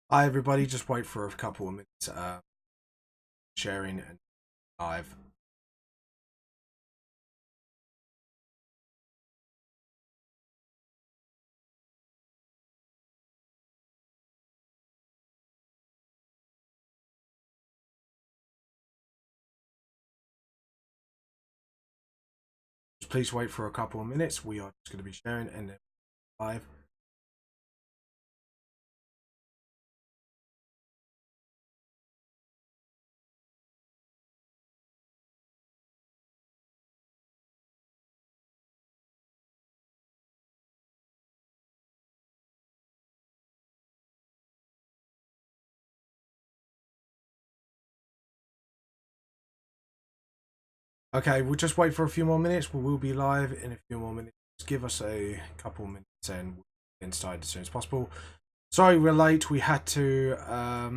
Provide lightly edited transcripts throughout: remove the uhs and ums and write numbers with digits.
Hi everybody, just wait for a couple of minutes. Sharing and live. Just please wait for a couple of minutes. We are just going to be sharing and then live. Okay, we'll just wait for a few more minutes. We will be live in a few more minutes. Just give us a couple of minutes and we'll get started as soon as possible. Sorry we're late. We had to. I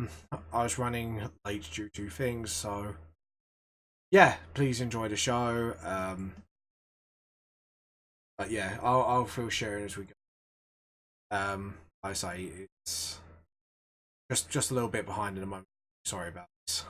was running late due to things, so yeah. Please enjoy the show. But yeah, I'll feel sharing as we go. I say it's just a little bit behind in the moment. Sorry about this.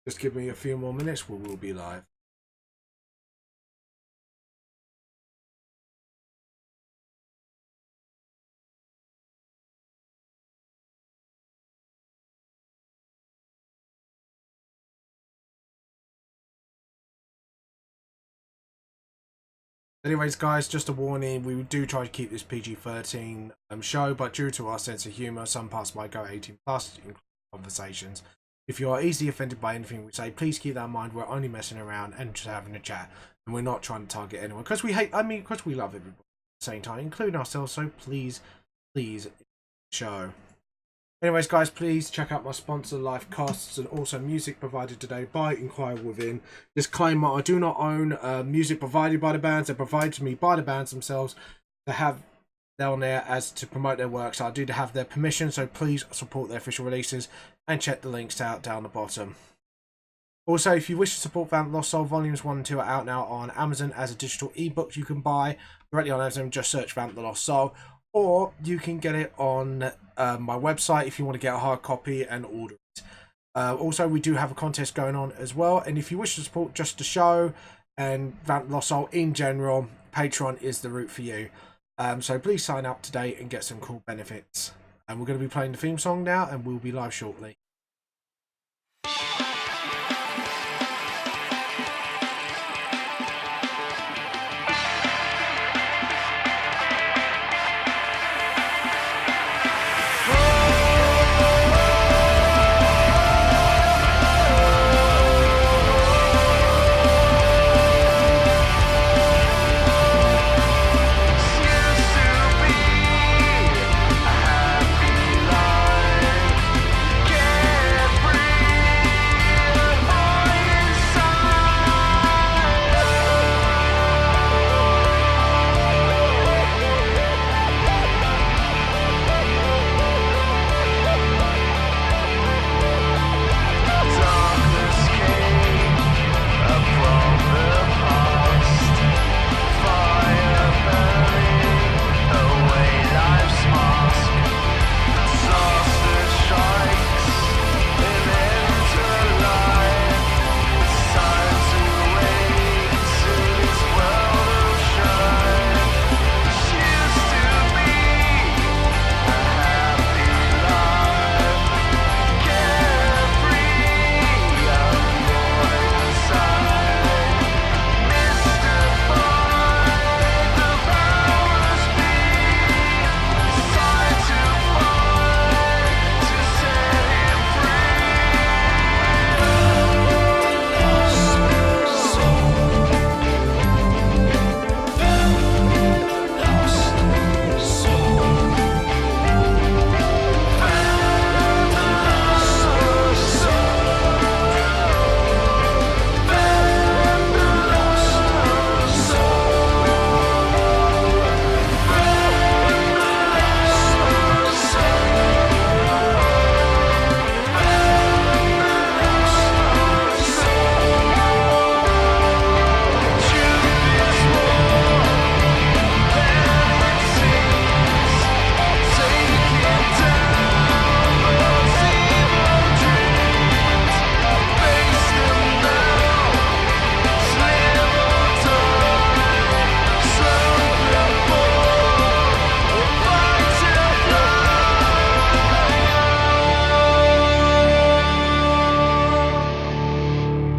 Just give me a few more minutes. We will be live. Anyways, guys, just a warning, we do try to keep this PG-13 show, but due to our sense of humour, some parts might go 18+, including conversations. If you are easily offended by anything we say, please keep that in mind. We're only messing around and just having a chat, and we're not trying to target anyone, because we because we love everybody at the same time, including ourselves, so please show. Anyways, guys, please check out my sponsor, Life Costs, and also music provided today by Enquire Within. Disclaimer, I do not own music provided by the bands. They're provided to me by the bands themselves. They have down there as to promote their work, so I do have their permission, so please support their official releases and check the links out down the bottom. Also, if you wish to support Vamp Lost Soul, Volumes 1 and 2 are out now on Amazon as a digital ebook you can buy directly on Amazon. Just search Vamp the Lost Soul. Or you can get it on my website if you want to get a hard copy and order it. Also, we do have a contest going on as well. And if you wish to support just the show and Vamp Lost Soul in general, Patreon is the route for you. So please sign up today and get some cool benefits. And we're going to be playing the theme song now, and we'll be live shortly. Used to be a happy life.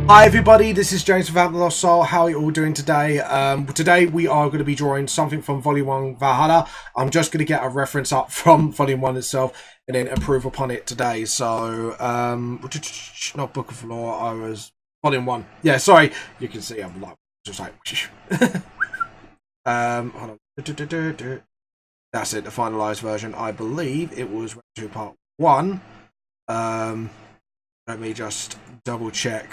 Hi everybody, this is James from Vamp the Lost Soul. How are you all doing today? Today we are going to be drawing something from Volume 1 Valhalla. I'm just going to get a reference up from Volume 1 itself and then improve upon it today. So, not Book of Lore, I was Volume 1. Yeah, sorry, you can see I'm like, just like, hold on. That's it, the finalized version. I believe it was to Part 1. Let me just double check.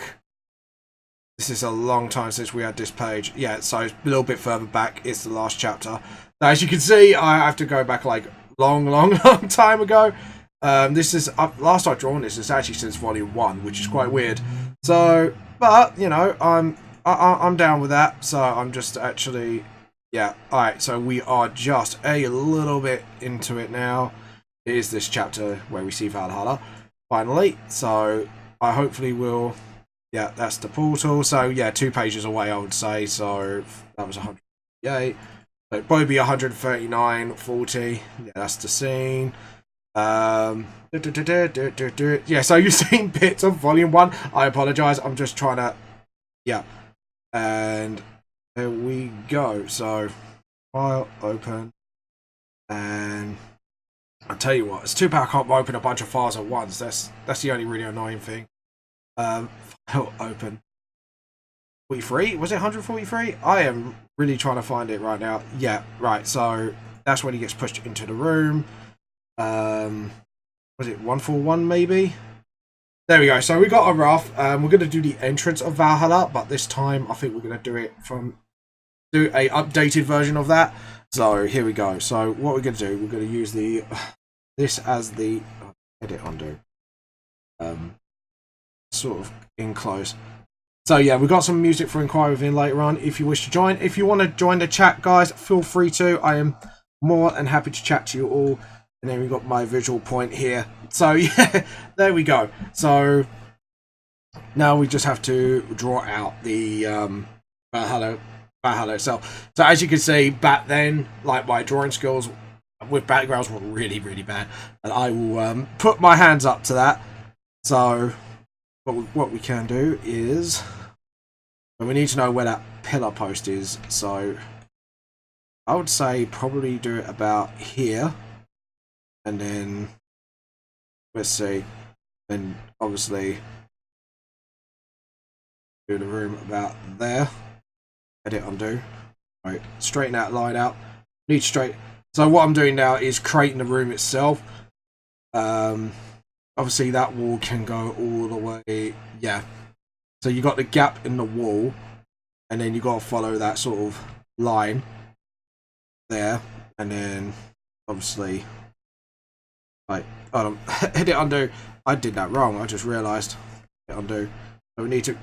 This is a long time since we had this page. Yeah, so it's a little bit further back. It's the last chapter. Now, as you can see, I have to go back like long time ago. This is last I've drawn this is actually since Volume 1, which is quite weird. So, but you know, I'm down with that. So I'm just actually, yeah. All right. So we are just a little bit into it now. It is this chapter where we see Valhalla finally. So I hopefully will. Yeah, that's the portal. So yeah, 2 pages away, I would say. So that was 108. So it'd probably be 139, 40. Yeah, that's the scene. Yeah, so you've seen bits of Volume 1. I apologise. I'm just trying to. Yeah, and there we go. So file open, and I tell you what, it's too bad I can't open a bunch of files at once. That's the only really annoying thing. File open. 43? Was it 143? I am really trying to find it right now. Yeah, right. So that's when he gets pushed into the room. Was it 141 maybe? There we go. So we got a rough. We're going to do the entrance of Valhalla, but this time I think we're going to do a updated version of that. So here we go. So what we're going to do, we're going to use this as the edit undo. Sort of in close. So yeah, we've got some music for Enquire Within later on if you wish to join. If you want to join the chat, guys, feel free to. I am more than happy to chat to you all. And then we've got my visual point here. So yeah, there we go. So now we just have to draw out the Valhalla itself. So as you can see, back then, like my drawing skills with backgrounds were really bad, and I will put my hands up to that. So what we can do is, we need to know where that pillar post is. So I would say probably do it about here, and then let's see, then obviously do the room about there. Edit undo. Right, straighten that line out. Need straight. So what I'm doing now is creating the room itself. Obviously that wall can go all the way, yeah. So you got the gap in the wall, and then you got to follow that sort of line there, and then obviously, like, edit undo. I did that wrong. I just realised. Edit undo. So we need to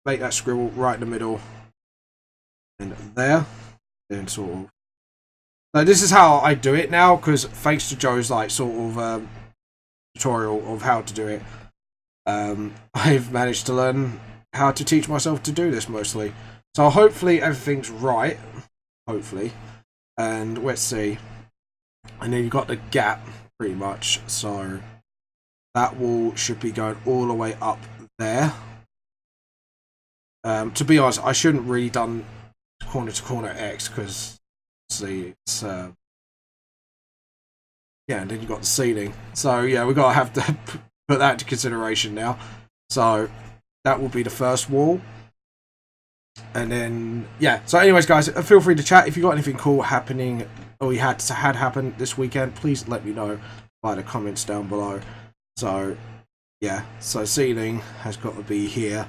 make that scribble right in the middle, and there, then sort of. So this is how I do it now, because thanks to Joe's like sort of tutorial of how to do it, I've managed to learn how to teach myself to do this mostly. So hopefully everything's right, hopefully, and let's see. And then you've got the gap pretty much, so that wall should be going all the way up there. To be honest, I shouldn't really done corner to corner X, because see it's yeah, and then you've got the ceiling. So yeah, we've got to have to put that into consideration now. So that will be the first wall. And then, yeah. So anyways, guys, feel free to chat. If you've got anything cool happening, or you had happened this weekend, please let me know by the comments down below. So, yeah. So ceiling has got to be here.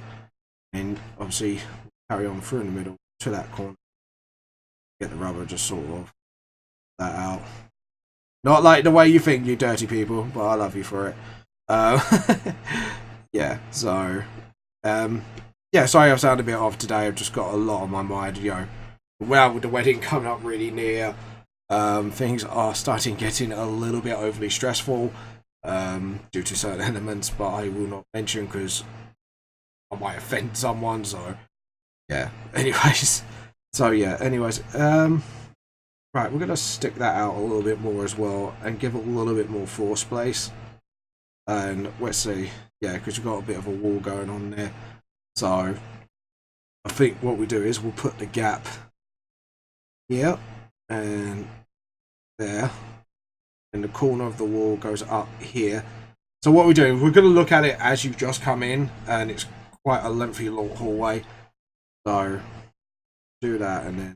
And obviously, carry on through in the middle to that corner. Get the rubber just sort of that out. Not like the way you think, you dirty people, but I love you for it. Yeah, so yeah, sorry I sound a bit off today. I've just got a lot on my mind, you know. Well, with the wedding coming up really near, things are starting getting a little bit overly stressful due to certain elements, but I will not mention because I might offend someone. So yeah, anyways, so yeah, anyways, right, we're gonna stick that out a little bit more as well and give it a little bit more floor space. And let's see, yeah, because we've got a bit of a wall going on there. So I think what we do is we'll put the gap here and there, and the corner of the wall goes up here. So what we're doing, we're going to look at it as you've just come in, and it's quite a lengthy long hallway. So do that, and then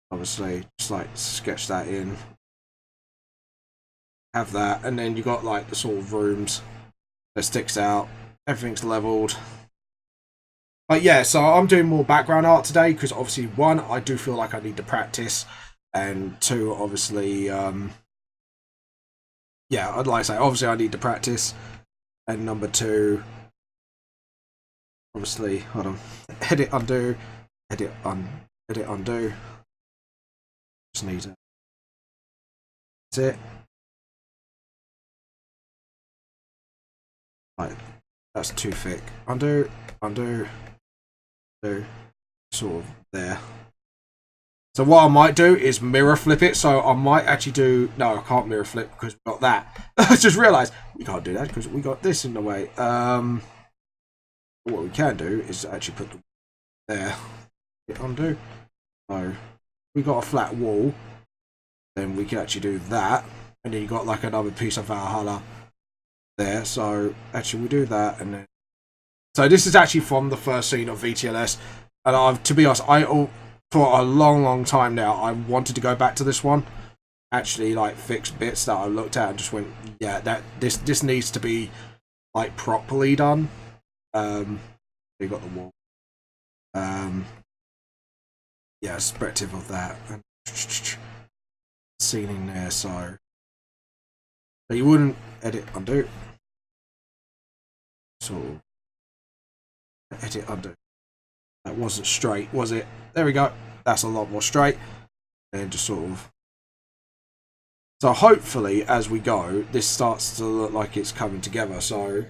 obviously just like sketch that in, have that, and then you got like the sort of rooms that sticks out, everything's leveled. But yeah, so I'm doing more background art today because obviously, one, I do feel like I need to practice, and two, obviously, yeah, I'd like to say, obviously I need to practice, and number two, obviously, hold on, edit, undo, edit, edit, undo, just need to, that's it, right, that's too thick, undo, undo, undo, sort of there. So what I might do is mirror flip it. So I might actually do... No, I can't mirror flip because we've got that. I just realised we can't do that because we got this in the way. What we can do is actually put them there. Hit undo. So we got a flat wall. Then we can actually do that. And then you got like another piece of Valhalla there. So actually we do that and then... So this is actually from the first scene of VTLS. And to be honest, for a long time now, I wanted to go back to this one, actually like fix bits that I looked at and just went, yeah, that this needs to be like properly done. You got the wall. Yeah, perspective of that and ceiling there. So you wouldn't edit undo. So edit undo. That wasn't straight, was it? There we go. That's a lot more straight. And just sort of... So hopefully, as we go, this starts to look like it's coming together. So,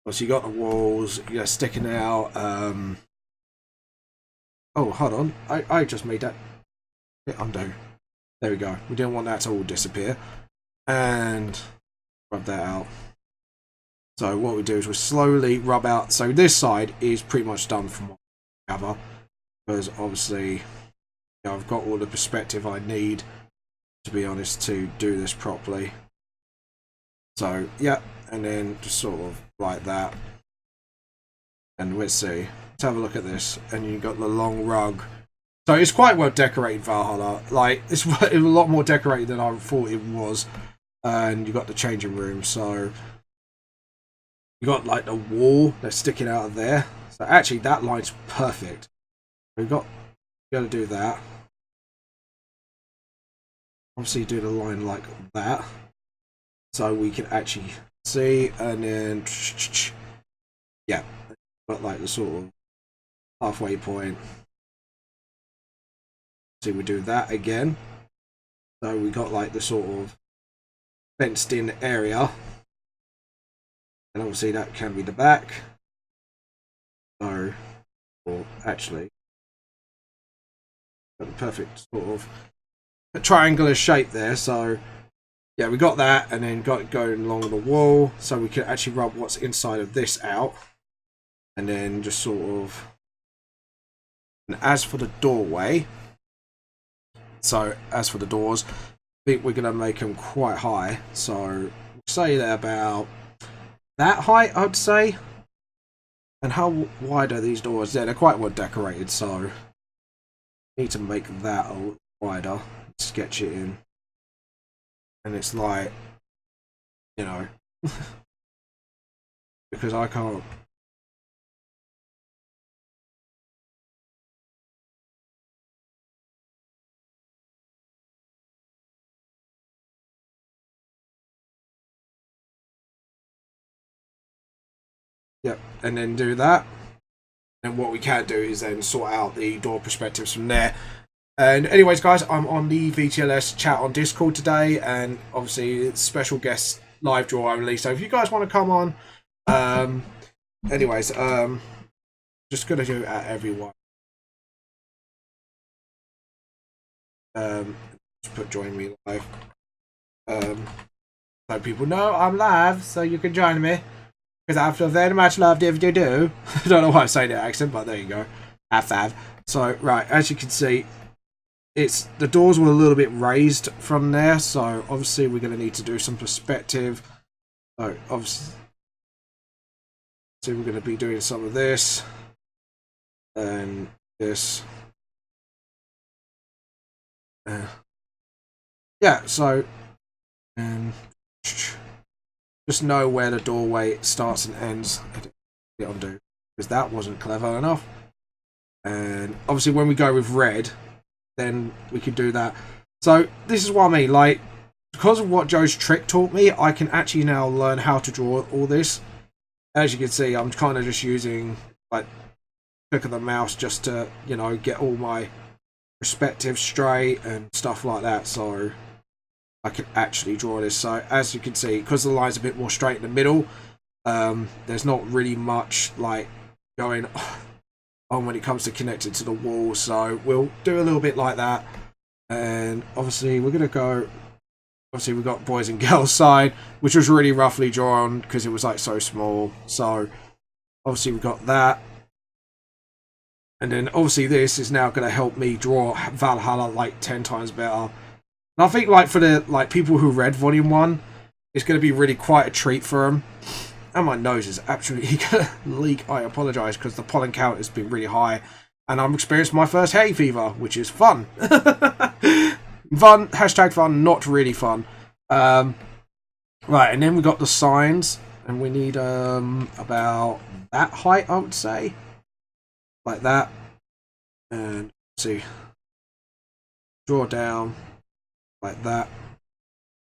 you got the walls, you know, sticking out. Oh, hold on. I just made that... Hit undo. There we go. We didn't want that to all disappear. And rub that out. So what we do is we slowly rub out. So this side is pretty much done from what we gather. Because obviously, you know, I've got all the perspective I need, to be honest, to do this properly. So yeah, and then just sort of like that. And let's see. Let's have a look at this. And you've got the long rug. So it's quite well decorated, Valhalla. Like it's a lot more decorated than I thought it was. And you got the changing room. So you got like the wall that's sticking out of there. So actually, that line's perfect. We got to do that. Obviously, do the line like that, so we can actually see, and then yeah, got like the sort of halfway point. See, we do that again. So we got like the sort of fenced-in area, and obviously that can be the back. So, or actually. The perfect sort of a triangular shape there. So yeah, we got that, and then got it going along the wall, so we can actually rub what's inside of this out, and then just sort of. And as for the doorway, so as for the doors, I think we're gonna make them quite high. So say they're about that height, I'd say. And how wide are these doors? Yeah, they're quite well decorated, so. Need to make that a little wider, sketch it in, and it's like, you know, because I can't. Yep, and then do that. And what we can do is then sort out the door perspectives from there. And anyways, guys, I'm on the VTLS chat on Discord today, and obviously it's special guest live draw only. So if you guys want to come on, anyways, just gonna do at everyone. Just put join me live. So people know I'm live, so you can join me. Because after very much loved if you do. I don't know why I'm saying that accent, but there you go. Have. So, right, as you can see, the doors were a little bit raised from there, so obviously we're going to need to do some perspective. So, obviously, we're going to be doing some of this. And this. Yeah, so just know where the doorway starts and ends. Hit undo, because that wasn't clever enough. And obviously when we go with red, then we can do that. So this is what I mean, like, because of what Joe's trick taught me, I can actually now learn how to draw all this. As you can see, I'm kind of just using like click of the mouse just to, you know, get all my perspective straight and stuff like that, so I can actually draw this. So as you can see, because the line's a bit more straight in the middle, there's not really much like going on when it comes to connecting to the wall, so we'll do a little bit like that. And obviously we're going to go, obviously we've got boys and girls side, which was really roughly drawn because it was like so small, so obviously we've got that. And then obviously this is now going to help me draw Valhalla like 10 times better. And I think like for the like people who read Volume 1, it's going to be really quite a treat for them. And my nose is absolutely going to leak. I apologise because the pollen count has been really high. And I'm experiencing my first hay fever, which is fun. Fun, hashtag fun, not really fun. Right, and then we got the signs. And we need about that height, I would say. Like that, and see, draw down like that.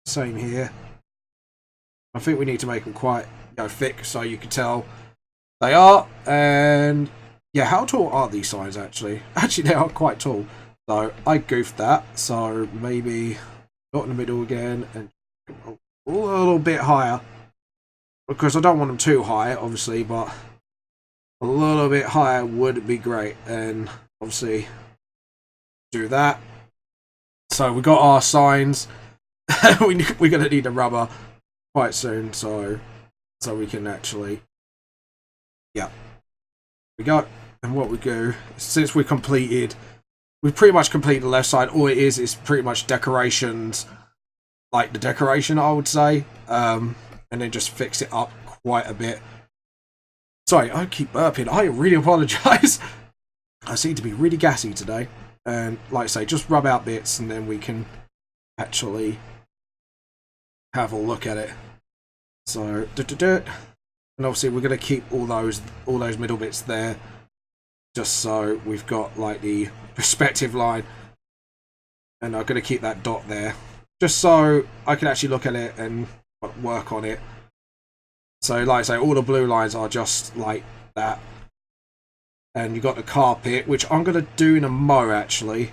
Same here. I think we need to make them quite, you know, thick so you can tell they are. And yeah, how tall are these signs actually? Actually, they are quite tall. So I goofed that. So maybe not in the middle again, and a little bit higher because I don't want them too high, obviously, but a little bit higher would be great. And obviously do that. So we got our signs. We're gonna need a rubber quite soon, so we can actually, yeah, we go. And what we do, since we've pretty much completed the left side. All it is pretty much decorations, like the decoration, I would say, and then just fix it up quite a bit. Sorry, I keep burping. I really apologise. I seem to be really gassy today. And like I say, just rub out bits and then we can actually have a look at it. So, and obviously we're going to keep all those middle bits there. Just so we've got like the perspective line. And I'm going to keep that dot there. Just so I can actually look at it and work on it. So, like I say, all the blue lines are just like that. And you got the carpet, which I'm going to do in a mo, actually.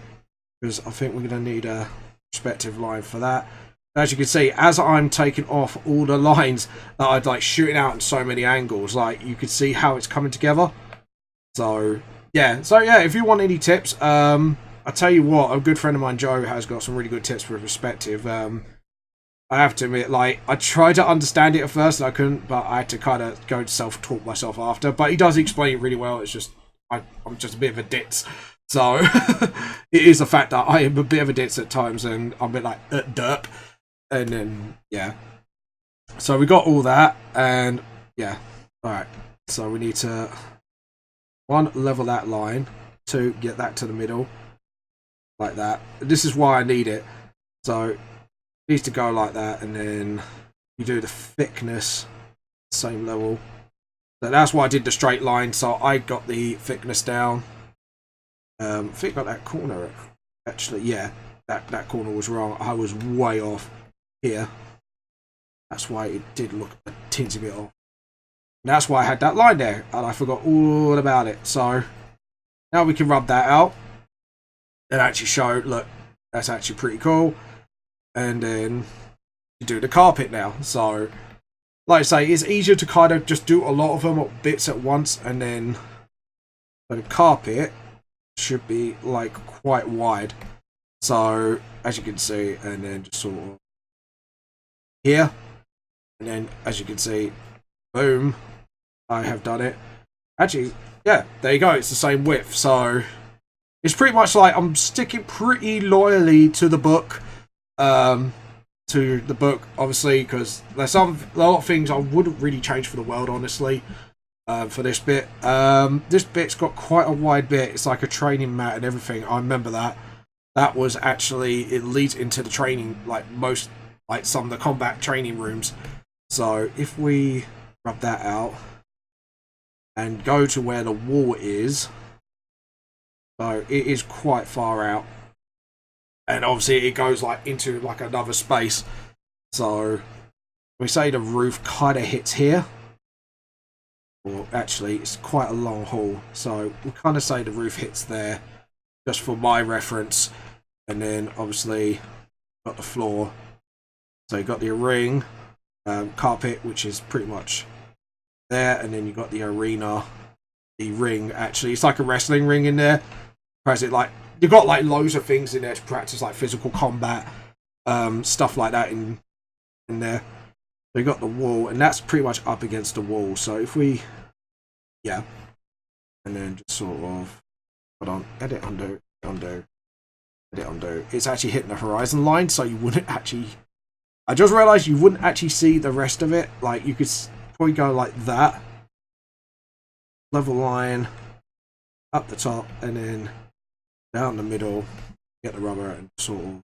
Because I think we're going to need a perspective line for that. As you can see, as I'm taking off all the lines that I'd like shooting out in so many angles, like, you can see how it's coming together. So, yeah. So, yeah, if you want any tips, I'll tell you what, a good friend of mine, Joe, has got some really good tips for perspective. I have to admit, like, I tried to understand it at first and I couldn't, but I had to kind of go self-talk myself after. But he does explain it really well. It's just, I'm just a bit of a ditz. So, it is a fact that I am a bit of a ditz at times and I'm a bit like, derp. And then, yeah. So, we got all that and, yeah. Alright. So, we need to, 1, level that line. 2, get that to the middle. Like that. This is why I need it. So, needs to go like that, and then you do the thickness same level. So that's why I did the straight line, so I got the thickness down. I think I got that corner actually, yeah, that corner was wrong. I was way off here. That's why it did look a teensy bit off. And that's why I had that line there and I forgot all about it. So now we can rub that out and actually show, look, that's actually pretty cool. And then you do the carpet now. So, like I say, it's easier to kind of just do a lot of them at bits at once. And then the carpet should be like quite wide. So, as you can see, and then just sort of here. And then, as you can see, boom. I have done it. Actually, yeah, there you go. It's the same width. So it's pretty much like I'm sticking pretty loyally to the book. Obviously, because there's a lot of things I wouldn't really change for the world, honestly. For this bit, this bit's got quite a wide bit. It's like a training mat and everything. I remember that. That was actually, it leads into the training, like some of the combat training rooms. So if we rub that out and go to where the wall is, so it is quite far out, and obviously it goes like into like another space. So we say the roof kind of hits here, or actually it's quite a long hall, so we kind of say the roof hits there, just for my reference. And then obviously got the floor, so you got the ring, carpet, which is pretty much there, and then you got the arena, the ring. Actually, it's like a wrestling ring in there. It like you've got like loads of things in there to practice like physical combat, stuff like that in there. So you got the wall, and that's pretty much up against the wall. So if we, yeah, and then just sort of hold on, edit, undo, undo. Undo. It's actually hitting the horizon line, so you wouldn't actually. I just realized you wouldn't actually see the rest of it. Like you could probably go like that, level line up the top, and then down the middle. Get the rubber and sort of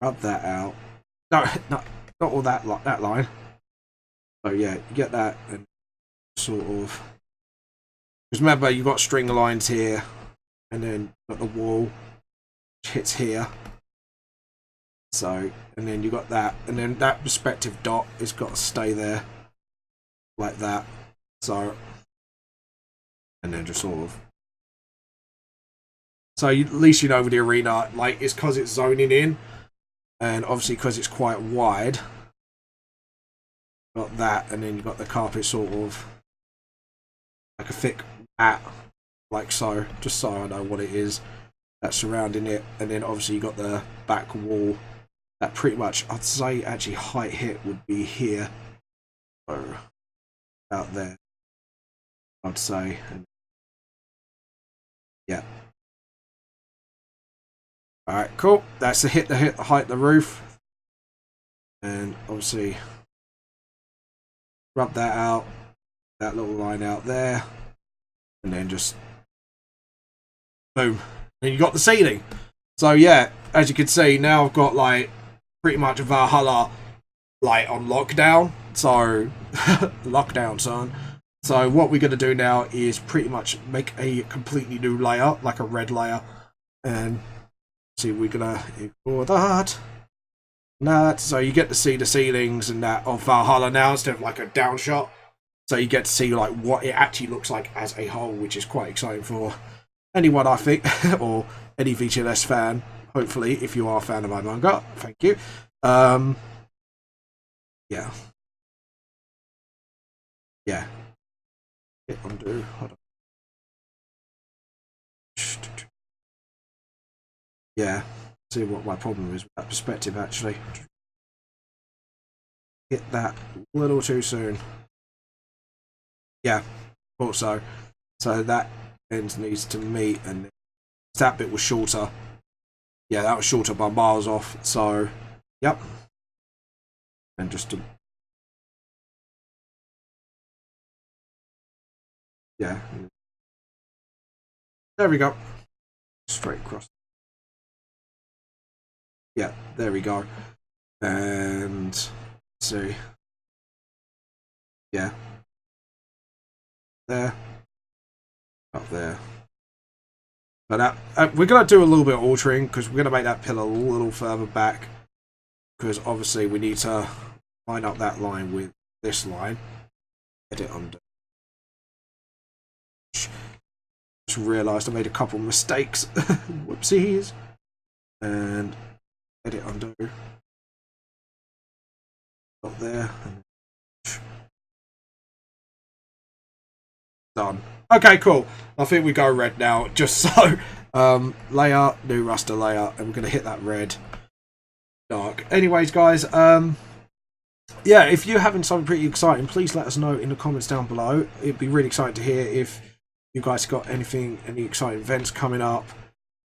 rub that out. No, not all that that line. So yeah, you get that and sort of. Because remember, you got string lines here, and then got the wall. Hits here, so, and then you got that, and then that respective dot has got to stay there like that. So, and then just sort of, so at least you know with the arena, like it's because it's zoning in, and obviously because it's quite wide, got that, and then you got the carpet sort of like a thick mat, like so, just so I know what it is that's surrounding it. And then obviously you got the back wall that pretty much, I'd say actually height hit would be here, or out there, I'd say. And yeah, alright, cool. That's the height of the roof, and obviously rub that out, that little line out there, and then just boom. And you got the ceiling. So yeah, as you can see, now I've got like pretty much Valhalla like on lockdown. So lockdown, son. So what we're gonna do now is pretty much make a completely new layer, like a red layer, and see, we're gonna ignore that. So you get to see the ceilings and that of Valhalla now instead of like a down shot. So you get to see like what it actually looks like as a whole, which is quite exciting for anyone, I think, or any VTLS fan, hopefully, if you are a fan of my manga. Thank you. Yeah. Yeah. Hit undo. Hold on. Yeah. See what my problem is with that perspective, actually. Hit that a little too soon. Yeah. Thought so. So that end needs to meet, and that bit was shorter. Yeah, that was shorter by miles off. So, yep. And just to, yeah. There we go. Straight across. Yeah, there we go. And let's see. Yeah. There. Up there. But that, we're going to do a little bit of altering, because we're going to make that pillar a little further back, because obviously we need to line up that line with this line. Edit under. Just realised I made a couple of mistakes. Whoopsies. And edit undo. Up there. Done. Okay, cool. I think we go red now, just so. Layer, new raster layer, and we're going to hit that red. Dark. Anyways, guys, yeah, if you're having something pretty exciting, please let us know in the comments down below. It'd be really exciting to hear if you guys got anything, any exciting events coming up,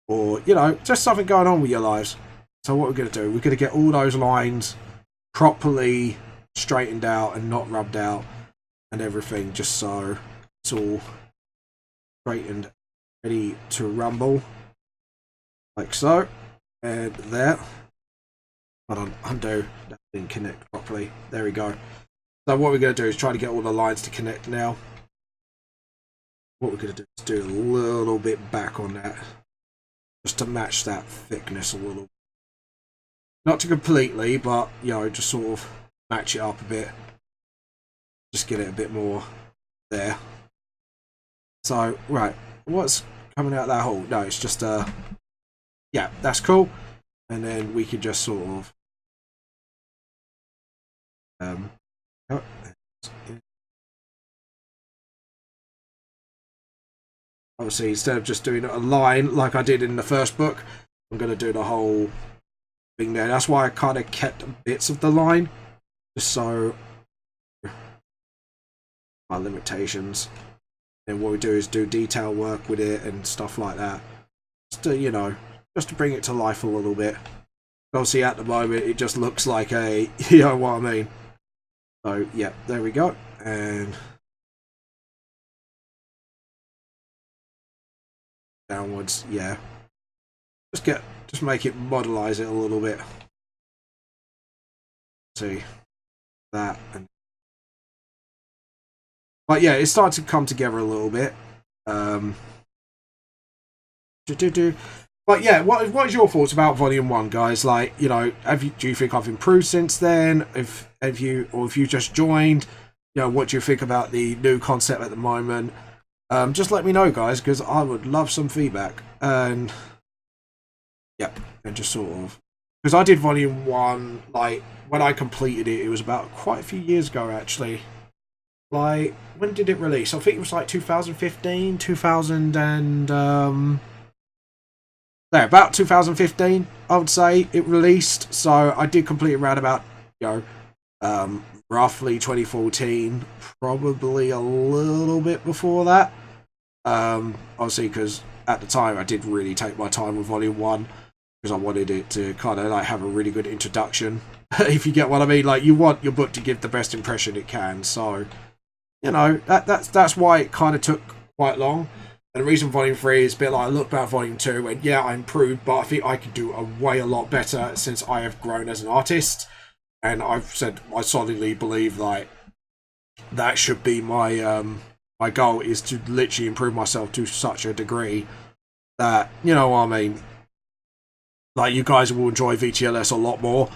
or, you know, just something going on with your lives. So what we're going to do, we're going to get all those lines properly straightened out and not rubbed out and everything, just so it's all straightened, ready to rumble, like so. And there. Hold on, undo. That didn't connect properly. There we go. So what we're going to do is try to get all the lines to connect now. What we're going to do is do a little bit back on that, just to match that thickness a little. Not to completely, but, you know, just sort of match it up a bit. Just get it a bit more there. So, right, what's coming out that hole? No, it's just, yeah, that's cool. And then we can just sort of obviously, instead of just doing a line like I did in the first book, I'm going to do the whole thing there. That's why I kind of kept bits of the line, just so my limitations. And what we do is do detail work with it and stuff like that, just to, you know, just to bring it to life a little bit. Obviously, at the moment, it just looks like a, you know what I mean. So, yeah, there we go. And downwards, yeah. Just make it modelize it a little bit. See that, and but yeah, it's starting to come together a little bit. But yeah, what is your thoughts about Volume 1, guys? Like, you know, do you think I've improved since then? If you just joined, you know, what do you think about the new concept at the moment? Just let me know, guys, because I would love some feedback. And yeah, and just sort of, because I did Volume 1, like, when I completed it, it was about quite a few years ago, actually. Like, when did it release? I think it was like 2015, 2000 and there, about 2015, I would say it released. So I did complete it around about, you know, roughly 2014, probably a little bit before that. Obviously, because at the time I did really take my time with Volume 1, because I wanted it to kind of like have a really good introduction. If you get what I mean, like, you want your book to give the best impression it can. So, you know, that's why it kind of took quite long. And the reason Volume 3 is a bit like, I look back at Volume 2 and yeah, I improved, but I think I could do a lot better since I have grown as an artist. And I've said, I solidly believe, like, that should be my my goal, is to literally improve myself to such a degree that, you know what I mean, like, you guys will enjoy VTLS a lot more.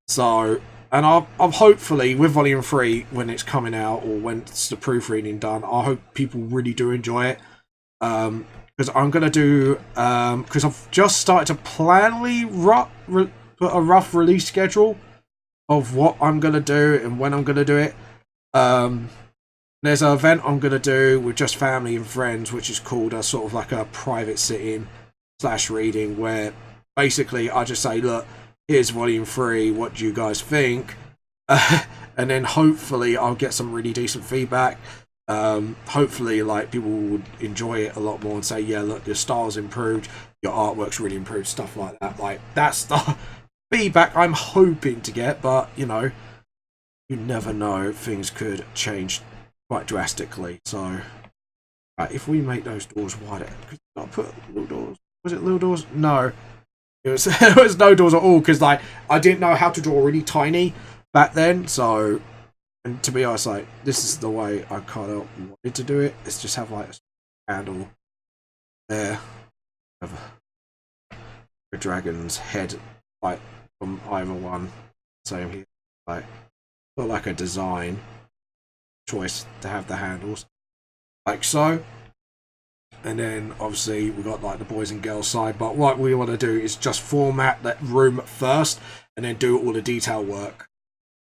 So, and I'm hopefully, with Volume 3, when it's coming out, or when it's the proofreading done, I hope people really do enjoy it. Because I'm going to do, because I've just started to put a rough release schedule of what I'm going to do and when I'm going to do it. There's an event I'm going to do with just family and friends, which is called a sort of like a private sit-in / reading, where basically I just say, look, here's Volume 3, what do you guys think? And then hopefully I'll get some really decent feedback. Hopefully, like, people would enjoy it a lot more and say, yeah, look, your style's improved, your artwork's really improved, stuff like that. Like, that's the feedback I'm hoping to get, but, you know, you never know, things could change quite drastically. So, right, if we make those doors wider, could I put little doors? Was it little doors? No. It was, there was no doors at all, because, like, I didn't know how to draw really tiny back then, so, and to be honest, like, this is the way I kind of wanted to do it. It's just have, like, a handle there, have a dragon's head, like, from either one. Same here, like, not like a design choice to have the handles, like so. And then obviously we've got like the boys and girls side, but what we want to do is just format that room first and then do all the detail work.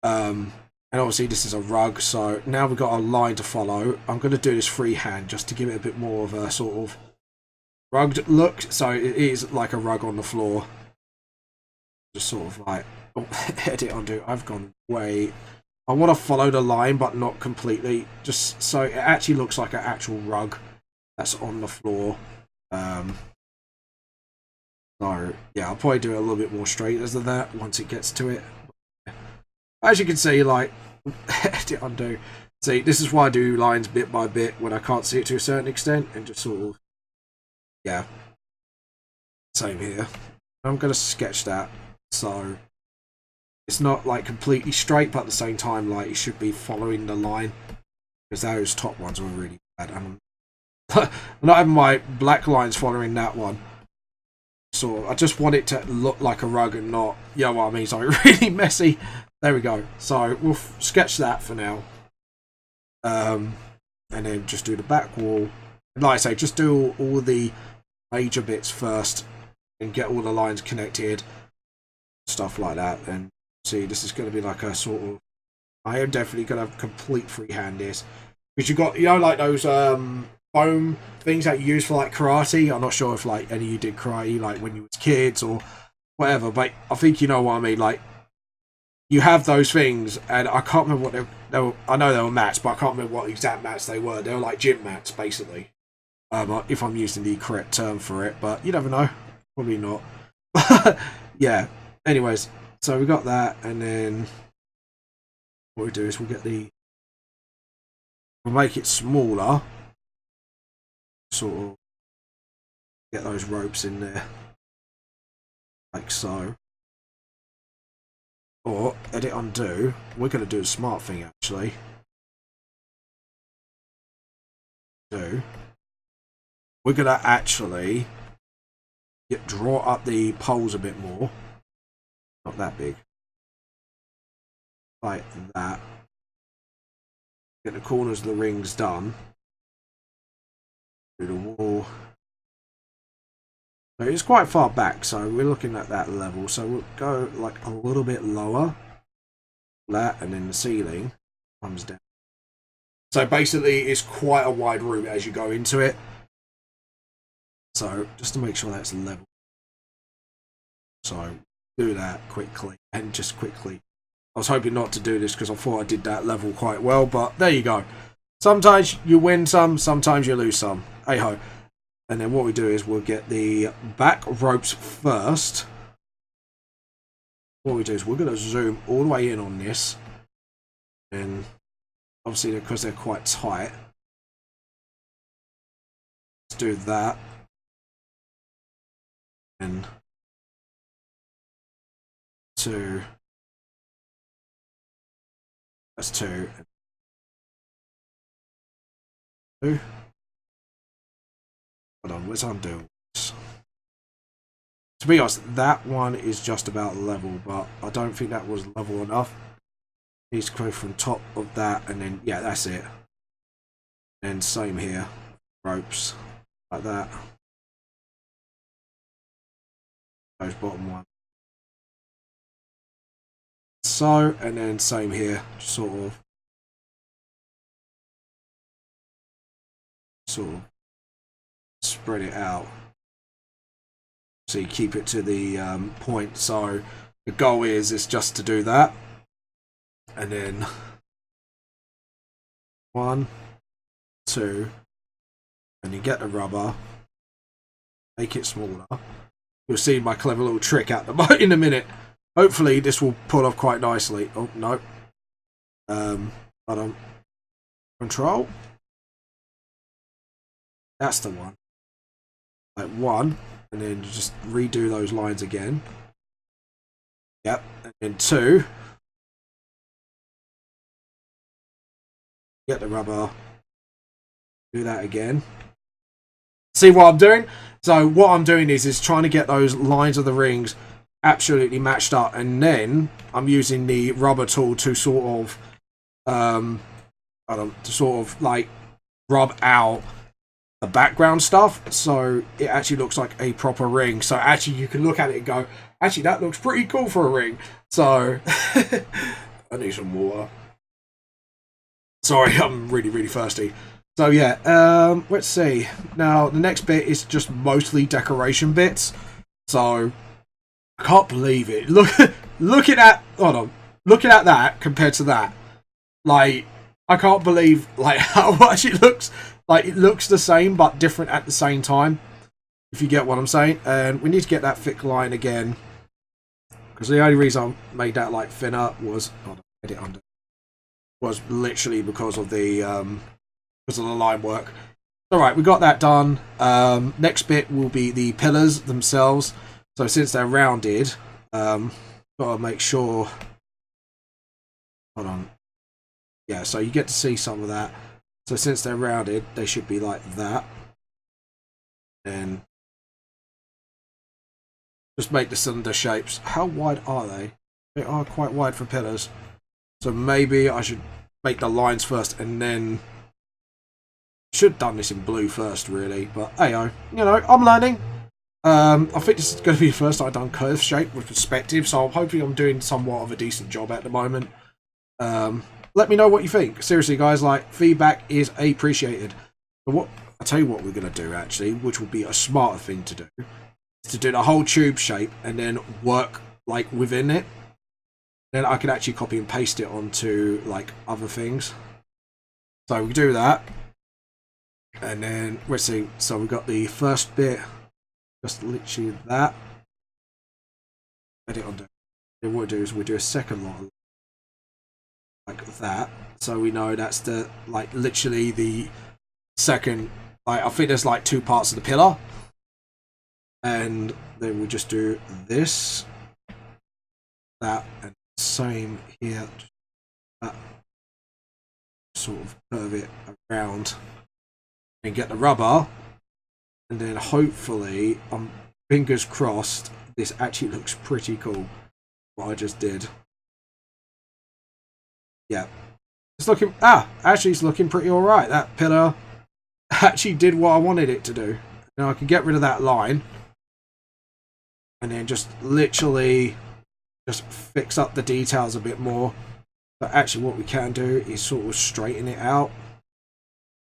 And obviously this is a rug, so now we've got a line to follow. I'm going to do this freehand just to give it a bit more of a sort of rugged look, so it is like a rug on the floor. Just sort of like, oh, edit undo, I've gone way I want to follow the line, but not completely, just so it actually looks like an actual rug that's on the floor. So yeah, I'll probably do it a little bit more straight as of that once it gets to it. As you can see, like, edit undo. See, this is why I do lines bit by bit when I can't see it to a certain extent, and just sort of, yeah. Same here. I'm going to sketch that so it's not like completely straight, but at the same time, like, it should be following the line, because those top ones were really bad. I'm not having my black lines following that one. So I just want it to look like a rug and not, you know what I mean, something really messy. There we go. So we'll sketch that for now. And then just do the back wall. And like I say, just do all the major bits first and get all the lines connected. Stuff like that. And see, this is going to be like a sort of, I am definitely going to complete freehand this. Because you've got, you know, like those foam things that you use for like karate. I'm not sure if like any of you did karate like when you was kids or whatever, but I think you know what I mean. Like, you have those things, and I can't remember what they were. I know they were mats, but I can't remember what exact mats they were. They were like gym mats, basically. If I'm using the correct term for it, but you never know. Probably not. Yeah. Anyways, so we got that, and then what we do is we'll make it smaller. Sort of get those ropes in there, like so. Or edit undo. We're going to do a smart thing actually. We're going to actually draw up the poles a bit more. Not that big. Like that. Get the corners of the rings done. Do the wall. So it's quite far back, so we're looking at that level. So we'll go like a little bit lower. That, and then the ceiling comes down. So basically it's quite a wide room as you go into it. So just to make sure that's level. So do that quickly, and just quickly. I was hoping not to do this because I thought I did that level quite well, but there you go. Sometimes you win some, sometimes you lose some. Hey ho. And then what we do is we'll get the back ropes first. What we do is we're going to zoom all the way in on this. And obviously because they're quite tight. Let's do that. And 2. That's 2. 2. Hold on, let's undo this. To be honest, that one is just about level, but I don't think that was level enough. It needs to go from top of that, and then, yeah, that's it. And same here. Ropes. Like that. Those bottom one. So, and then same here. Just sort of spread it out so you keep it to the point. So the goal is just to do that, and then 1, 2, and you get the rubber, make it smaller. You'll see my clever little trick at the in a minute. Hopefully this will pull off quite nicely. Oh no, hold on, control. That's the one. Like 1, and then you just redo those lines again. Yep, and then 2. Get the rubber. Do that again. See what I'm doing? So what I'm doing is trying to get those lines of the rings absolutely matched up, and then I'm using the rubber tool to sort of like rub out the background stuff, so it actually looks like a proper ring. So actually you can look at it and go, actually that looks pretty cool for a ring. So I need some water. Sorry, I'm really thirsty. So yeah, let's see. Now the next bit is just mostly decoration bits. So I can't believe it. Looking at that compared to that. Like, I can't believe like how much it looks. Like, it looks the same but different at the same time, if you get what I'm saying. And we need to get that thick line again, because the only reason I made that like thinner was edit under was literally because of the line work. All right, we got that done. Next bit will be the pillars themselves. So since they're rounded, gotta make sure. Hold on. Yeah, so you get to see some of that. So since they're rounded, they should be like that. And just make the cylinder shapes. How wide are they? They are quite wide for pillars. So maybe I should make the lines first and then... Should have done this in blue first, really. But, hey-oh. You know, I'm learning. I think this is going to be the first time I've done curve shape with perspective. So hopefully I'm doing somewhat of a decent job at the moment. Let me know what you think. Seriously, guys, like, feedback is appreciated. But what I'll tell you what we're going to do, actually, which will be a smarter thing to do, is to do the whole tube shape and then work, like, within it. Then I can actually copy and paste it onto, like, other things. So we do that. And then, let's see, so we've got the first bit, just literally that. Edit on. Then what we do is we do a second one. Like that, so we know that's the like literally the second. Like I think there's like two parts of the pillar, and then we just do this, that, and same here. That. Sort of curve it around and get the rubber, and then hopefully, fingers crossed, this actually looks pretty cool. What I just did. Yeah, it's looking, actually it's looking pretty alright. That pillar actually did what I wanted it to do. Now I can get rid of that line and then just literally just fix up the details a bit more. But actually what we can do is sort of straighten it out.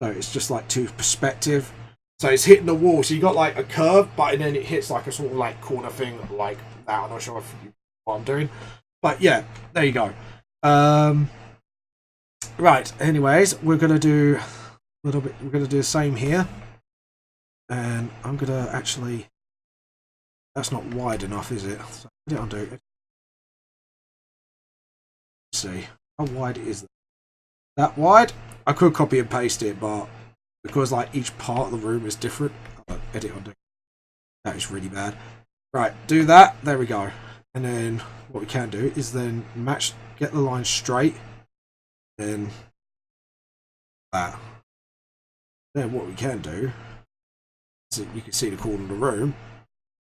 So it's just like to perspective. So it's hitting the wall. So you got like a curve, but then it hits like a sort of like corner thing like that. I'm not sure if you know what I'm doing. But yeah, there you go. Right, anyways, we're gonna do a little bit, we're gonna do the same here. And I'm gonna actually, that's not wide enough, is it? So what I'll do, let's see, how wide is that? That wide? I could copy and paste it, but because like each part of the room is different, edit on. That is really bad. Right, do that, there we go. And then what we can do is then match, get the line straight. Then that. Then what we can do is you can see the corner of the room.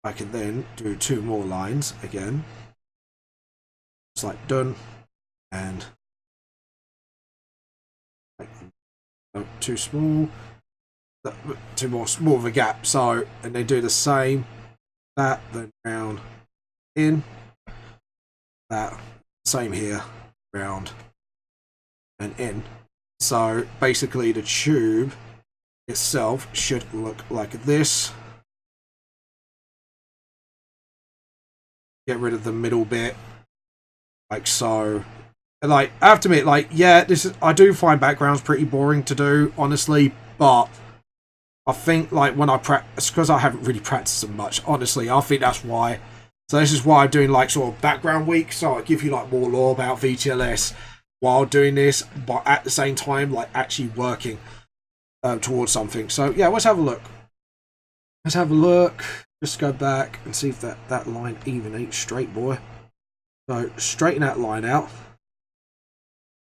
I can then do two more lines again. It's like done, and like, no, too small. Too more of a gap. So and then do the same. That then round in. That same here, round. And in. So basically the tube itself should look like this. Get rid of the middle bit like so. And like I have to admit, like, yeah, this is, I do find backgrounds pretty boring to do, honestly, but I think like when I practice, because I haven't really practiced them much, honestly, I think that's why. So this is why I'm doing like sort of background week, so I give you like more lore about VTLS while doing this, but at the same time, like actually working towards something. So yeah, let's have a look. Let's have a look. Just go back and see if that line even ain't straight, boy. So straighten that line out.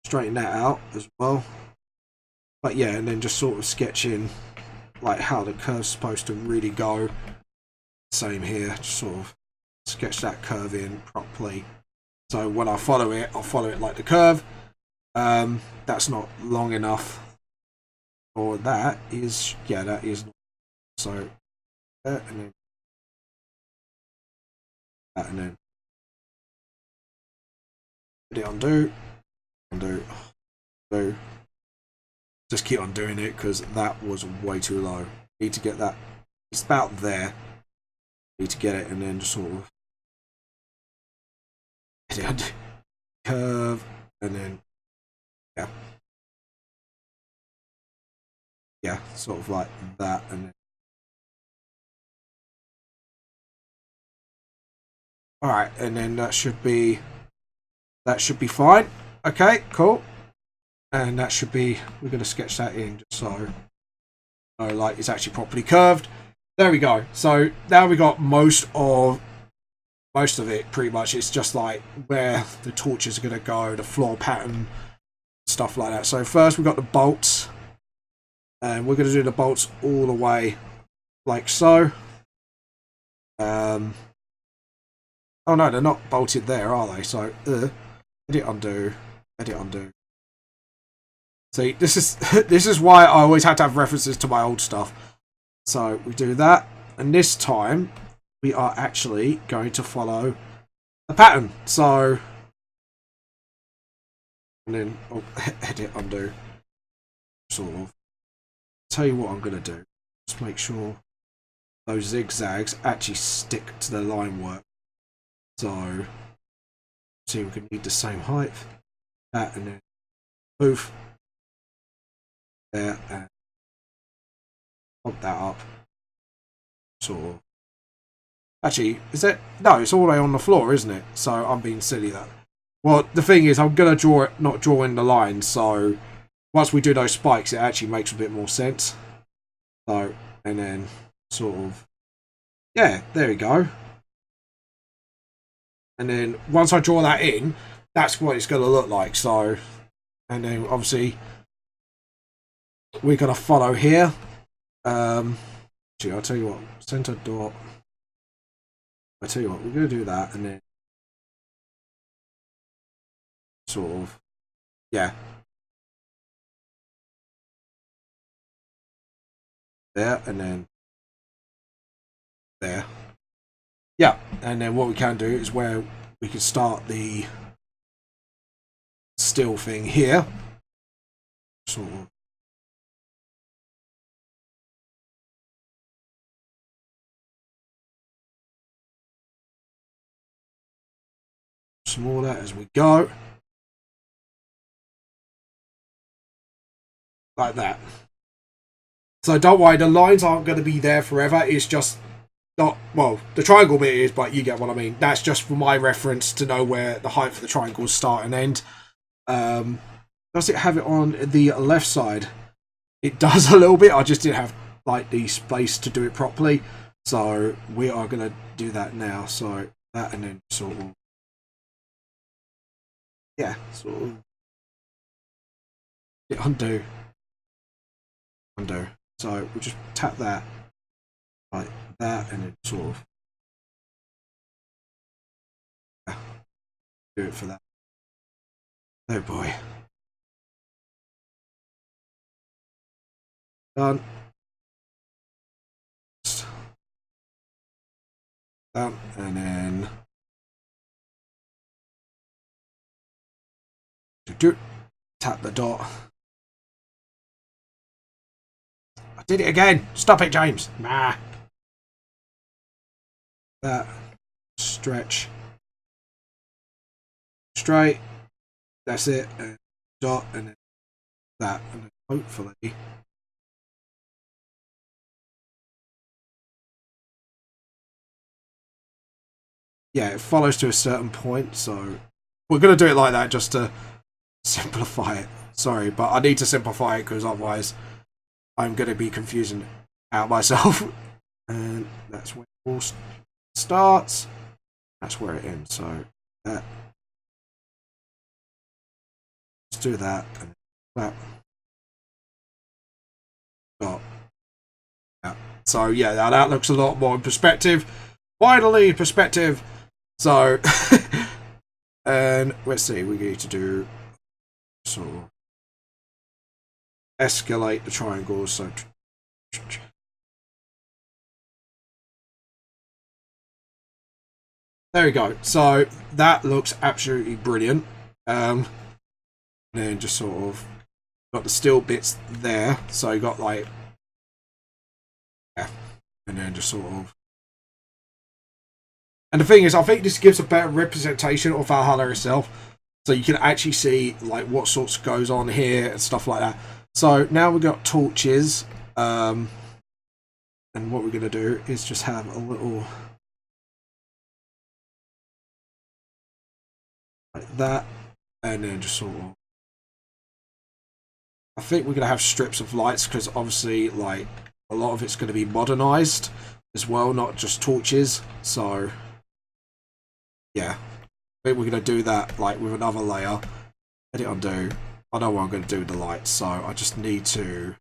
Straighten that out as well. But yeah, and then just sort of sketch in like how the curve's supposed to really go. Same here, just sort of sketch that curve in properly. So when I follow it, I'll follow it like the curve. That's not long enough. Or that is, yeah, that is. So that and then that and then undo, undo, undo. Just keep on doing it because that was way too low. Need to get that. It's about there. Need to get it and then just sort of curve and then Yeah. Yeah, sort of like that, and then... all right, and then that should be fine. Okay, cool. And that should be, we're going to sketch that in just so like it's actually properly curved. There we go. So now we got most of it pretty much. It's just like where the torches are going to go, the floor pattern, stuff like that. So first we've got the bolts, and we're going to do the bolts all the way like so. Oh no, they're not bolted there, are they? So edit, undo, edit, undo. See, this is why I always had to have references to my old stuff. So we do that, and this time we are actually going to follow the pattern. So, and then edit, undo, sort of. Tell you what I'm going to do. Just make sure those zigzags actually stick to the line work. So, see, we can need the same height. That, and then poof. There, and pop that up. Sort of. Actually, is it? No, it's all the way on the floor, isn't it? So I'm being silly there. Well, the thing is, I'm going to draw it, not draw in the line. So once we do those spikes, it actually makes a bit more sense. So, and then sort of, yeah, there we go. And then once I draw that in, that's what it's going to look like. So, and then obviously we're going to follow here. Actually, I'll tell you what, center dot. I tell you what, we're going to do that, and then sort of, yeah, there, and then there, yeah, and then what we can do is where we can start the still thing here, sort of. Smaller as we go, like that. So don't worry, the lines aren't going to be there forever. It's just not, well, the triangle bit is, but you get what I mean. That's just for my reference to know where the height for the triangles start and end. Does it have it on the left side? It does a little bit. I just didn't have like the space to do it properly, so we are going to do that now. So that, and then sort of, yeah, sort of, hit undo, undo. So we'll just tap that like that, and then sort of, yeah, do it for that. Oh boy. Done. Done, and then tap the dot. I did it again. Stop it, James. Nah. That. Stretch. Straight. That's it. And dot, and then that, and then hopefully. Yeah, it follows to a certain point, so we're going to do it like that just to simplify it. Sorry, but I need to simplify it because otherwise I'm going to be confusing out myself. And that's where it all starts. That's where it ends. So that. Let's do that. And that. Dot. Yeah. So yeah, now that looks a lot more in perspective. Finally, perspective. So, and let's see, we need to do sort of escalate the triangles. So, there we go. So that looks absolutely brilliant. And then just sort of got the still bits there. So you got like, yeah, and then just sort of. And the thing is, I think this gives a better representation of Valhalla itself. So you can actually see like what sorts goes on here and stuff like that. So now we've got torches. And what we're going to do is just have a little like that, and then just sort of, I think we're going to have strips of lights, because obviously like a lot of it's going to be modernized as well, not just torches. So yeah, I think we're going to do that like with another layer. Edit, undo. I know what I'm going to do with the lights, so I just need to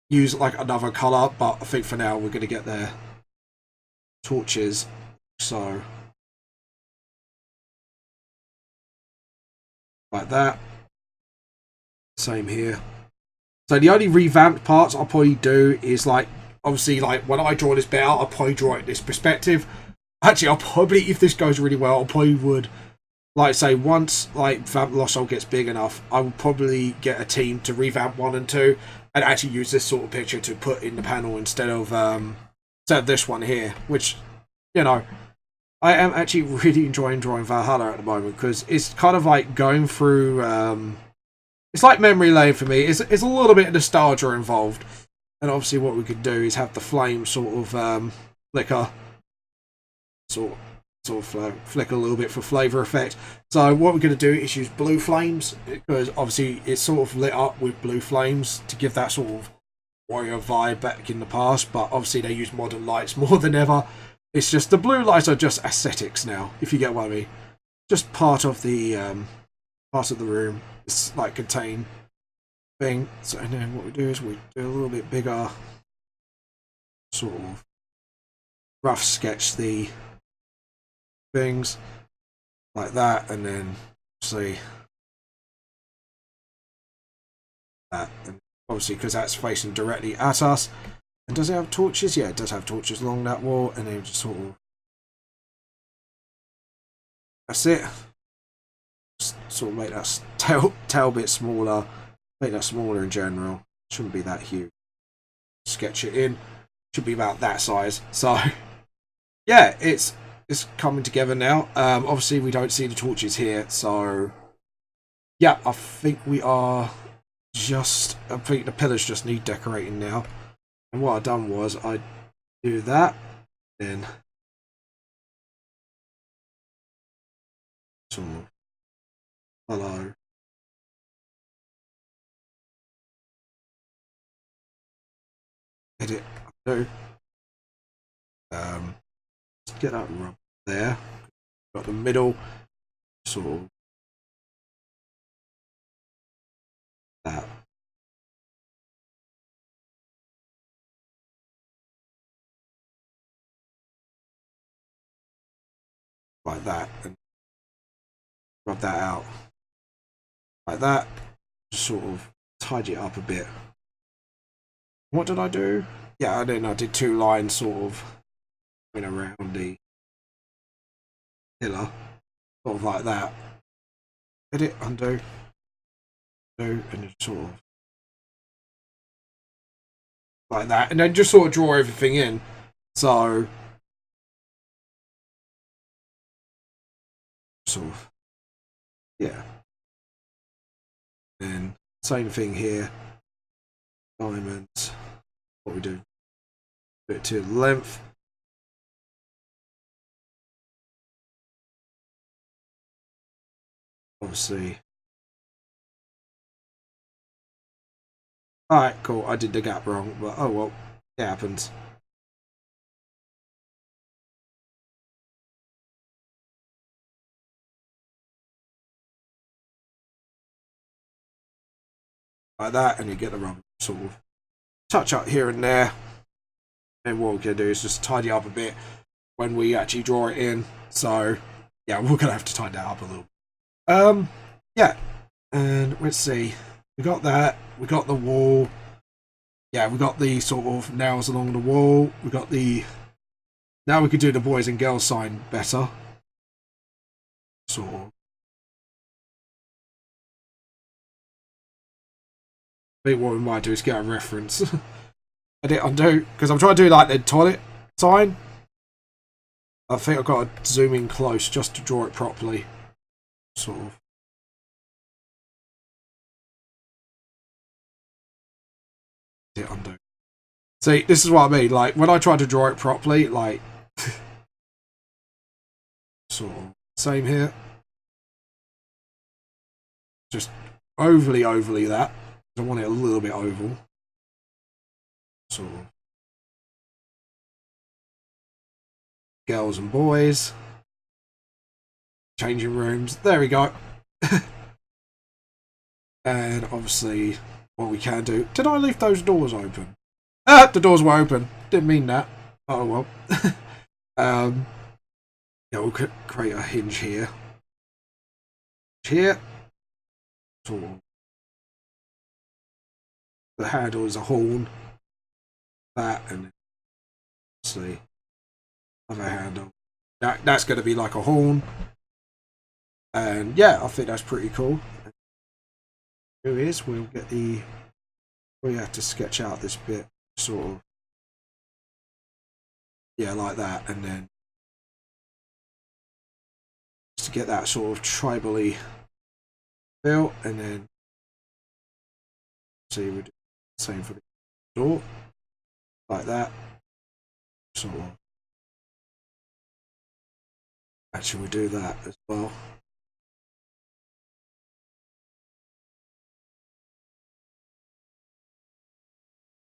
use like another color, but I think for now we're going to get their torches. So like that. Same here. So the only revamped parts I'll probably do is like, obviously like when I draw this bit out, I'll probably draw it in this perspective. Actually, I'll probably, if this goes really well, I probably would, like say, once like Vamp Lost Soul gets big enough, I will probably get a team to revamp 1 and 2 and actually use this sort of picture to put in the panel instead of this one here, which, you know, I am actually really enjoying drawing Valhalla at the moment, because it's kind of like going through it's like memory lane for me. It's a little bit of nostalgia involved, and obviously what we could do is have the flame sort of flicker, sort of flicker a little bit for flavor effect. So what we're going to do is use blue flames, because obviously it's sort of lit up with blue flames to give that sort of warrior vibe back in the past, but obviously they use modern lights more than ever. It's just the blue lights are just aesthetics now, if you get what I mean. Just part of the room. It's like contain thing. So and then what we do is we do a little bit bigger, sort of rough sketch the things like that, and then see that, and obviously because that's facing directly at us. And does it have torches? Yeah, it does have torches along that wall, and then just sort of, that's it. Sort of make that tail bit smaller, make that smaller in general. Shouldn't be that huge. Sketch it in, should be about that size. So yeah, it's coming together now. Obviously we don't see the torches here, so yeah, I think I think the pillars just need decorating now. And what I done was I do that, then sort of hello. Edit. No. Let's get that rub there. Got the middle. Sort of that. Like that. And rub that out. Like that. Just sort of tidy it up a bit. What did I do? Yeah, I did 2 lines sort of going around the pillar. Sort of like that. Edit, undo, and just sort of like that. And then just sort of draw everything in. So sort of, yeah. And same thing here. Diamonds. What we do? Put it to length. Obviously. Alright, cool. I did the gap wrong, but oh well. It happens. Like that, and you get the rubber sort of touch up here and there. And what we're going to do is just tidy up a bit when we actually draw it in. So yeah, we're going to have to tidy that up a little. Yeah, and let's see. We got that. We got the wall. Yeah, we got the sort of nails along the wall. We got the. Now we could do the boys and girls sign better. Sort of. I think what we might do is get a reference. Edit, undo, because I'm trying to do like the toilet sign. I think I've got to zoom in close just to draw it properly. Sort of. Hit undo. See, this is what I mean. Like, when I try to draw it properly, like, sort of same here. Just overly that. I want it a little bit oval. Sort of. Girls and boys. Changing rooms. There we go. And obviously, what we can do. Did I leave those doors open? Ah, the doors were open. Didn't mean that. Oh well. Yeah, we'll create a hinge here. Here. Sort of. The handle is a horn. That and obviously another handle. That's going to be like a horn. And yeah, I think that's pretty cool. Here it is. We'll get the. We have to sketch out this bit, sort of. Yeah, like that, and then just to get that sort of tribally feel, and then see we do the same for the door, like that, sort of. Actually, we do that as well.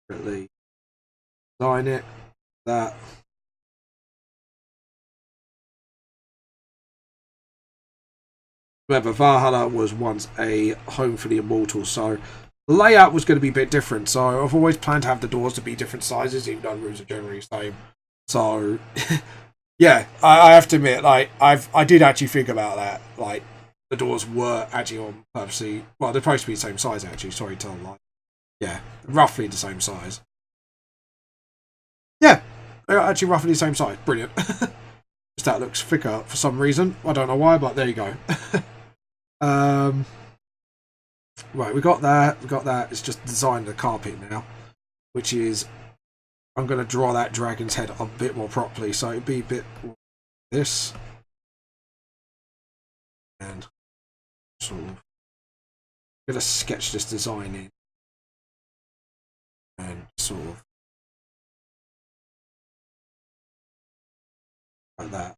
Really line it, that. Remember, Valhalla was once a home for the Immortals, so the layout was going to be a bit different. So I've always planned to have the doors to be different sizes, even though the rooms are generally the same. So yeah, I have to admit, like I did actually think about that. Like the doors were actually on purposely. Well, they're supposed to be the same size actually. Sorry to lie. Yeah, roughly the same size. Yeah, they're actually roughly the same size. Brilliant. Just that looks thicker for some reason. I don't know why, but there you go. Right, we got that. We got that. It's just design the carpet now, which is I'm going to draw that dragon's head a bit more properly, so it'd be a bit like this, and sort of going to sketch this design in, and sort of like that.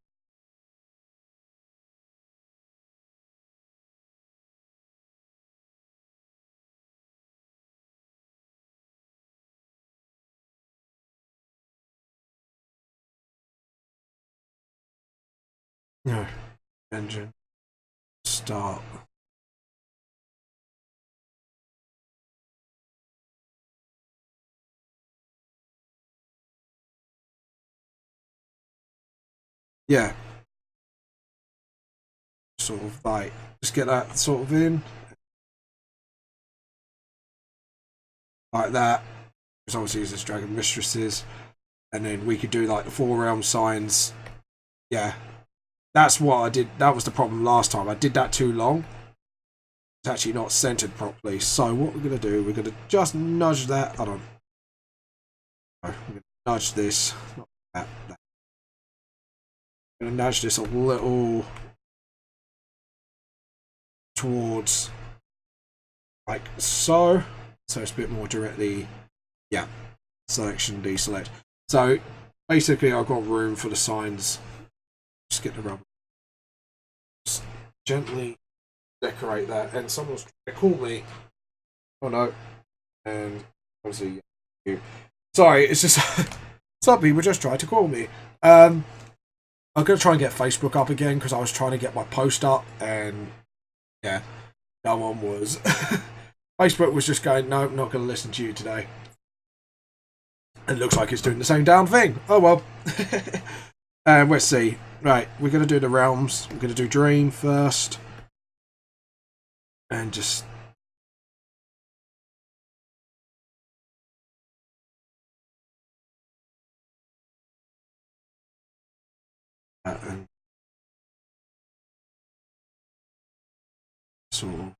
No, engine start. Yeah, sort of like just get that sort of in like that. Because obviously it's Dragon Mistresses, and then we could do like the 4 realm signs. Yeah, that's what I did. That was the problem last time. I did that too long. It's actually not centered properly. So what we're going to do, we're going to just nudge that. Hold on. We're going to nudge this. Not that. I'm going to nudge this a little towards like so. So it's a bit more directly. Yeah. Selection, deselect. So basically I've got room for the signs. Just get the rubber. Just gently decorate that, and someone's trying to call me. Oh no. And obviously you. Sorry, it's just some people just tried to call me. I'm gonna try and get Facebook up again because I was trying to get my post up, and yeah, no one was. Facebook was just going, no, not gonna listen to you today. It looks like it's doing the same damn thing. Oh well. And let's see. Right, we're gonna do the realms. We're gonna do Dream first. And just and sort of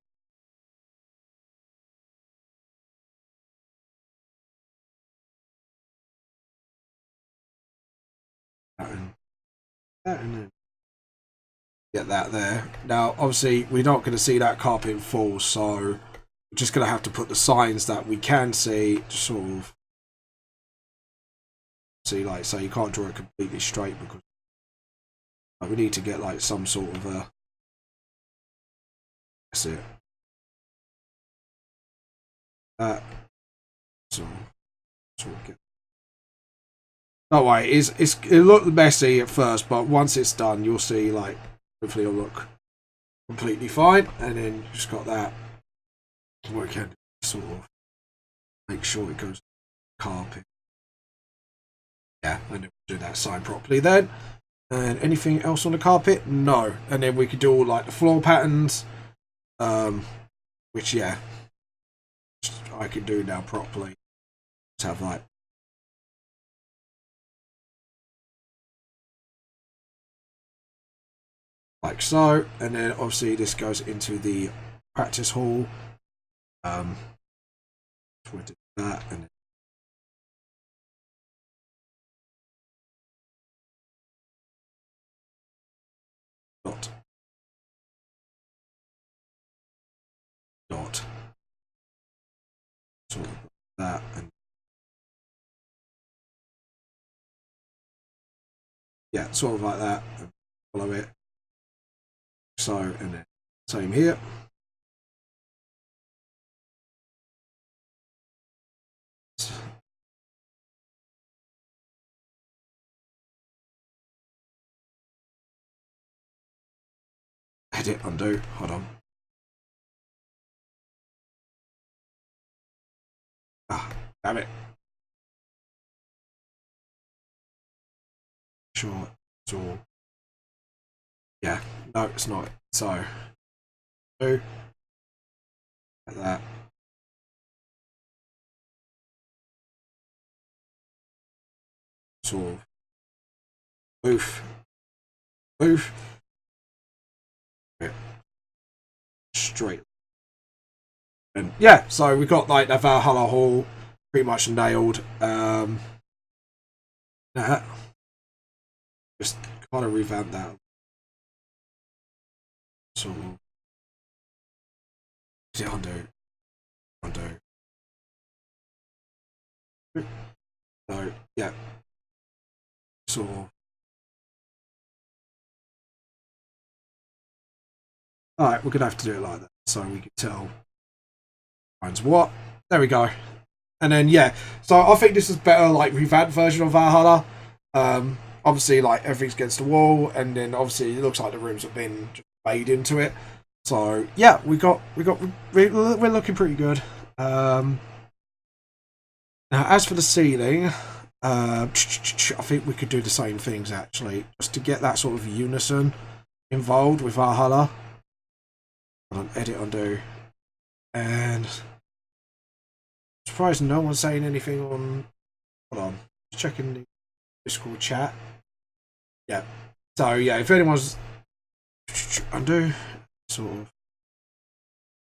and then get that there. Now, obviously, we're not going to see that carpet in full, so we're just going to have to put the signs that we can see, sort of see, like, so you can't draw it completely straight because we need to get like some sort of a, that's it, that, so of get. No way, it looked messy at first, but once it's done, you'll see, like, hopefully it'll look completely fine. And then you just got that where we can sort of make sure it goes carpet. Yeah, and then we'll do that sign properly then. And anything else on the carpet? No. And then we could do all like the floor patterns, which, yeah, I can do now properly. Just have like so, and then obviously this goes into the practice hall. We'll do that, and then dot sort of that, and yeah, sort of like that, and follow it. So, and then same here. Edit, undo, hold on. Ah, damn it. Sure, it's all. Yeah, no, it's not. So, do like that. Sort of move. Yeah. Straight. And yeah, so we got like the Valhalla hall pretty much nailed. Just kind of revamp that. So undo. So yeah. So alright, we're gonna have to do it like that so we can tell finds what. There we go. And then yeah, so I think this is better like revamped version of Valhalla. Obviously like everything's against the wall, and then obviously it looks like the rooms have been just made into it. So yeah, we're looking pretty good. Now as for the ceiling, I think we could do the same things actually, just to get that sort of unison involved with Valhalla. Hold on, edit, undo, and surprised no one's saying anything on. Hold on, just checking the Discord chat. Yeah. So yeah, if anyone's undo, sort of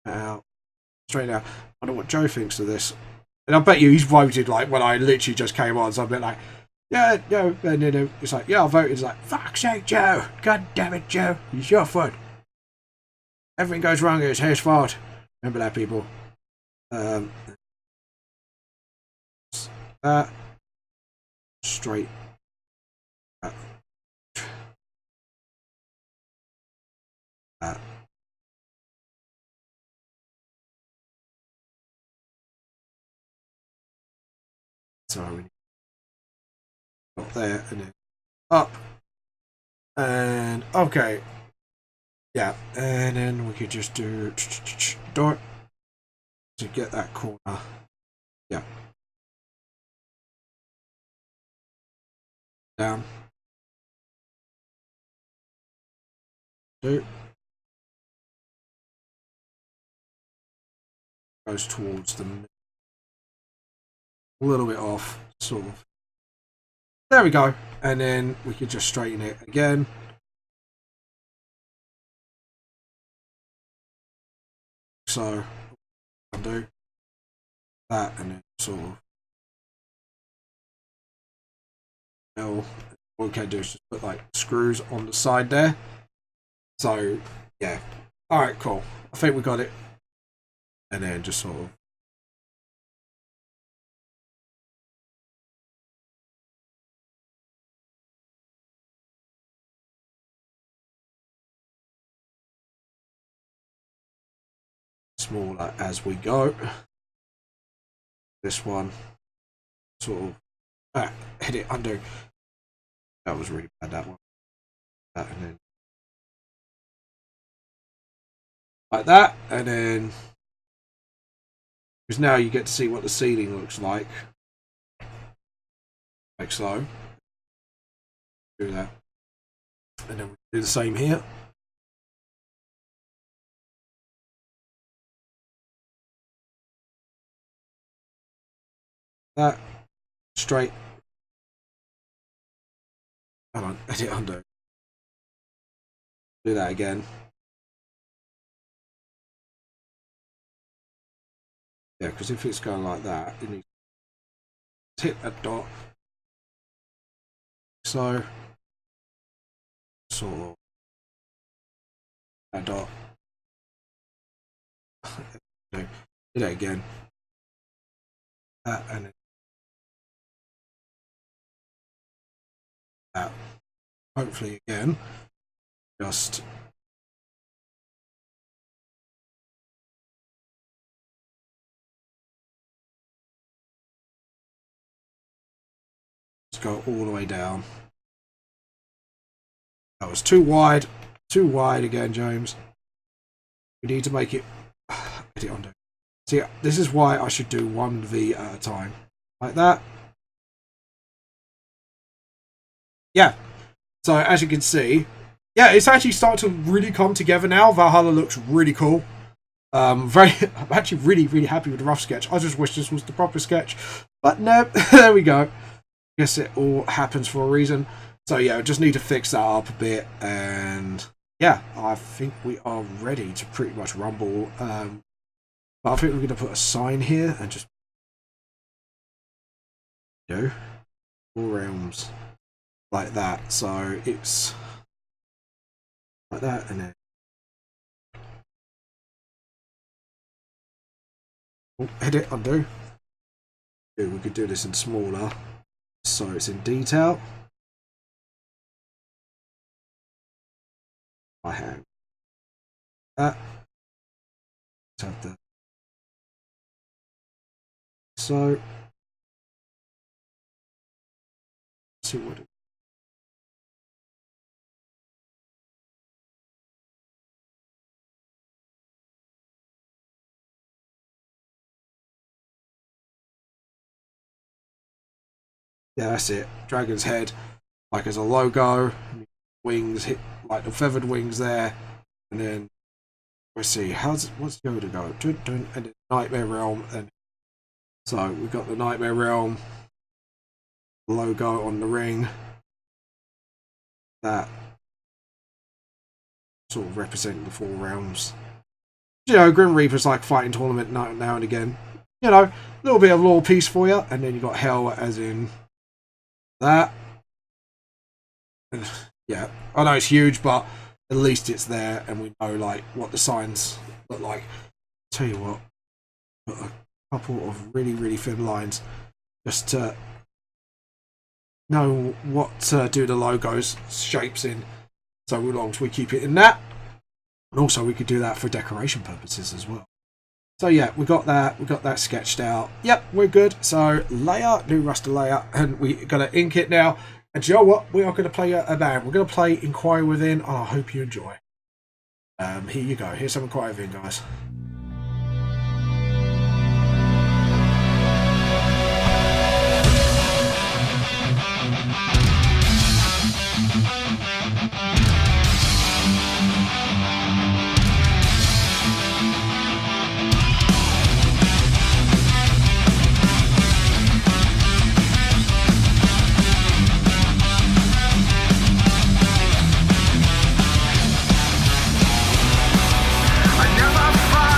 out straight out. I don't know what Joe thinks of this, and I bet you he's voted like when I literally just came on. So I'm a bit like, yeah, no, and then it's like, yeah, I voted. It's like, fuck's sake, Joe! God damn it, Joe! It's your fault. Everything goes wrong, it's his fault. Remember that, people. That straight. That. So we got there and then up and okay. Yeah, and then we could just do door to get that corner. Yeah. Down. Do. Goes towards the middle. A little bit off, sort of. There we go. And then we could just straighten it again. So undo that and then sort of L. What we can do is just put like screws on the side there. So yeah. Alright, cool. I think we got it and then just sort of smaller as we go. This one sort of hit it under. That was really bad, that one. That, and then like that, and then because now you get to see what the ceiling looks like so. Do that, and then we do the same here. That straight. Hold on, edit undo. Do that again. Yeah, because if it's going like that, you need to hit that dot. So, sort of that dot. Do that again. That and then that. Hopefully again, just go all the way down. That was too wide again, James. We need to make it. Edit undo. See, this is why I should do 1V at a time, like that. Yeah. So as you can see, yeah, it's actually starting to really come together now. Valhalla looks really cool. I'm actually really happy with the rough sketch. I just wish this was the proper sketch, but no. There we go. Guess it all happens for a reason. So yeah, I just need to fix that up a bit, and yeah, I think we are ready to pretty much rumble. But I think we're going to put a sign here and just do 4 realms like that. So it's like that, and then edit, undo. We could do this in smaller, so it's in detail. I have that. Let's have the so let's see what it, yeah, that's it. Dragon's head, like as a logo, wings hit like the feathered wings there, and then let's see what's Yoda go and then Nightmare Realm, and so we've got the Nightmare Realm logo on the ring, that sort of representing the 4 realms. You know, Grim Reaper's like fighting tournament now and again. You know, a little bit of lore piece for you, and then you got Hell as in that. And yeah, I know it's huge, but at least it's there, and we know like what the signs look like. Tell you what, put a couple of really thin lines just to know what to do the logos shapes in, so long as we keep it in that. And also we could do that for decoration purposes as well. So yeah, we got that sketched out. Yep, we're good. So layer, new raster layer, and we're gonna ink it now. And you know what? We are going to play a band. We're going to play Enquire Within, and I hope you enjoy. Here you go. Here's some Enquire Within, guys. I never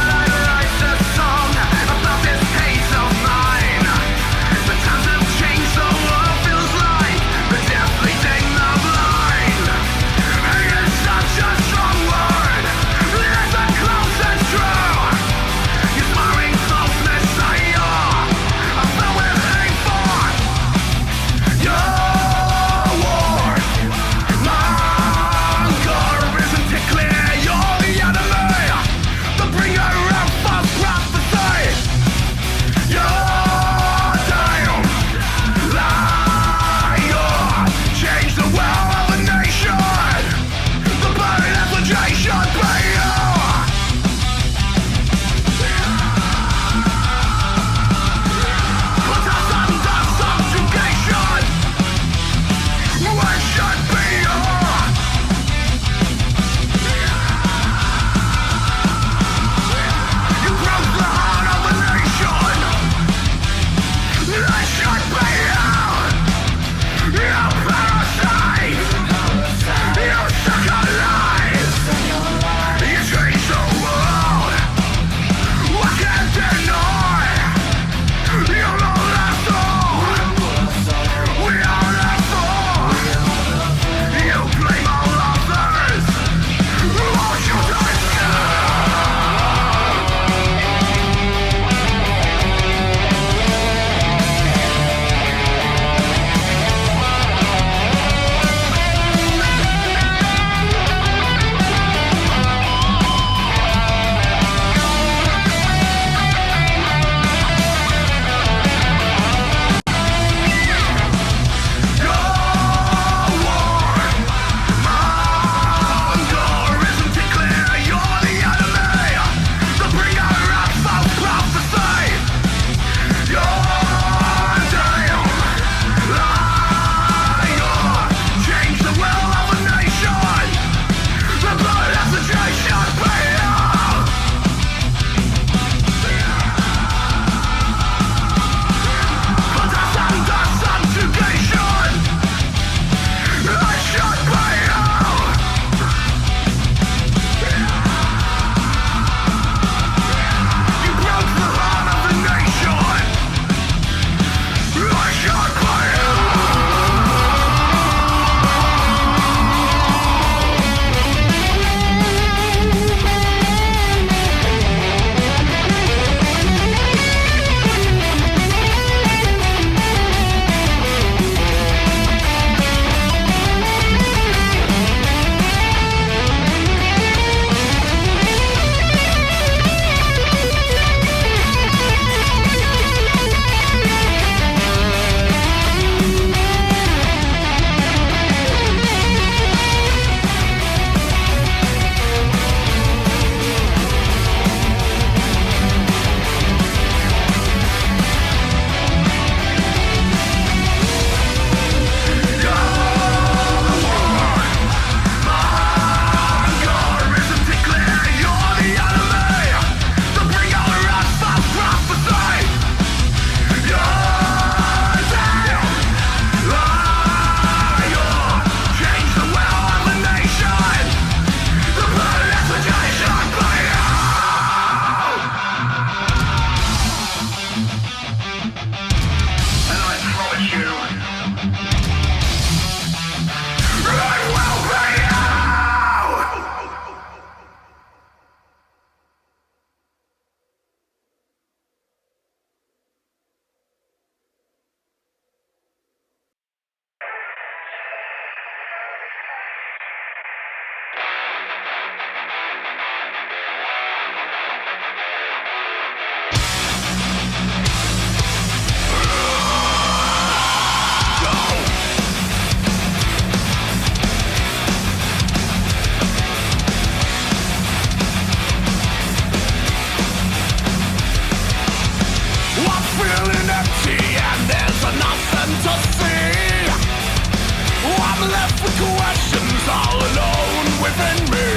left with questions all alone within me.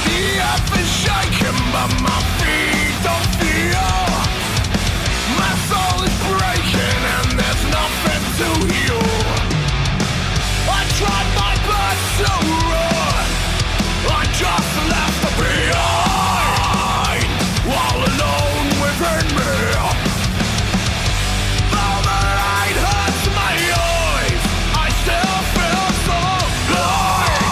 The earth is shaking but my feet don't feel. My soul is breaking and there's nothing to heal. I tried my best to run, I just left behind, all alone within me. Though the light hurts my eyes, I still feel so blind.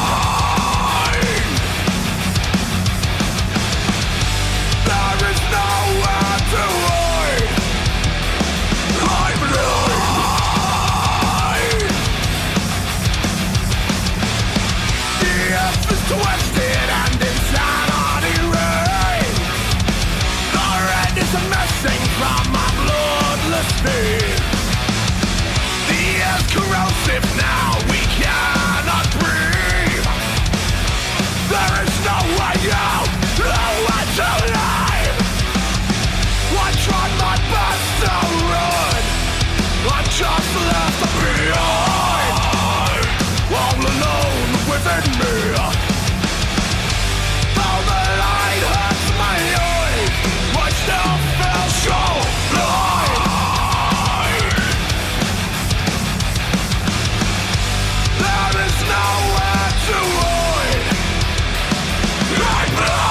There is nowhere to hide, I'm blind. The earth is twisted and insanity reigns. The red is missing from my bloodless veins. The air's corrosive now, we cannot breathe. There is no way out, nowhere to live. I tried my best to run, I just left behind, all alone within me. Though the light hurts my eyes, I still feel so blind. There is nowhere to hide, I'm blind.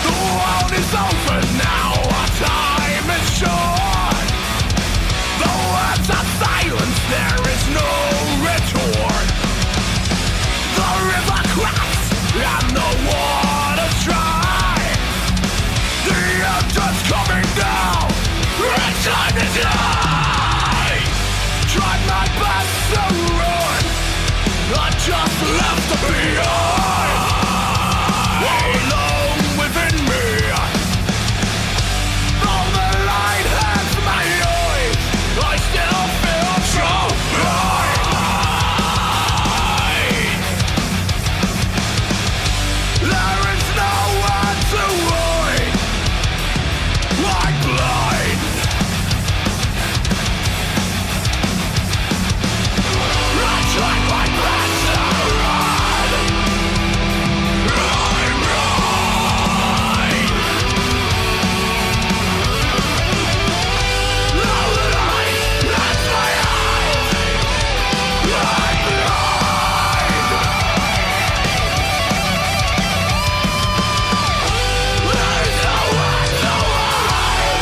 The world is over now, our time is short. The words are silenced, there is no retort. The river cracks and the water's dry. The end is coming now, it's time to die. Tried my best to run, I just left behind, all alone within me. Though the light hurts my eyes, I still feel so blind. There is nowhere to hide, I'm blind. I tried my best to run, I'm blind. Though the light hurts my eyes, I'm blind. There is nowhere to hide,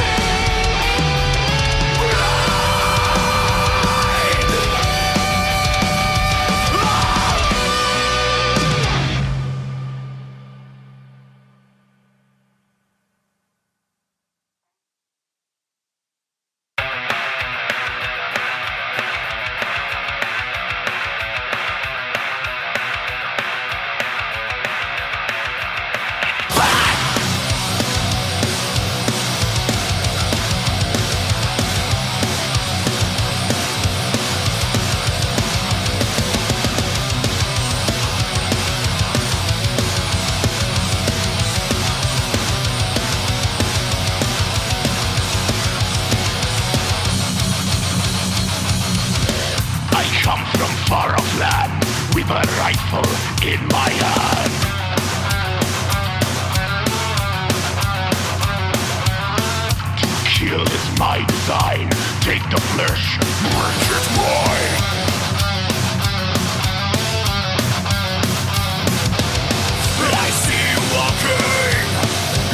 I come from far off land with a rifle in my hand. To kill is my design. Take the flesh, break it mine. I see you walking,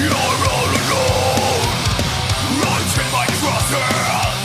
you're all alone. Right in my crosshairs,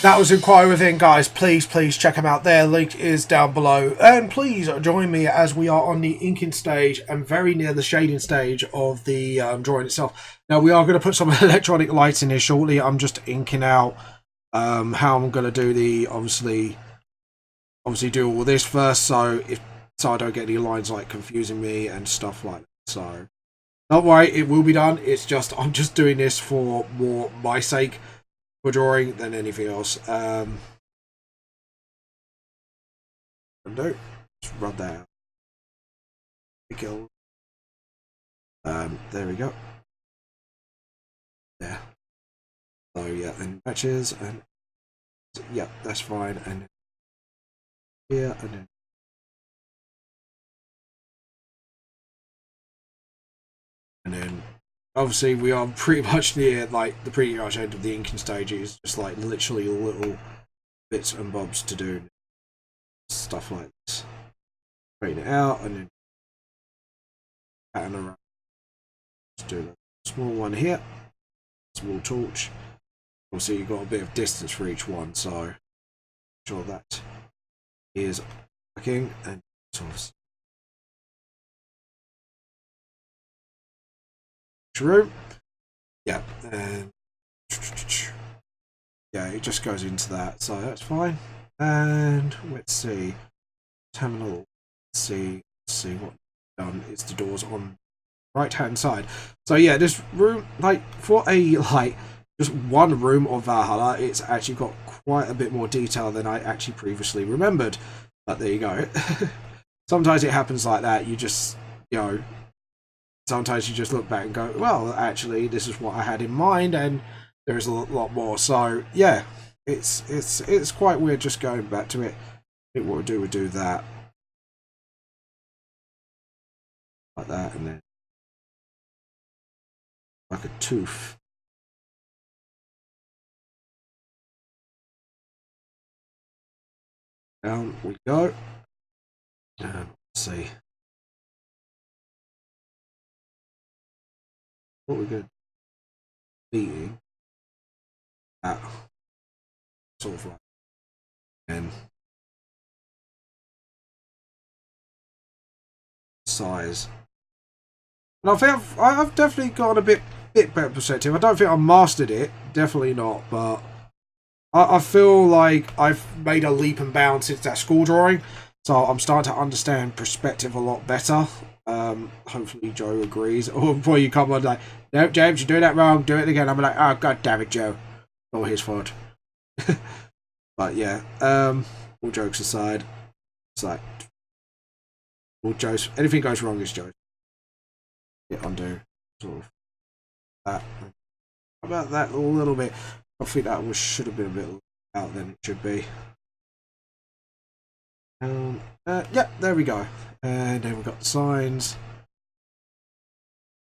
That was Enquire Within, guys. Please check them out. Their link is down below. And please join me as we are on the inking stage and very near the shading stage of the drawing itself. Now, we are going to put some electronic lights in here shortly. I'm just inking out how I'm going to do the, obviously do all this first, so I don't get any lines like confusing me and stuff like that. So don't worry, it will be done. It's just, I'm just doing this for more my sake for drawing than anything else. Just run that out. There we go. Yeah. So yeah, then matches, and yeah, that's fine. And here, and then obviously we are pretty much near like the pretty much end of the inking stage. It's just like literally little bits and bobs to do, stuff like this. Straighten it out and then pattern around. Let's do a small one here, small torch. Obviously you've got a bit of distance for each one, so make sure that is working. And sort of room. Yeah, and yeah, it just goes into that, so that's fine. And let's see, terminal. Let's see what done. It's the doors on right hand side. So yeah, this room, like for a just one room of Valhalla, it's actually got quite a bit more detail than I actually previously remembered. But there you go. Sometimes it happens like that. You just, you know, sometimes you just look back and go, well, actually, this is what I had in mind, and there's a lot more. So yeah, it's quite weird just going back to it. What we'll do that like that, and then like a tooth. Down we go. And let's see what we're going to be eating. That sort of like, and size. And I think I've definitely got a bit better perspective. I don't think I mastered it, definitely not, but I feel like I've made a leap and bound since that school drawing, so I'm starting to understand perspective a lot better. Hopefully Joe agrees. Or before you come on like, no, James, you're doing that wrong, do it again. I'm like, oh god damn it, Joe. Not his fault. But yeah, all jokes aside, it's like all jokes, anything goes wrong is Joe. Yeah, undo sort of that. How about that a little bit? I think that should have been a bit out than it should be. Yeah, there we go. And then we've got the signs.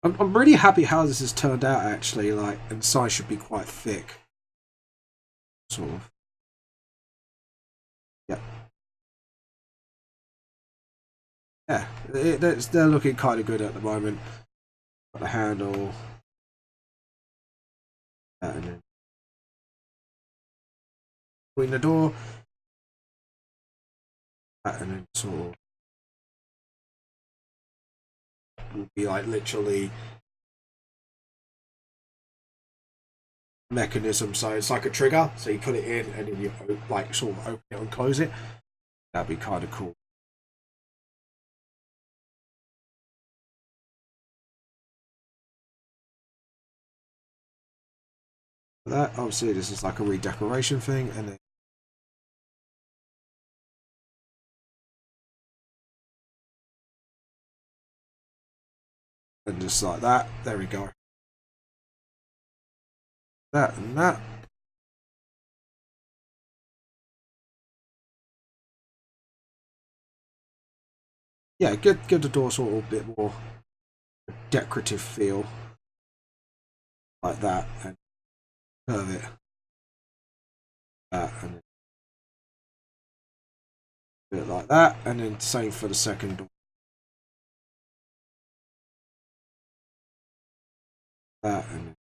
I'm really happy how this has turned out, actually. Like, and the signs should be quite thick, sort of. Yeah. Yeah, they're looking kind of good at the moment. Got the handle. And then between the door, and then sort of will be like literally mechanism. So it's like a trigger. So you put it in, and then you like sort of open it and close it. That'd be kind of cool. For that, obviously, this is like a redecoration thing, and then and just like that. There we go. That and that. yeah, give the door sort of a bit more decorative feel, like that, and curve it, that, and do it like that, and then same for the second door. That, and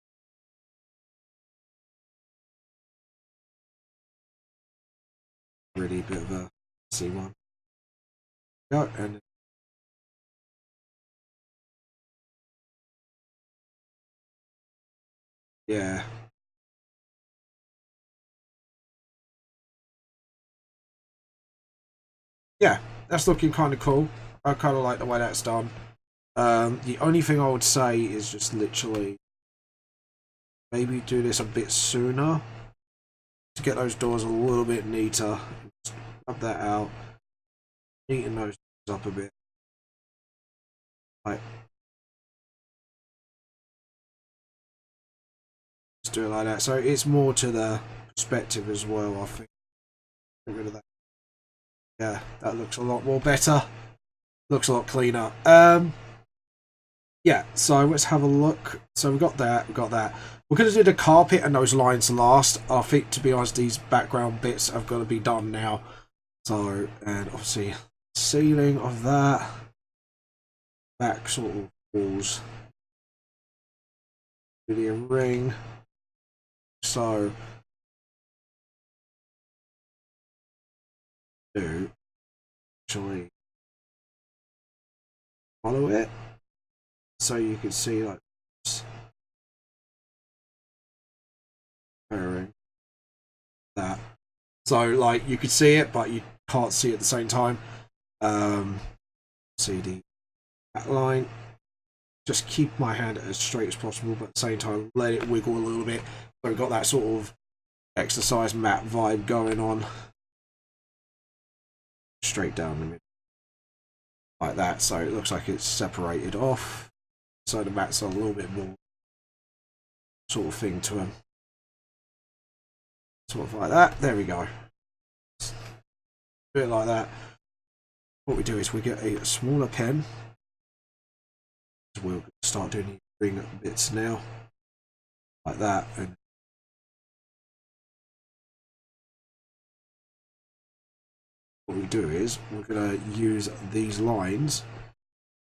really a bit of a messy one. Go, and yeah. Yeah, that's looking kind of cool. I kind of like the way that's done. The only thing I would say is just literally maybe do this a bit sooner to get those doors a little bit neater. Just rub that out, neaten those up a bit. Right. Just do it like that. So it's more to the perspective as well, I think. Get rid of that. Yeah, that looks a lot more better. Looks a lot cleaner. Yeah, so let's have a look. So we've got that, we've got that. We're going to do the carpet and those lines last. I think, to be honest, these background bits have got to be done now. So, and obviously, ceiling of that. Back sort of walls. Really a ring. So, do actually follow it. So you can see like that. So like you could see it, but you can't see it at the same time. See the line. Just keep my hand as straight as possible, but at the same time let it wiggle a little bit. So we've got that sort of exercise mat vibe going on. Straight down the middle. Like that, so it looks like it's separated off. So the mats are a little bit more sort of thing to them. Sort of like that. There we go. Do it like that. What we do is we get a smaller pen. We'll start doing the ring bits now. Like that. And what we do is we're going to use these lines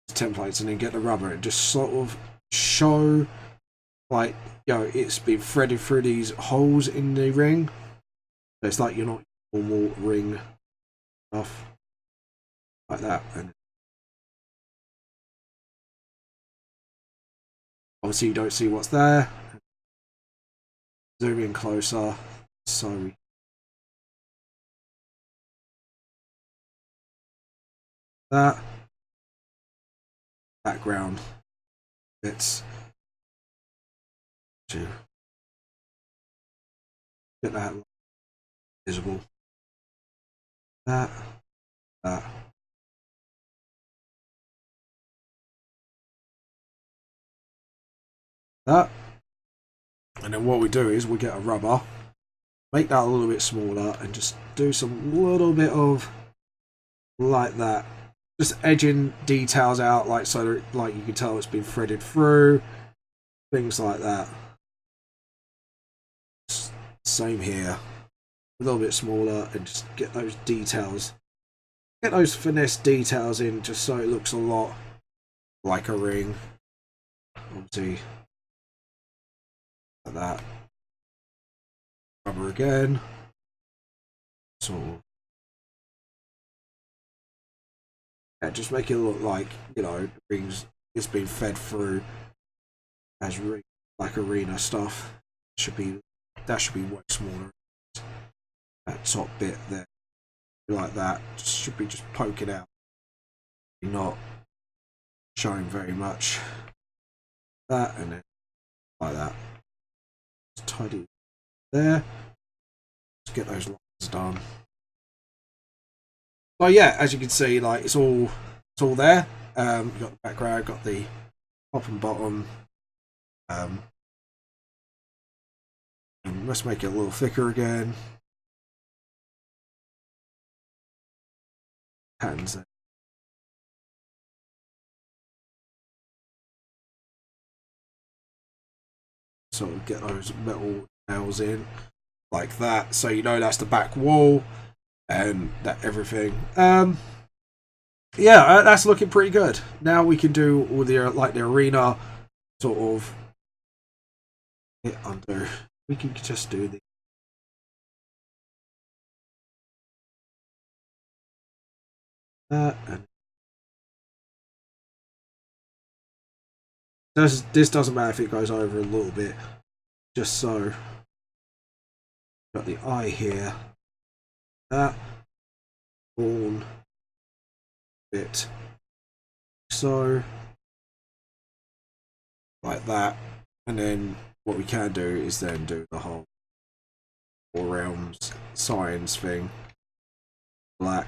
as templates and then get the rubber and just sort of show like, you know, it's been threaded through these holes in the ring. So it's like you're not normal ring stuff like that. And obviously you don't see what's there. Zoom in closer. So we that background bits to get that visible. That. And then what we do is we get a rubber, make that a little bit smaller, and just do some little bit of like that, just edging details out, like so that, like you can tell it's been threaded through, things like that. Same here, a little bit smaller, and just get those details, get those finesse details in, just so it looks a lot like a ring. Obviously, like that. Rubber again. So yeah, just make it look like, you know, rings. It's been fed through as like arena stuff. That should be way smaller. That top bit there, like that, should be just poking out, not showing very much. That and then like that. Just tidy there. Let's get those lines done. So yeah, as you can see, like it's all there. You've got the background, got the top and bottom. And let's make it a little thicker again. Patterns there. sort of get those metal nails in like that, so you know that's the back wall and that everything. Yeah, that's looking pretty good. Now we can do all the like the arena sort of hit under. We can just do the that, and this doesn't matter if it goes over a little bit, just so. Got the eye here, that horn bit, so like that, and then what we can do is then do the whole Four Realms signs thing, black,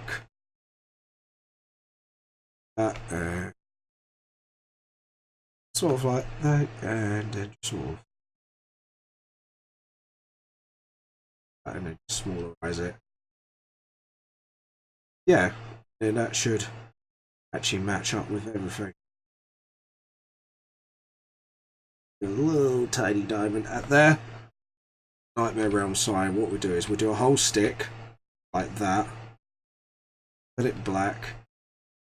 that, and sort of like that, and then sort of. And then smallerize it. Yeah, then that should actually match up with everything. A little tiny diamond at there. Nightmare Realm sign. What we do is we do a whole stick like that. Put it black.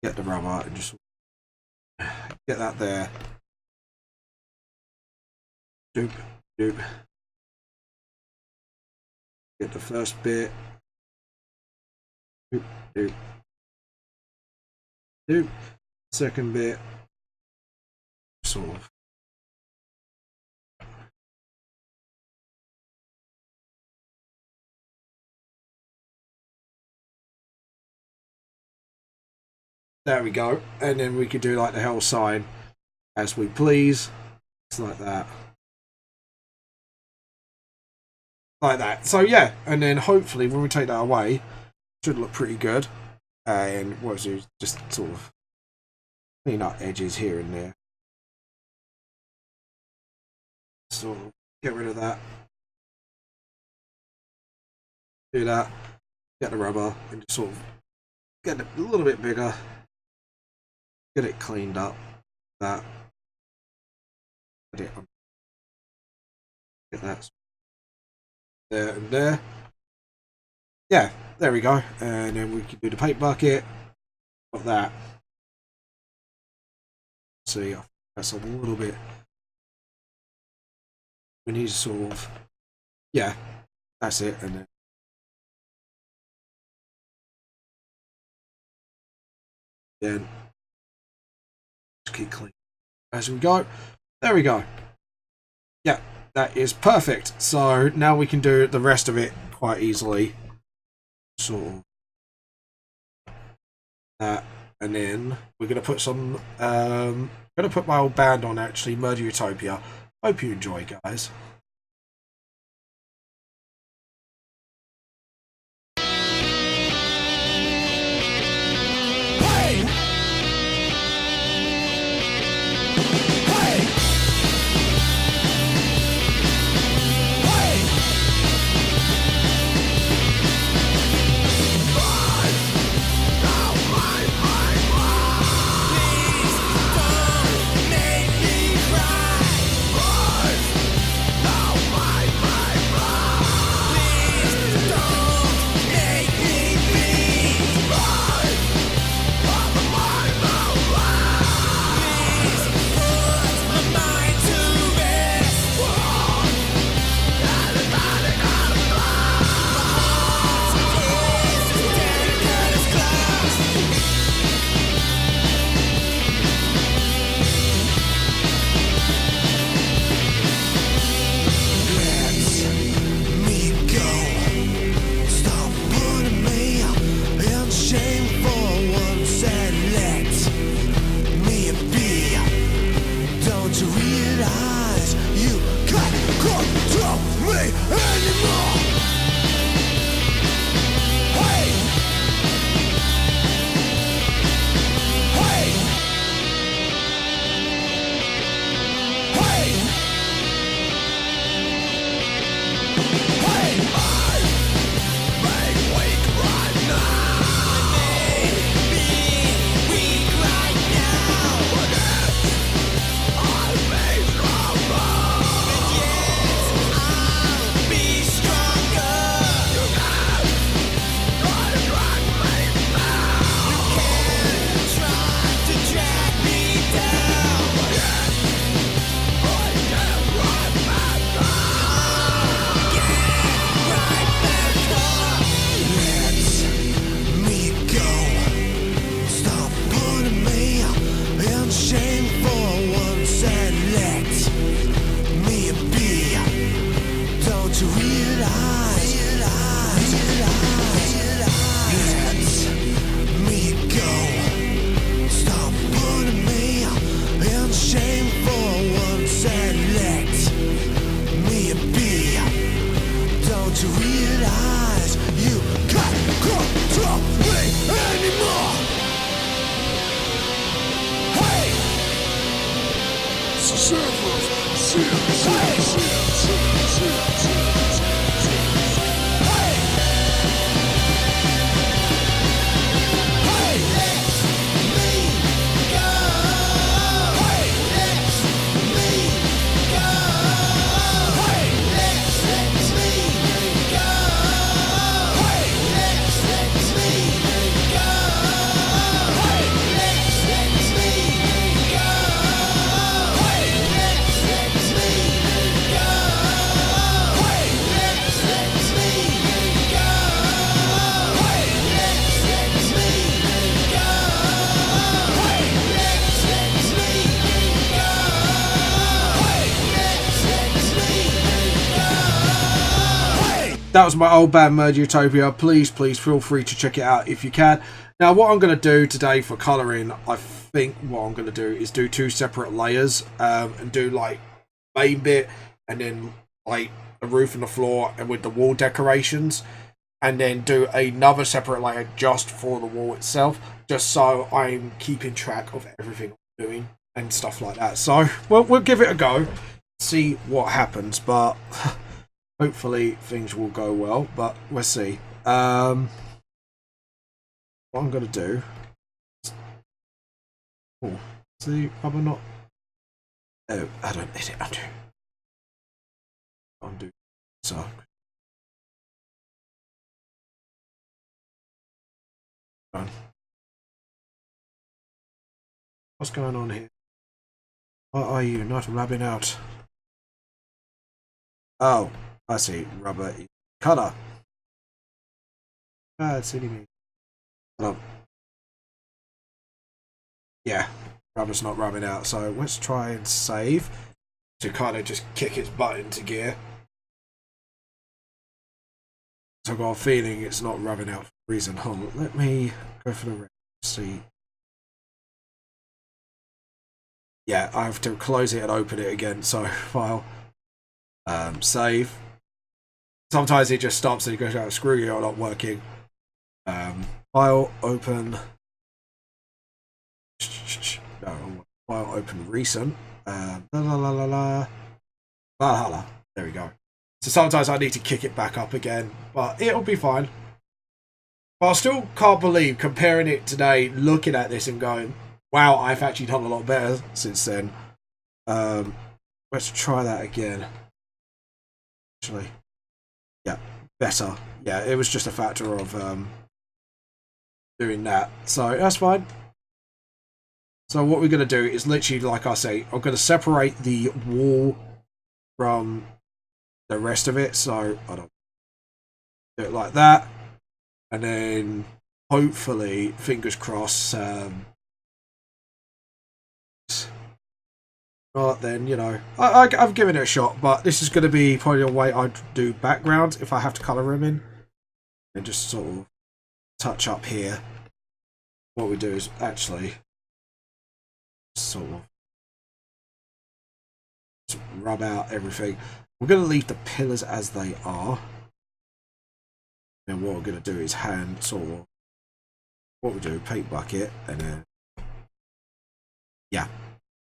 Get the rubber and just get that there. Doop, doop. Get the first bit. Doop, doop. Doop. Second bit. Sort of. There we go. And then we could do like the hell sign as we please. It's like that. Like that. So yeah, and then hopefully when we take that away, it should look pretty good. And what was it? Just sort of clean up edges here and there. So get rid of that. Do that. Get the rubber and just sort of get it a little bit bigger. Get it cleaned up. That. Get that. There and there. Yeah, there we go. And then we can do the paint bucket. Got that. See, that's a little bit. We need to sort of. Yeah, that's it. And then. Then. Just keep clean as we go. There we go. Yeah. That is perfect. So now we can do the rest of it quite easily. Sort of that, and then we're gonna put some. I'm gonna put my old band on actually, Murder Utopia. Hope you enjoy, guys. Please don't make me cry. that was my old band Merge Utopia. Please feel free to check it out if you can. Now, what I'm going to do today for colouring, I think what I'm going to do is do 2 separate layers and do like main bit and then like the roof and the floor and with the wall decorations, and then do another separate layer just for the wall itself, just so I'm keeping track of everything I'm doing and stuff like that. So we'll give it a go, see what happens, but hopefully things will go well, but we'll see. What I'm going to do... Oh, see, rubber not... Oh, I don't need it, undo. So... What's going on here? What are you not rubbing out? Oh, I see. Rubber colour. Ah, it's silly me. Yeah, rubber's not rubbing out. So let's try and save to kind of just kick its butt into gear. So I've got a feeling it's not rubbing out for a reason. Hold on, let me go for the rest. See. Yeah, I have to close it and open it again. So file, save. Sometimes it just stops and it goes out. Screw you, I'm not working. File, open. No, file, open recent. Valhalla. There we go. So sometimes I need to kick it back up again, but it'll be fine. But I still can't believe comparing it today, looking at this and going, wow, I've actually done a lot better since then. Let's try that again. Actually, yeah, better. Yeah, it was just a factor of doing that. So that's fine. So what we're going to do is literally, like I say, I'm going to separate the wall from the rest of it. So I don't do it like that. And then hopefully, fingers crossed, but then, you know, I've given it a shot, but this is going to be probably a way I'd do background if I have to colour him in. And just sort of touch up here. What we do is actually sort of rub out everything. We're going to leave the pillars as they are. And what we're going to do is hand sort of what we do, paint bucket, and then yeah.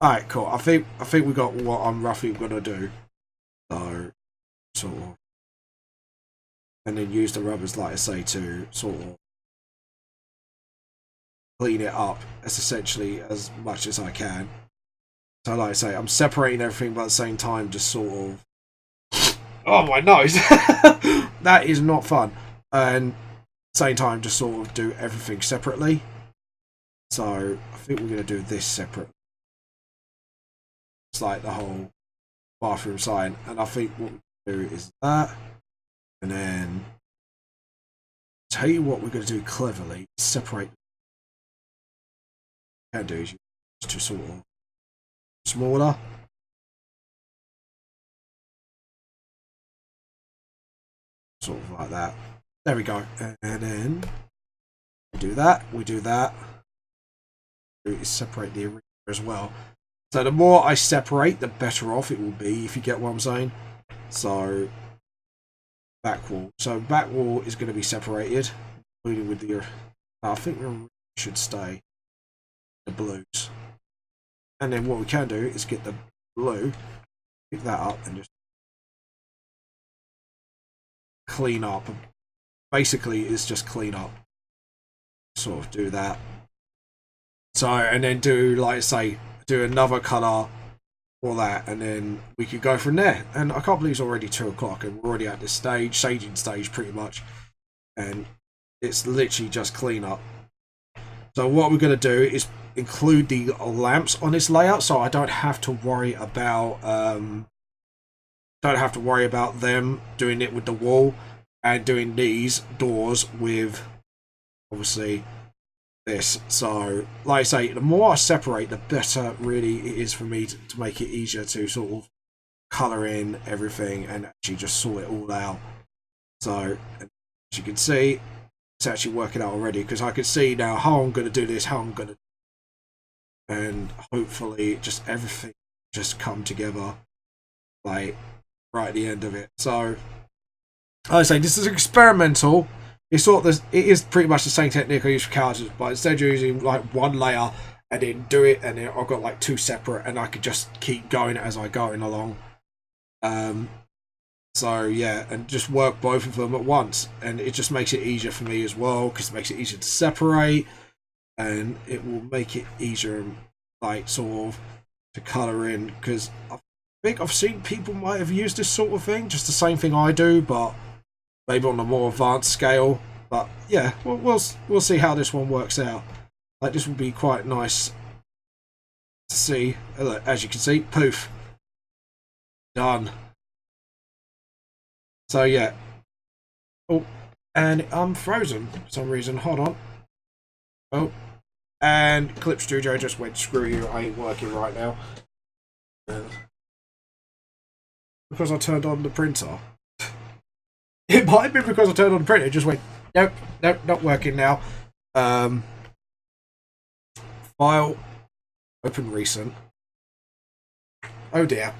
Alright, cool. I think we got what I'm roughly gonna do. So sort of, and then use the rubbers, like I say, to sort of clean it up as essentially as much as I can. So like I say, I'm separating everything, but at the same time just sort of oh, my nose. That is not fun. And same time just sort of do everything separately. So I think we're gonna do this separate. It's like the whole bathroom side, and I think what we do is that, and then tell you what we're going to do cleverly, separate. What you can do is just sort of smaller, sort of like that. There we go, and then we do that. We separate the arena as well. So the more I separate, the better off it will be, if you get what I'm saying. So back wall. So back wall is going to be separated, including with the. I think we should stay the blues. And then what we can do is get the blue, pick that up, and just clean up. Basically, it's just clean up. Sort of do that. So, and then do, like I say, do another colour for that, and then we could go from there. And I can't believe it's already 2 o'clock and we're already at this stage, staging stage pretty much, and it's literally just clean up. So what we're going to do is include the lamps on this layout, so I don't have to worry about them doing it with the wall and doing these doors with obviously this. So like I say, the more I separate, the better really it is for me to make it easier to sort of colour in everything and actually just sort it all out. So as you can see, it's actually working out already, because I can see now how I'm going to do this, how I'm going to, and hopefully just everything just come together like right at the end of it. So I say this is experimental. It's sort of it is pretty much the same technique I use for characters, but instead of using like one layer and then do it, and then I've got like two separate, and I could just keep going as I go along. So yeah, and just work both of them at once, and it just makes it easier for me as well, because it makes it easier to separate, and it will make it easier, like sort of to colour in, because I think I've seen people might have used this sort of thing, just the same thing I do, but maybe on a more advanced scale. But yeah, we'll see how this one works out. Like, this will be quite nice to see. As you can see, poof, done. So yeah. Oh, and I'm frozen for some reason. Hold on. Oh, and Clip Studio just went, screw you, I ain't working right now. Because I turned on the printer. It might have been because I turned on the printer. It just went, nope, not working now. File, open recent. Oh dear.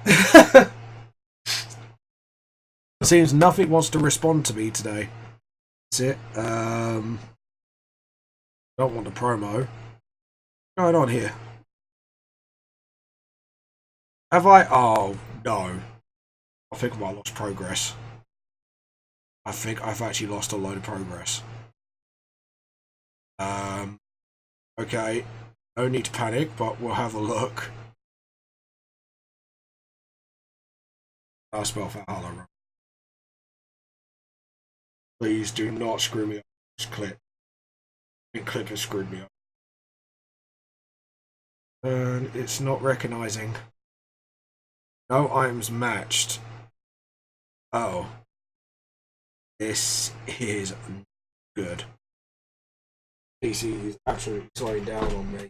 It seems nothing wants to respond to me today. That's it. Don't want the promo. What's going on here? Have I? Oh no. I think I might have lost progress. I think I've actually lost a load of progress. Okay. No need to panic, but we'll have a look. I'll spell Valhalla wrong. Please do not screw me up. Just click. I think Clip has screwed me up. And it's not recognizing. No items matched. Oh. This is good. PC is absolutely slowing down on me.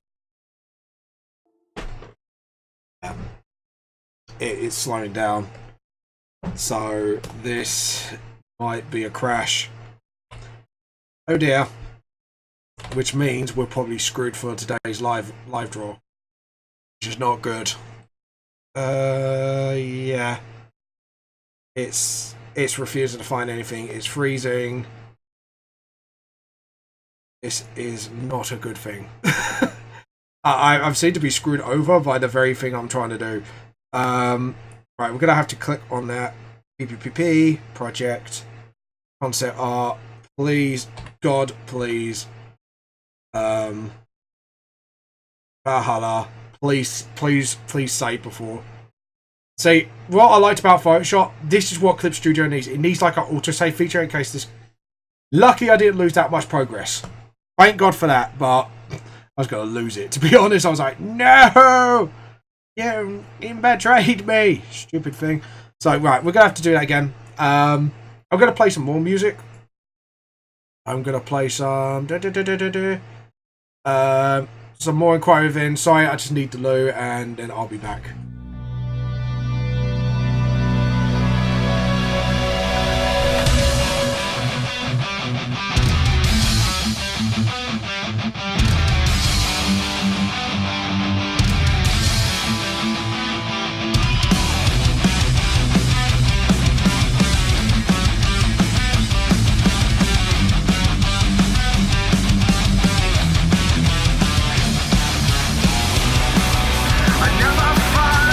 It is slowing down. So this might be a crash. Oh dear. Which means we're probably screwed for today's live draw. Which is not good. Yeah. It's refusing to find anything. It's freezing. This is not a good thing. I've seemed to be screwed over by the very thing I'm trying to do. Right, we're gonna have to click on that PPP project concept art. Please, God, please. Valhalla. Please save before. See, what I liked about Photoshop, this is what Clip Studio needs. It needs like an autosave feature in case this. Lucky I didn't lose that much progress. Thank God for that, but I was going to lose it. To be honest, I was like, no! You betrayed me! Stupid thing. So, right, we're going to have to do that again. I'm going to play some more music. I'm going to play some... some more Enquire Within. Sorry, I just need the loo, and then I'll be back. I never find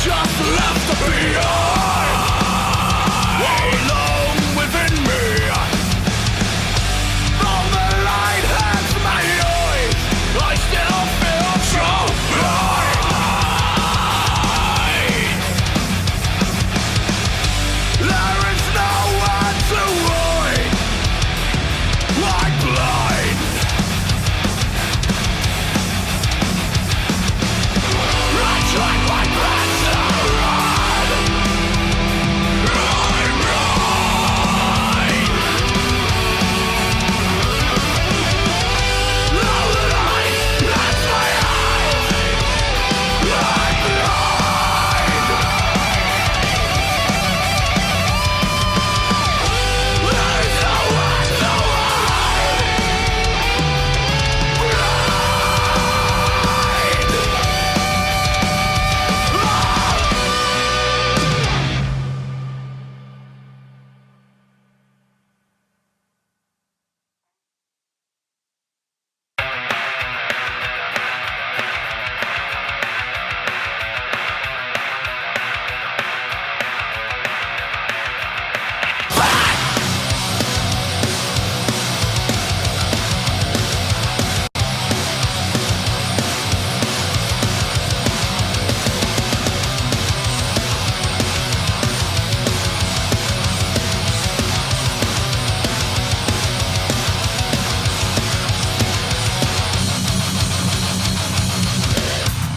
just left behind, alone within me. Though the light hurts my eyes, I still feel so blind. There is nowhere to hide, I'm blind. I tried my best to run, I'm blind. No light, that's my eyes, I'm blind. There's nowhere to hide,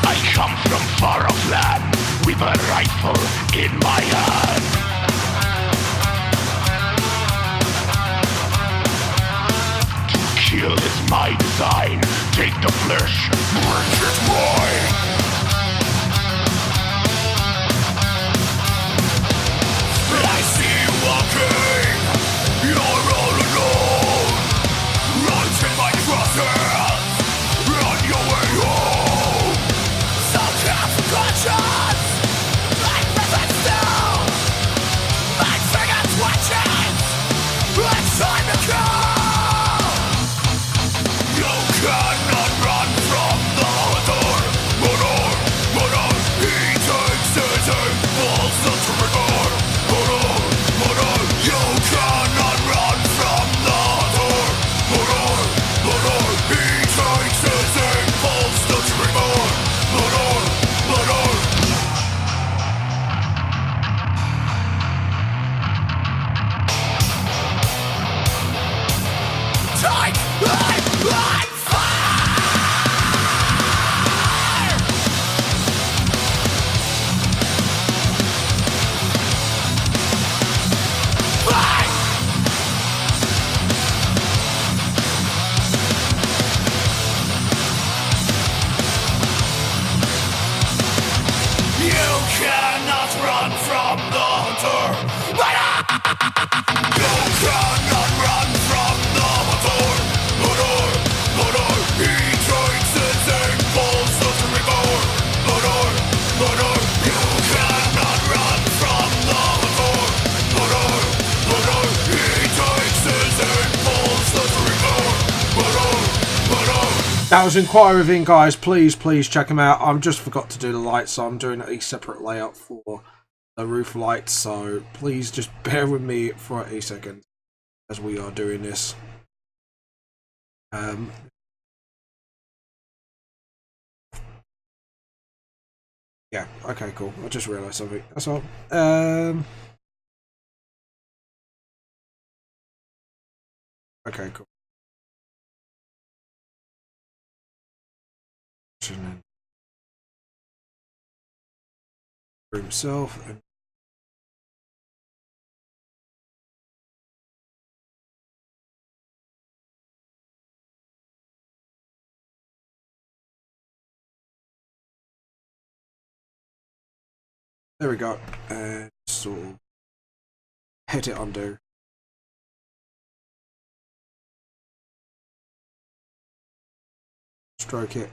I come from far off land with a rifle in my hand. To kill is my design. Take the flesh, break it wide. I see you walking, you're all alone. Right in my crosshairs, on your way home. Some consequences, like prison still. My finger twitches, it's time to go. You cannot run from the hunter. Run on, he takes his aim, falls the trigger. Run on, you cannot run from the hunter. Run on, he takes his aim, falls the trigger. Run on. Take and fire! Fight! You cannot run from the hunter. You cannot run from the hunter. He takes his aim, falls the trigger. You cannot run from the hunter. He takes his aim, falls the trigger. That was Enquire Within, guys. Please check them out. I just forgot to do the lights, so I'm doing a separate layout for the roof lights. So please just bear with me for a second as we are doing this. Yeah, okay, cool. I just realised something. That's all. Okay, cool. For himself. And there we go. And sort of hit it undo. Stroke it.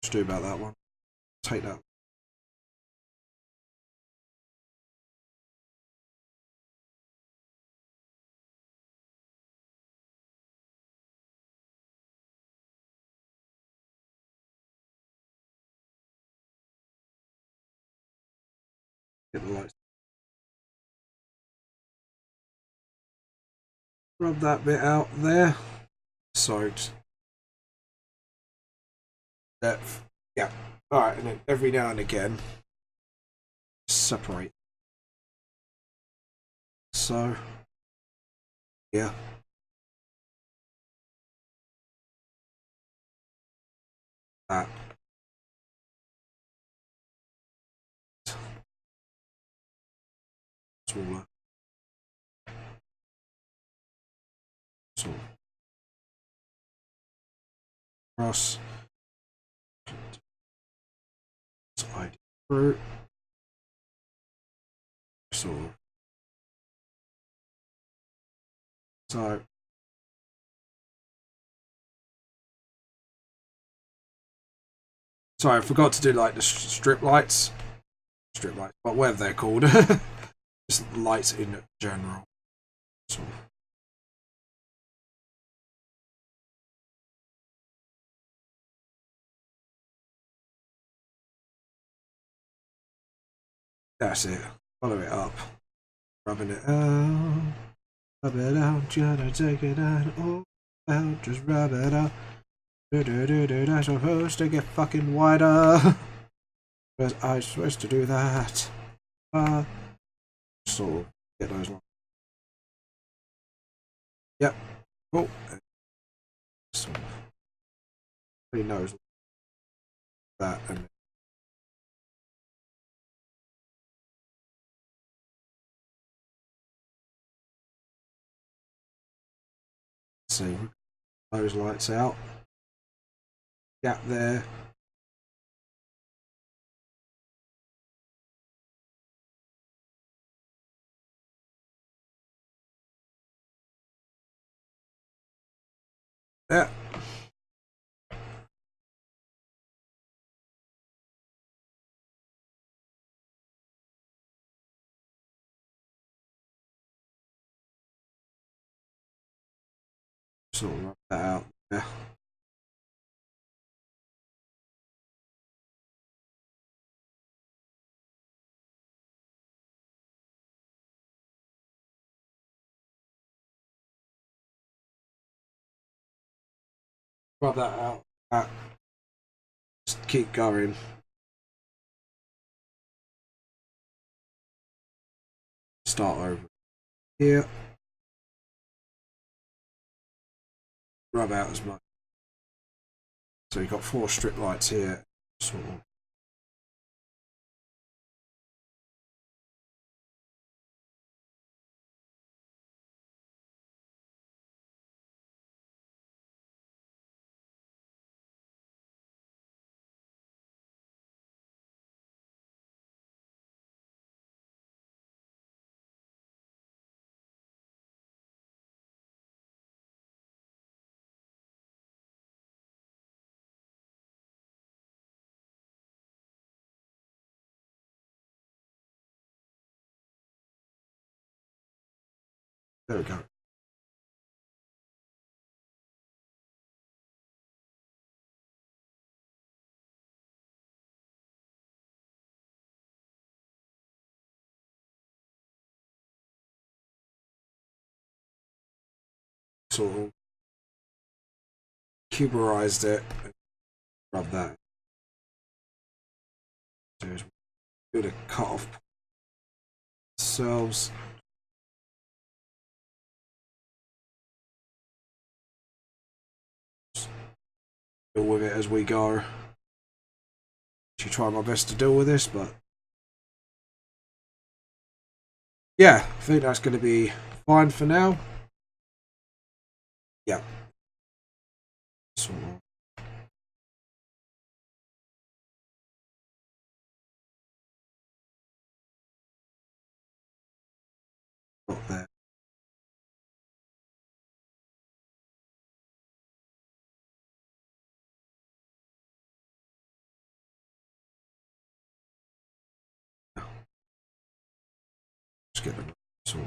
Just do about that one. Take that. Get the lights. Rub that bit out there. So depth. Yeah. Alright, and then every now and again separate. So yeah. That. Smaller. So cross. Side through. Sort of. So sorry, I forgot to do like the strip lights. Strip lights, but whatever they're called. Just lights in general. So that's it. Follow it up. Rubbing it out. Rub it out. Gotta take it out. Oh, out. Just rub it out. I'm supposed to get fucking wider. Was I supposed to do that? Sort of get those ones. Yep. Oh. Sort of. He knows that and see those lights out. Gap there. Yeah. Sort of rub that out. Yeah. Rub that out. Just keep going. Start over here. Rub out as much. So you've got 4 strip lights here. Sort of. There we go. Sort of cuberized it. Rub that. Do the cut off themselves. Deal with it as we go. Actually try my best to deal with this, but yeah, I think that's going to be fine for now. Yeah. Sort of. Got there. Let's get them sort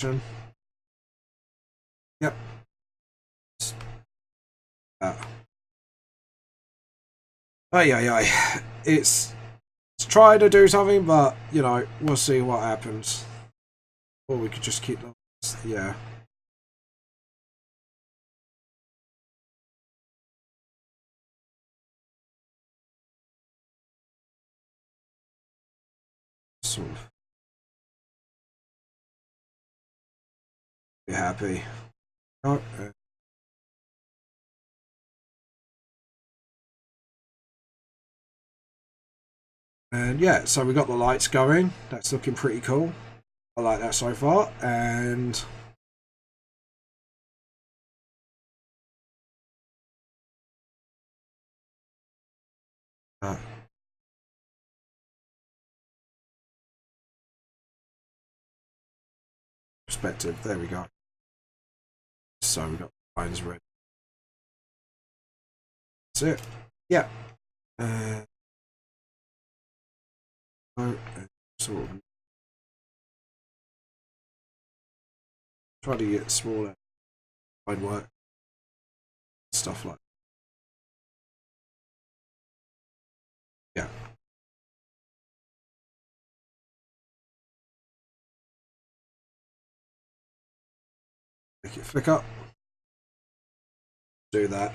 of. Yep. It's trying to do something, but you know, we'll see what happens. Or we could just keep them. Yeah. Sort of. Be happy. Oh, and yeah, so we got the lights going. That's looking pretty cool. I like that so far. And perspective. There we go. So we got the lines ready. That's it. Yeah. Sort of try to get smaller line work stuff like that. Yeah. Make it flicker. Do that.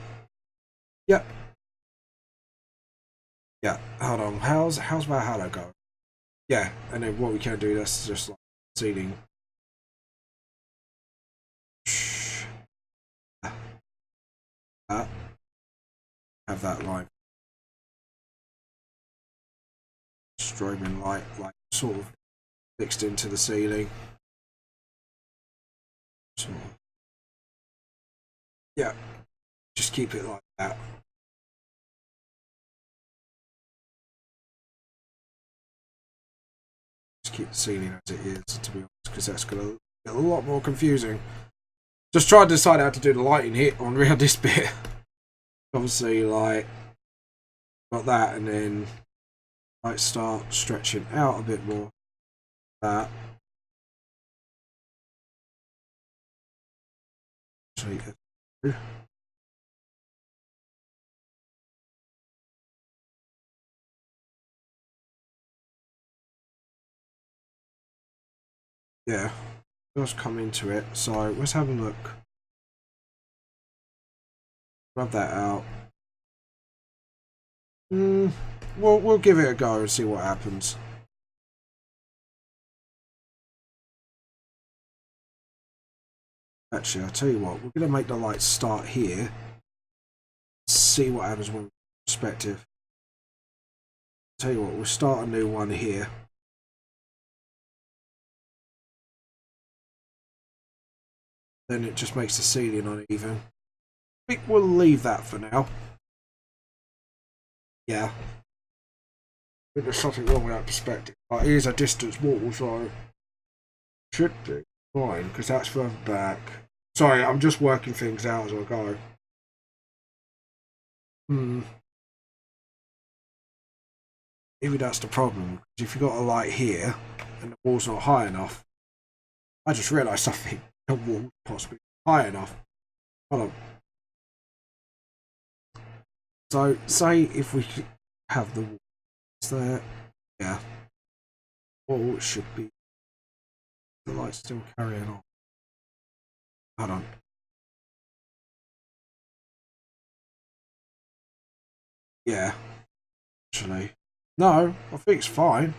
Yep. Yeah. Hold on. How's Valhalla go? Yeah, and then what we can do, that's just like sealing. Have that line. Strobing light, like sort of fixed into the ceiling. Sort of. Yeah, just keep it like that. Just keep the ceiling as it is, to be honest, because that's going to get a lot more confusing. Just try to decide how to do the lighting here on around this bit. Obviously, like, got that, and then like start stretching out a bit more. That. Yeah, just come into it. So let's have a look. Rub that out. We'll give it a go and see what happens. Actually, I'll tell you what. We're gonna make the lights start here. See what happens when perspective. Tell you what, we'll start a new one here. Then it just makes the ceiling uneven. I think we'll leave that for now. Yeah. I think there's something wrong with that perspective. But here's a distance wall, so should be fine, because that's further back. Sorry, I'm just working things out as I go. Maybe that's the problem. If you've got a light here and the wall's not high enough, I just realised something. The wall possibly high enough. Hold on. So, say if we have the walls there, yeah, wall should be. The light's still carrying on. Hold on. Yeah, actually, no, I think it's fine.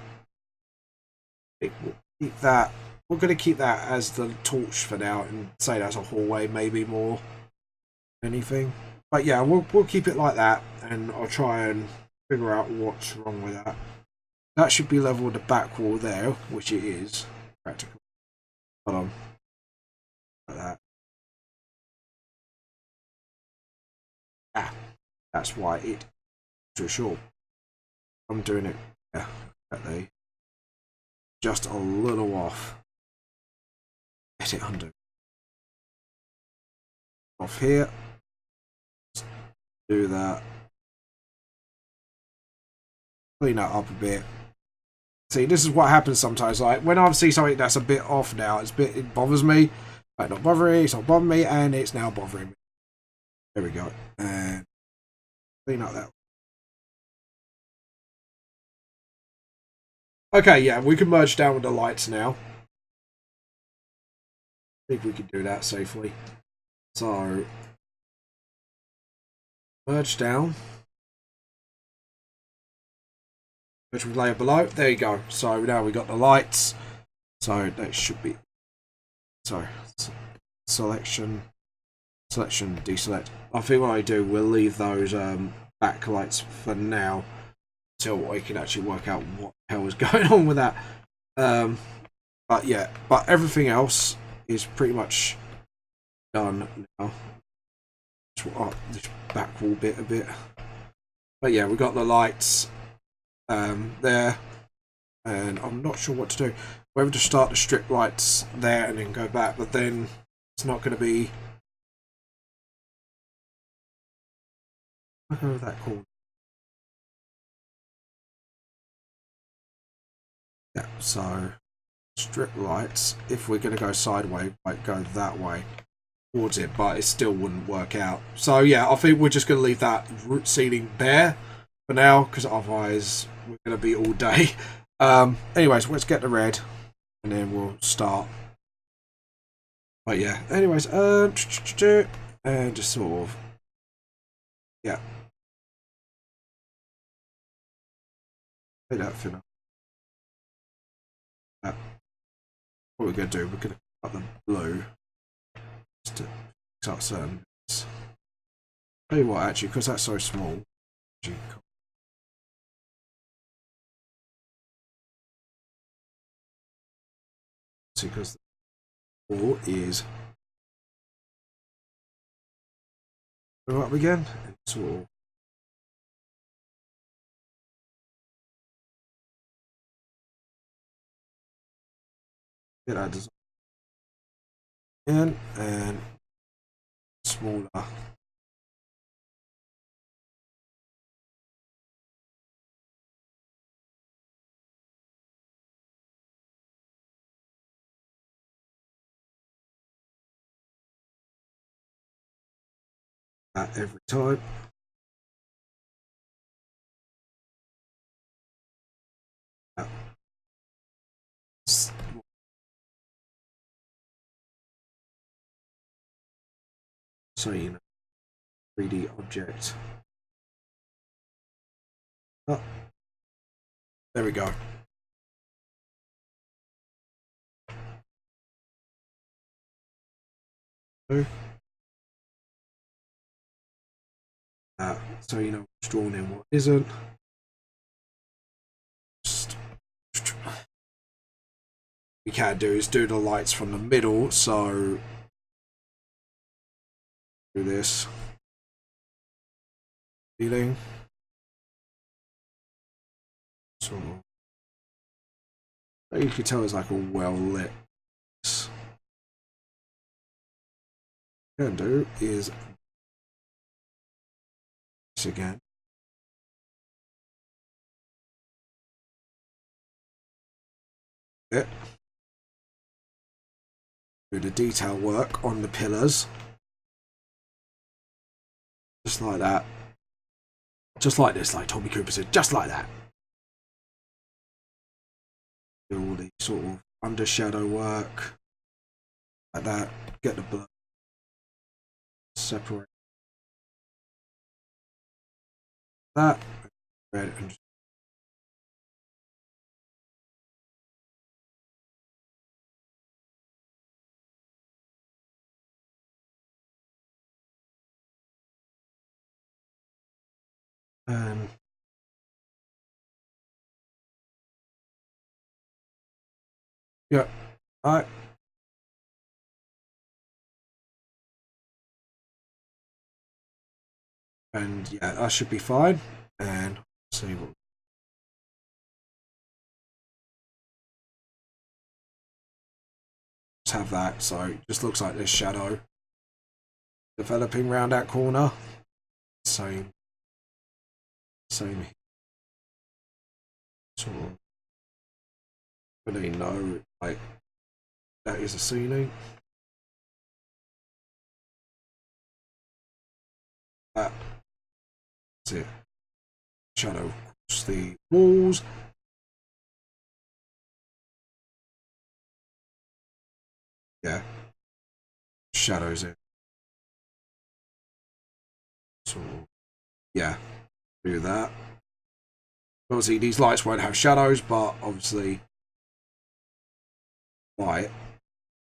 I think we'll keep that. We're going to keep that as the torch for now and say that's a hallway, maybe more anything. But yeah, we'll keep it like that, and I'll try and figure out what's wrong with that. That should be level with the back wall there, which it is. Practical. Hold on. Like that. Ah, that's why it. For sure. I'm doing it. Yeah, correctly. Just a little off. Let it undo. Off here. Do that. Clean that up a bit. See, this is what happens sometimes. Like when I see something that's a bit off now, it bothers me. Like not bothering, it's not bothering me, and it's now bothering me. There we go. And clean up that. Okay, yeah, we can merge down with the lights now. I think we can do that safely. So merge down. Merge with layer below. There you go. So now we got the lights. So that should be. Sorry. Selection, deselect. I think what I do, we'll leave those backlights for now until we can actually work out what the hell is going on with that. But yeah, but everything else is pretty much done now. This back wall bit a bit. But yeah, we got the lights there, and I'm not sure what to do. Whether to start the strip lights there and then go back, but then it's not going to be. I don't know what that called. Yeah, so strip lights. If we're going to go sideways, might go that way towards it, but it still wouldn't work out. So yeah, I think we're just going to leave that root ceiling bare for now, because otherwise we're going to be all day. Anyways, let's get the red, and then we'll start. But yeah, anyways, and just sort of, yeah. Take that thinner. What we're going to do, we're going to cut the blue just to fix up certain bits. Tell you what, actually, because that's so small, see, because the wall is go up again and sort of get that design in and smaller. That every time. So you know, 3D object. Oh, there we go. So you know what's drawn in, what isn't. Just, we can do is do the lights from the middle. So do this feeling. So you can tell it's like a well lit. What I'm gonna do is this again. Yeah. Do the detail work on the pillars. Just like that. Just like this, like Tommy Cooper said, just like that. Do all the sort of under shadow work. Like that. Get the blur. Separate that. Red and yeah, alright. And yeah, that should be fine. And see what. Just have that, so it just looks like this shadow developing around that corner. Same. Sort of really know, like, that is a ceiling. That's it. Shadow across the walls. Yeah. Shadows it. So, yeah. Do that. Obviously, these lights won't have shadows, but obviously, light.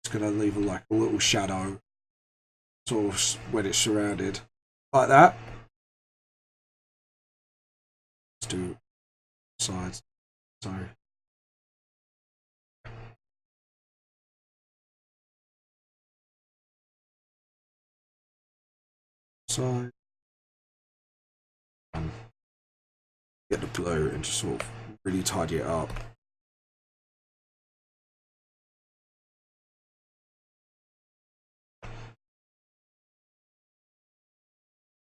It's going to leave like a little shadow, sort of when it's surrounded, like that. Let's do sides. So, side. Get the blue and just sort of really tidy it up.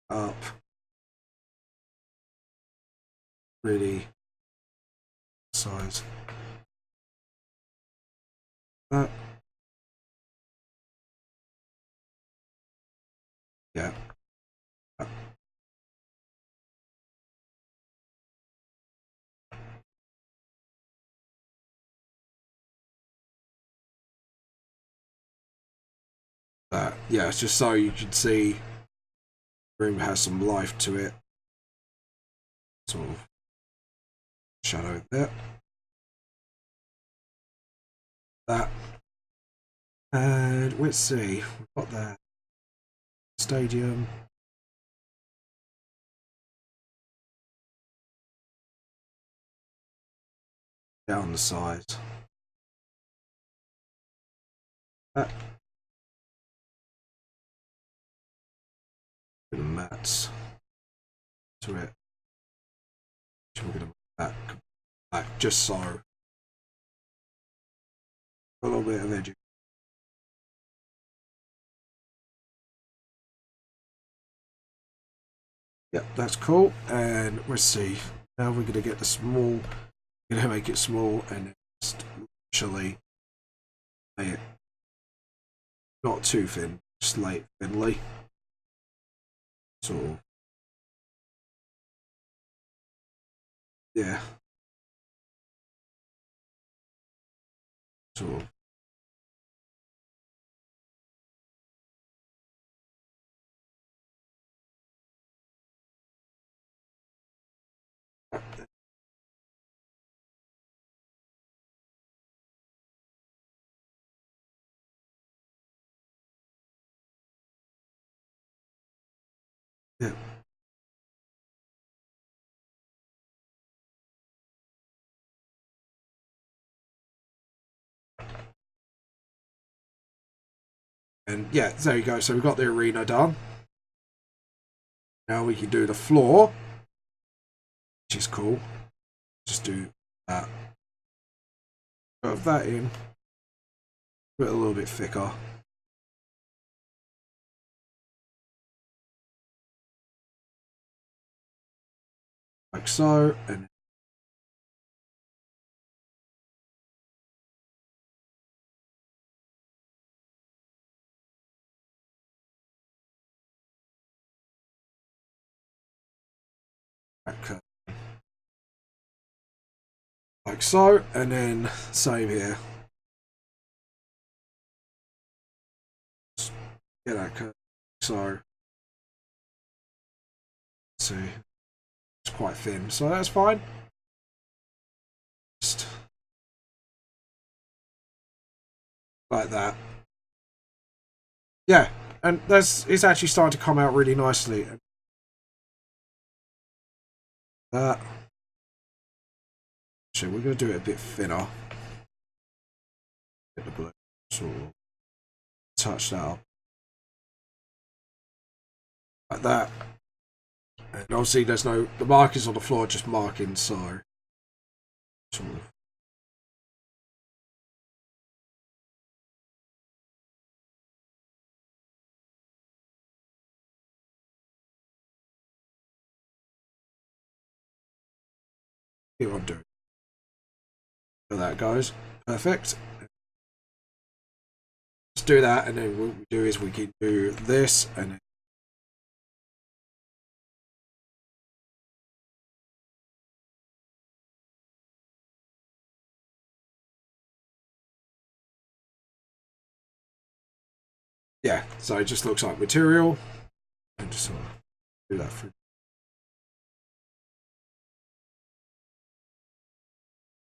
Up. Really size. That. Yeah. That. Yeah, it's just so you can see the room has some life to it. Sort of shadow there. That. And let's see, we've got that stadium. Down the side. That. The mats to it. We're going to move that back just so. A little bit of edge. Yep, that's cool. And let's see. Now we're going to get the small. We're going to make it small and just literally make it not too thin, just light thinly. So, yeah. So, yeah. And yeah, there you go. So we've got the arena done. Now we can do the floor, which is cool. Just do that. Put that in. Put it a little bit thicker. Like so. And like so. And then same here. Get that cut. So. See. It's quite thin. So that's fine. Just like that. Yeah. And it's actually starting to come out really nicely. That. So we're going to do it a bit thinner. Get the blue. Sort of touch that up. Like that. And obviously there's no, the markings on the floor are just markings, so sort of. See what I'm doing. So that goes. perfect. Let's do that, and then what we do is we can do this, and then yeah, so it just looks like material, and just sort of do that through.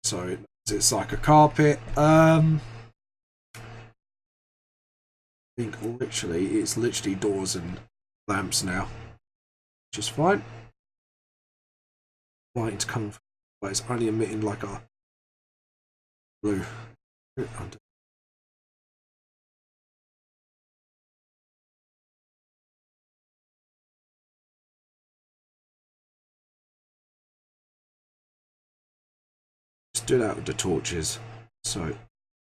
So it's like a carpet. I think literally it's literally doors and lamps now, which is fine. Lighting's coming from, but it's only emitting like a blue. Just do that with the torches. So,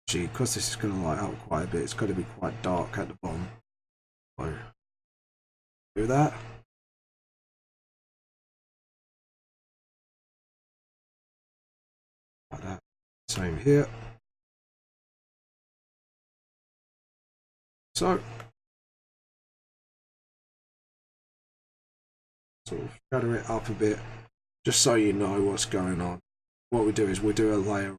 gee, because this is going to light up quite a bit, it's going to be quite dark at the bottom. So, do that. Like that. Same here. So, sort of shadow it up a bit, just so you know what's going on. What we do is we do a layer of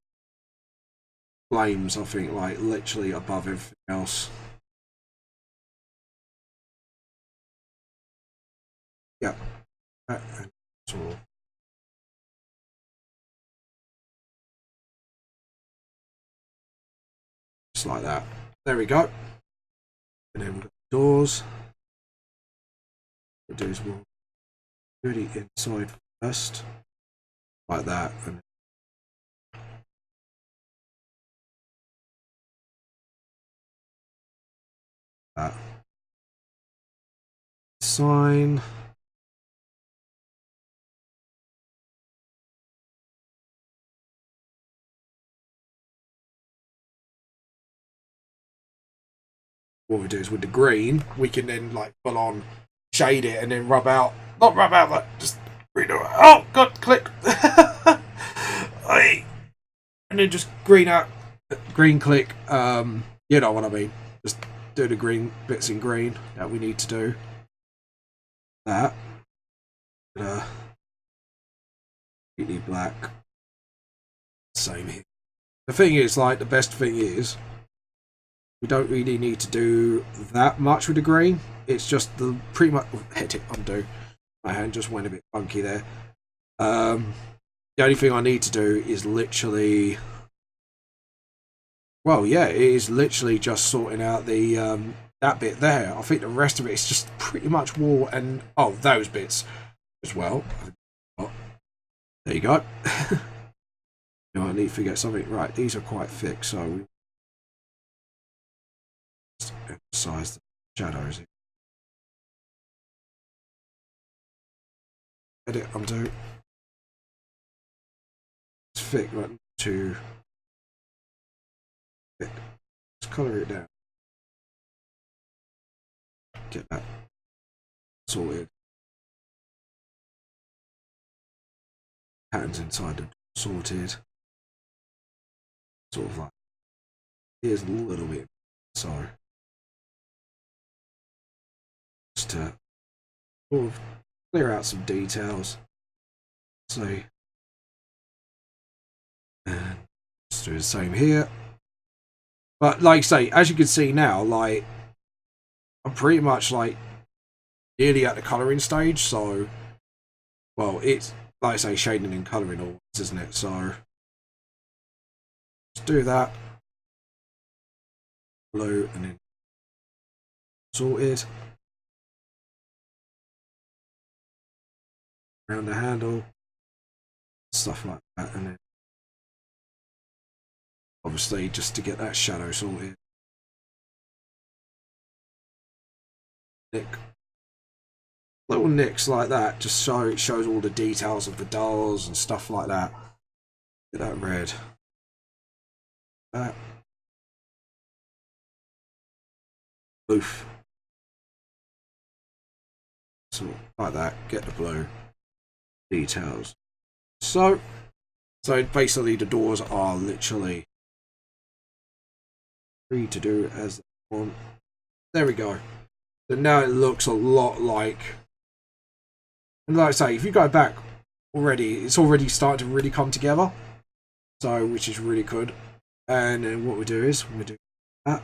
flames, I think, like literally above everything else. Yep. And sort of just like that. There we go. And then we've got the doors. What we'll do is we'll do the inside first, like that, and that. Sign. What we do is with the green, we can then like full on shade it and then not rub out, like just redo it. Oh god, click. And then just green click. You know what I mean. Just do the green bits in green that we need to do. That. Completely black. Same here. The thing is, like, the best thing is, we don't really need to do that much with the green. It's just the pretty much. Hit it, undo. My hand just went a bit funky there. The only thing I need to do is literally. Well, yeah, it is literally just sorting out the that bit there. I think the rest of it is just pretty much wall and those bits as well. Oh, there you go. You know, I need to forget something. Right, these are quite thick, so we just emphasize the shadows. Edit, undo. It's thick, but too thick. Let's colour it down. Get that sorted. Patterns inside the sorted. Sort of like here's a little bit, so just to sort of clear out some details. See, and just do the same here. But like I say, as you can see now, like I'm pretty much like nearly at the colouring stage. So, well, it's like I say, shading and colouring all, isn't it? So. Let's do that. Blue and then sorted. Around the handle. Stuff like that. And then obviously just to get that shadow sorted. Little nicks like that, just so it shows all the details of the dolls and stuff like that. Get that red. That. Oof. So like that, get the blue details. So basically the doors are literally free to do as they want. There we go. So now it looks a lot like, and like I say, if you go back already, it's already starting to really come together. So, which is really good. And then what we do is we do that.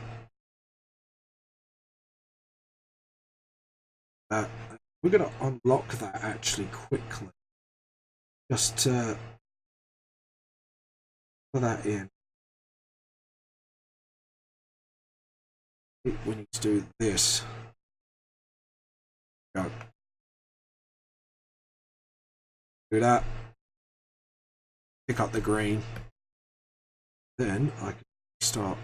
We're going to unlock that actually quickly. Just to put that in. We need to do this. Go. Do that. Pick up the green. Then I can start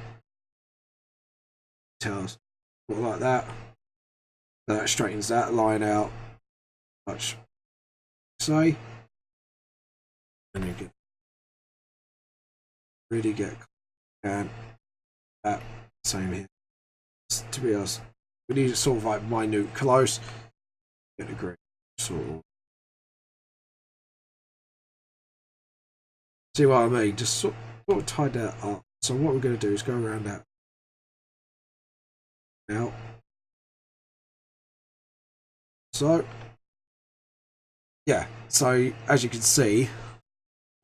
details like that. That straightens that line out. Much say. And you can really get and that same here. To be honest, we need it sort of like minute close. Get a green sort of. See what I mean? Just sort of tie that up. So what we're going to do is go around that now. So yeah, so as you can see,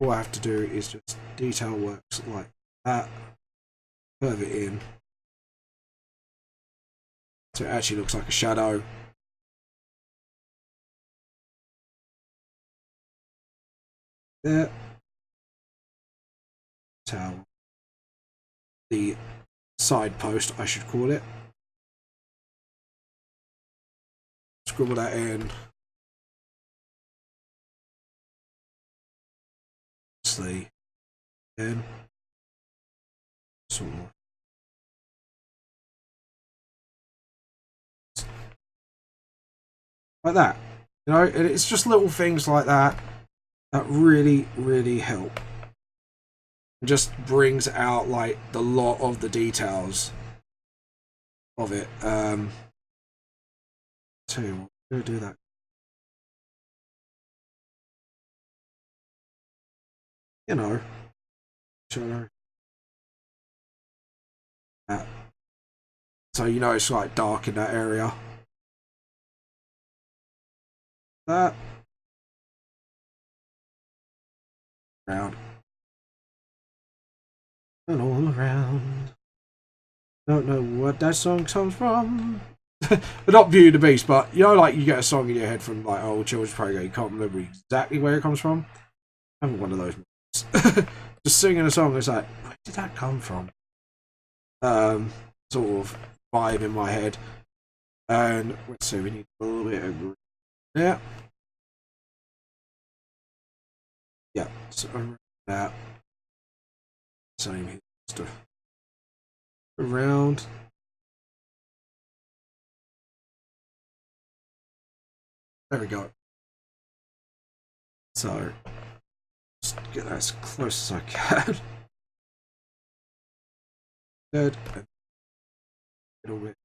all I have to do is just detail works like that, curve it in, so it actually looks like a shadow. There. Towel. The side post, I should call it. Scribble that in. Then sort of like that, you know, and it's just little things like that that really help. It just brings out like the lot of the details of it. Tell you what, I'm gonna do that. You know, sure. So you know it's like dark in that area. That around and all around. Don't know what that song comes from. Not Beauty and the Beast, but you know, like you get a song in your head from like old children's program, you can't remember exactly where it comes from. I haven't one of those. Just singing a song, it's like, where did that come from? Sort of vibe in my head. And let's see, we need a little bit of green. Yeah, so around that. Same here, stuff around. There we go. So just get that as close as I can. Good. A little bit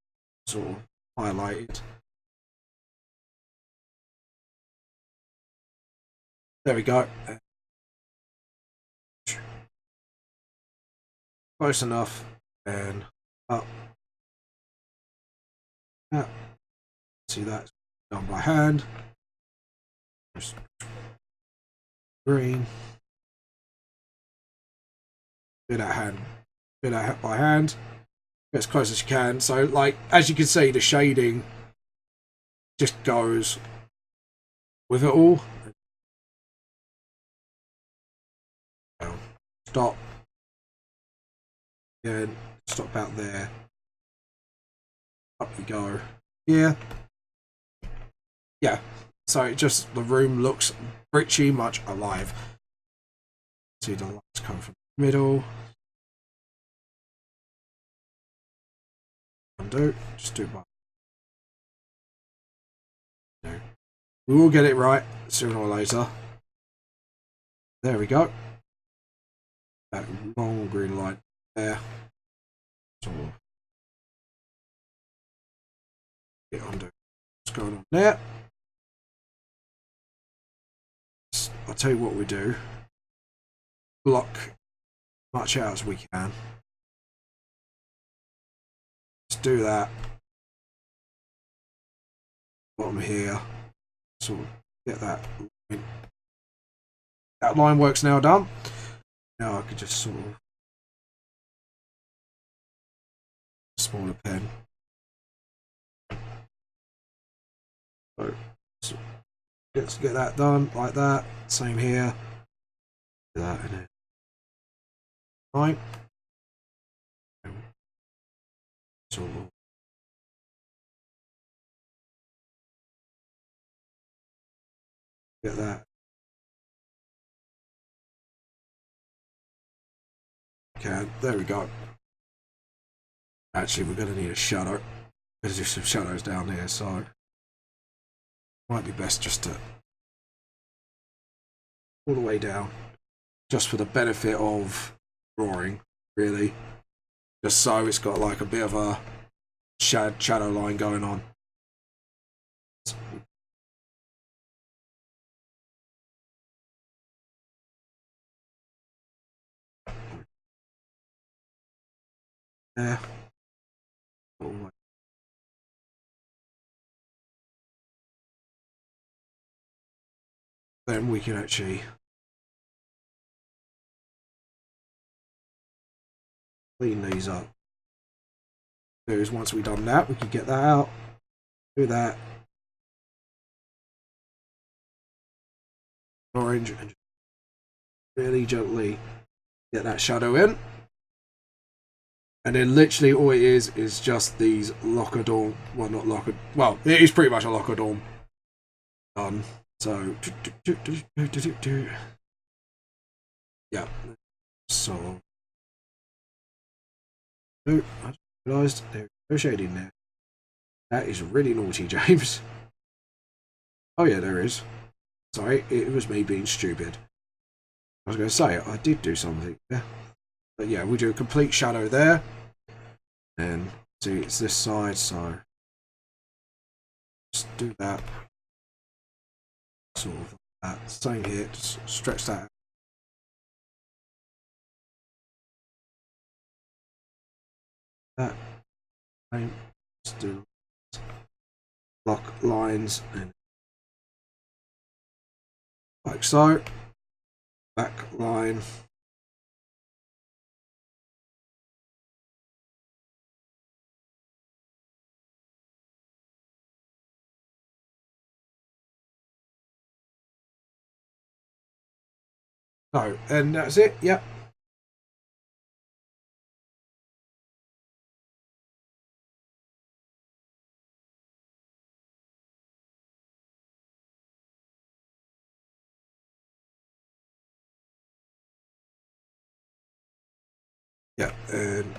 sort of highlighted. There we go. Close enough. And up. Yeah. See that's done by hand. Just green. Do that hand. Do that by hand. Get as close as you can. So, like, as you can see, the shading just goes with it all. Stop. Again, stop out there. Up you go. Yeah. Yeah. So it just, the room looks pretty much alive. See the lights come from the middle. Undo. Just do it by. No. We will get it right sooner or later. There we go. That long green light there. Sort of get undo. What's going on there? I'll tell you what we do. Block as much out as we can. do that. Bottom here. Sort of get that. That line work's now done. Now I could just sort of smaller pen. So let's get that done like that. Same here. Do that in it. Right. So get that. Okay, there we go. Actually, we're going to need a shadow. We're going to do some shadows down here, so might be best just to all the way down, just for the benefit of drawing, really. Just so it's got like a bit of a shadow line going on. There. Then we can actually clean these up. Is once we've done that, we can get that out, do that, orange, and really gently get that shadow in. And then literally all it is just these locker dorm, well not locker, well it is pretty much a locker dorm done. So yeah, so no, I realised there's no shading there. That is really naughty, James. Oh yeah, there is. Sorry, it was me being stupid. I was going to say I did do something there, but yeah, we do a complete shadow there. And see, it's this side, so just do that. Sort of like that. Same here, just stretch that out. That. Same. Just do block lines and like so. Back line. No, and that's it, yep. Yeah, and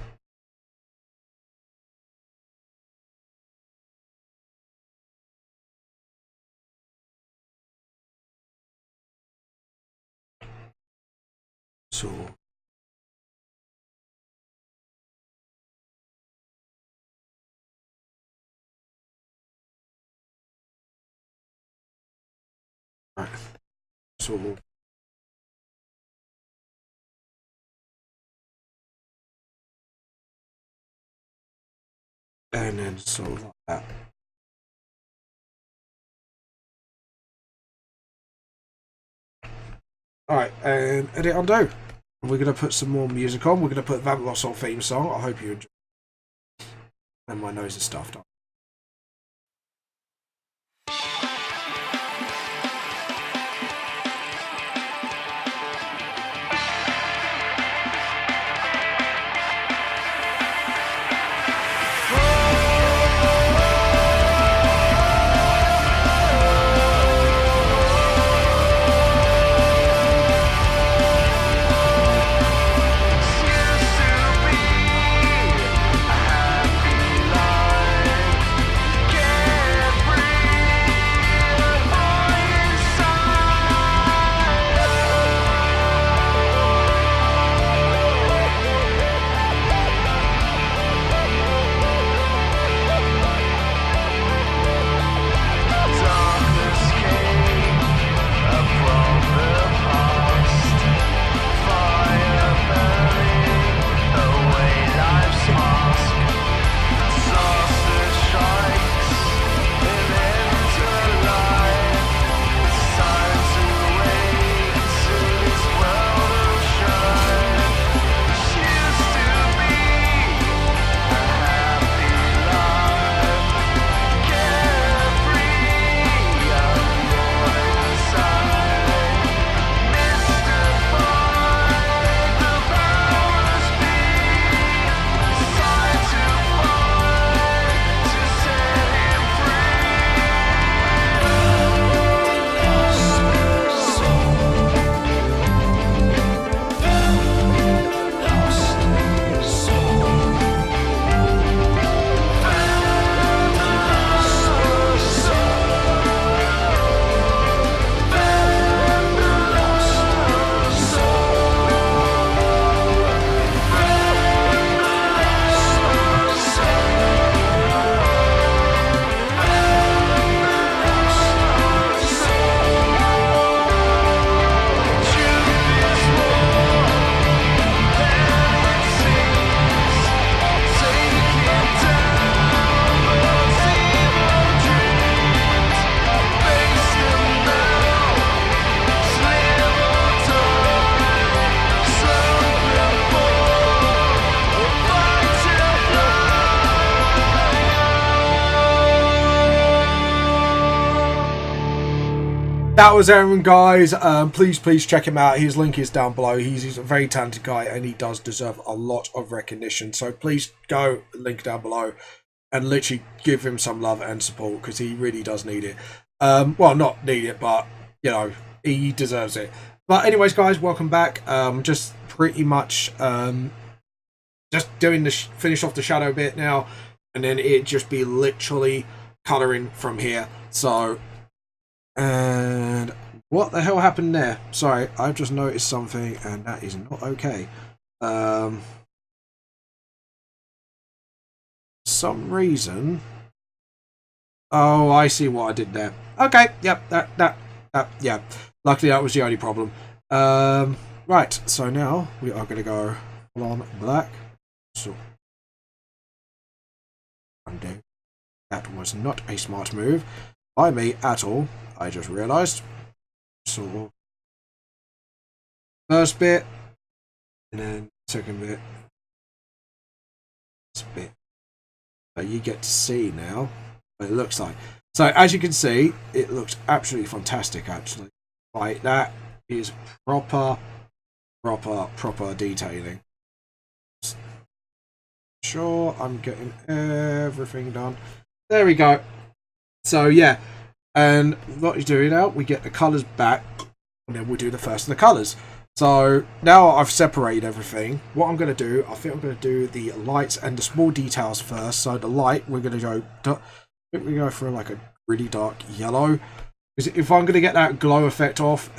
so right. So and then sort of like that. Alright, and edit undo. We're going to put some more music on. We're going to put Vamp theme song. I hope you enjoy. And my nose is stuffed up. Used to be a happy life. That was Erim, guys. Please check him out. His link is down below. He's a very talented guy and he does deserve a lot of recognition. So please go, link down below, and literally give him some love and support because he really does need it. Well, not need it, but you know, he deserves it. But anyways, guys, welcome back. Just pretty much just doing the finish off the shadow bit now, and then it just be literally colouring from here. So. And what the hell happened there? Sorry, I've just noticed something and that is not okay. Some reason. Oh, I see what I did there. Okay, yep, yeah. Luckily that was the only problem. Right, so now we are going to go full on black. So undo. That was not a smart move by me at all. I just realised. So first bit, and then second bit, this bit. So you get to see now what it looks like. So as you can see, it looks absolutely fantastic. Actually, like that is proper detailing. Sure, I'm getting everything done. There we go. So yeah. And what you do now, we get the colours back, and then we'll do the first of the colours. So now I've separated everything. What I'm going to do, I think I'm going to do the lights and the small details first. So the light, we're going to go for like a really dark yellow. Because if I'm going to get that glow effect off,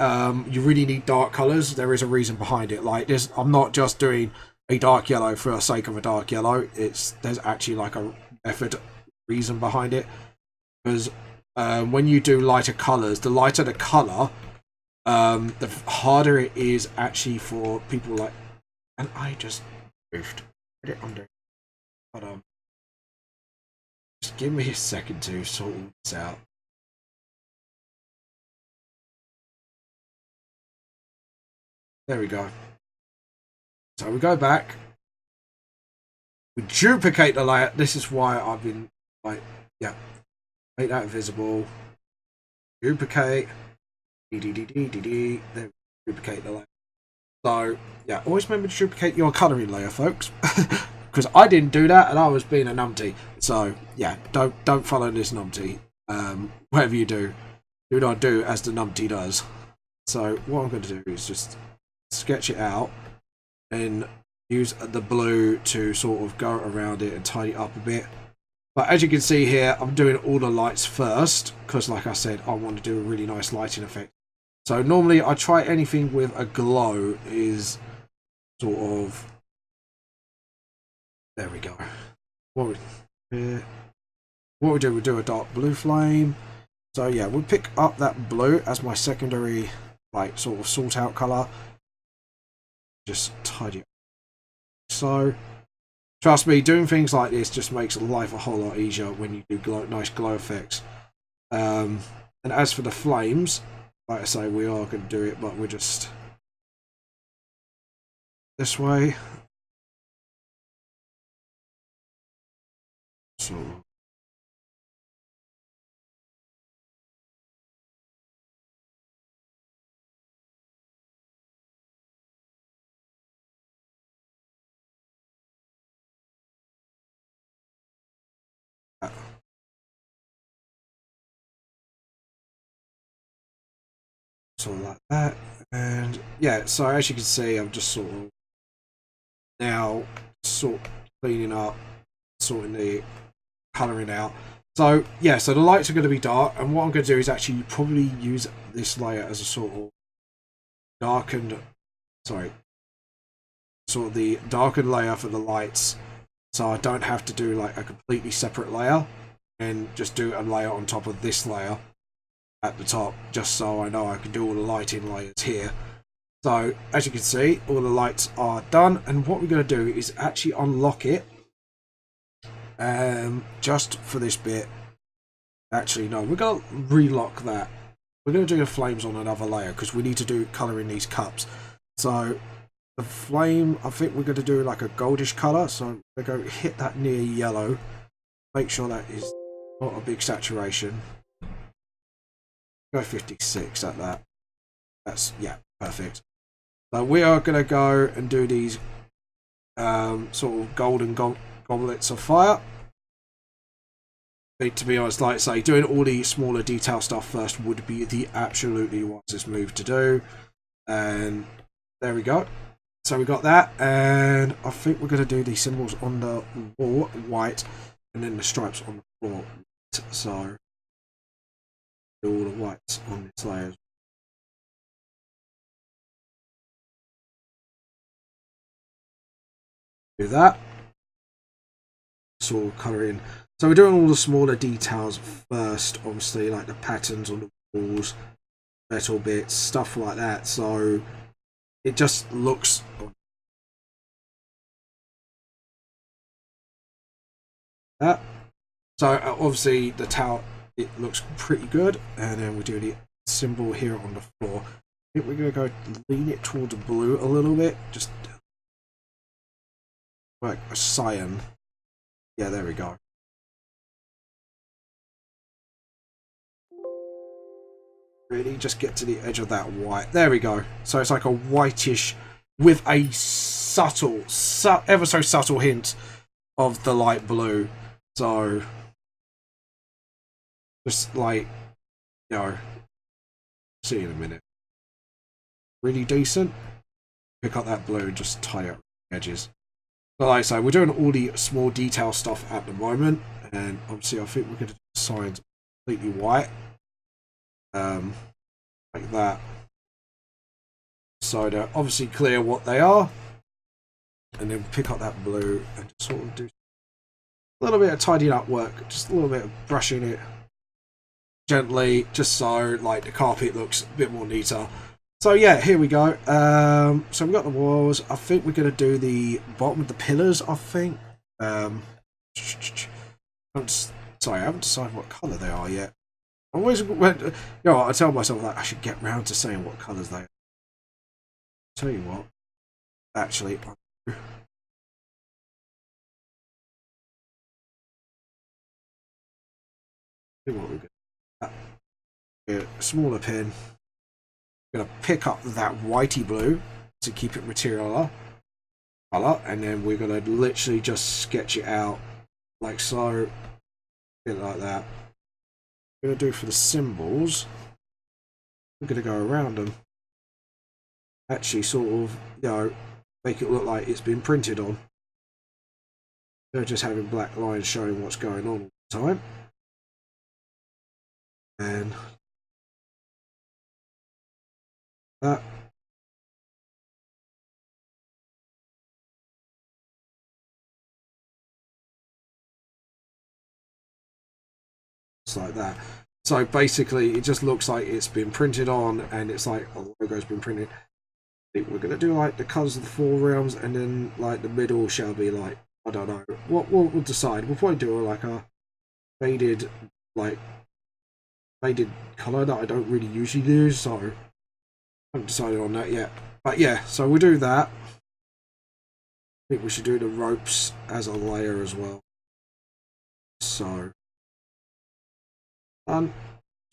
you really need dark colours. There is a reason behind it. Like this, I'm not just doing a dark yellow for the sake of a dark yellow. There's actually like a method reason behind it. Because when you do lighter colours, the lighter the colour, the harder it is actually for people like... And I just moved. Put it under. But just give me a second to sort all this out. There we go. So we go back. We duplicate the layer. This is why I've been like, yeah. Make that visible. Duplicate. There. Duplicate the layer. So yeah, always remember to duplicate your colouring layer, folks. Because I didn't do that, and I was being a numpty. So yeah, don't follow this numpty. Whatever you do not do as the numpty does. So what I'm going to do is just sketch it out and use the blue to sort of go around it and tidy it up a bit. But as you can see here, I'm doing all the lights first because, like I said, I want to do a really nice lighting effect. So normally I try anything with a glow is sort of... There we go. What we do, we do a dark blue flame. So yeah, we'll pick up that blue as my secondary, like, sort of sort out colour. Just tidy it up. So... Trust me, doing things like this just makes life a whole lot easier when you do nice glow effects. And as for the flames, like I say, we are going to do it, but we're just this way. So like that, and yeah, so as you can see, I'm just sort of now cleaning up, sorting the colouring out. So yeah, so the lights are going to be dark, and what I'm going to do is actually probably use this layer as a sort of darkened, sort of the darkened layer for the lights, so I don't have to do like a completely separate layer and just do a layer on top of this layer at the top, just so I know I can do all the lighting layers here. So as you can see, all the lights are done, and what we're going to do is actually unlock it just for this bit. Actually no, we're going to relock that. We're going to do the flames on another layer because we need to do colour in these cups. So the flame, I think we're going to do like a goldish colour, so we're going to hit that near yellow, make sure that is not a big saturation. Go 56 at that. That's, yeah, perfect. So we are going to go and do these sort of golden goblets of fire. To be honest, like I say, doing all the smaller detail stuff first would be the absolutely wisest move to do. And there we go. So we got that, and I think we're going to do the symbols on the wall white, and then the stripes on the floor white. So do all the whites on this layer. Do that. Sort of colour in. So we're doing all the smaller details first, obviously, like the patterns on the walls, metal bits, stuff like that. So it just looks that. So obviously the tower, it looks pretty good, and then we do the symbol here on the floor. I think we're going to go lean it towards blue a little bit, just like a cyan. Yeah, there we go. Really just get to the edge of that white. There we go. So it's like a whitish with a subtle, ever so subtle hint of the light blue. So just like, you know, see in a minute. Really decent. Pick up that blue and just tie up the edges. So like I say, we're doing all the small detail stuff at the moment, and obviously I think we're going to do the signs completely white. Like that. So they're obviously clear what they are, and then pick up that blue and just sort of do a little bit of tidying up work, just a little bit of brushing it gently, just so like the carpet looks a bit more neater. So yeah, here we go. So we've got the walls. I think we're going to do the bottom of the pillars, I think. Sorry, I haven't decided what colour they are yet. I always went, you know, I tell myself like I should get round to saying what colours they are. Tell you what, actually, what we're going to do. A smaller pin. We're going to pick up that whitey blue to keep it material colour, and then we're going to literally just sketch it out like so, bit like that. We're going to do for the symbols, we're going to go around them, actually sort of, you know, make it look like it's been printed on. They're just having black lines showing what's going on all the time. And that. Like that. So basically it just looks like it's been printed on, and it's like, oh, the logo's been printed. I think we're going to do like the colours of the 4 realms, and then like the middle shall be like, I don't know, what we'll decide. We'll probably do like a faded colour that I don't really usually do, so I haven't decided on that yet. But yeah, so we'll do that. I think we should do the ropes as a layer as well. So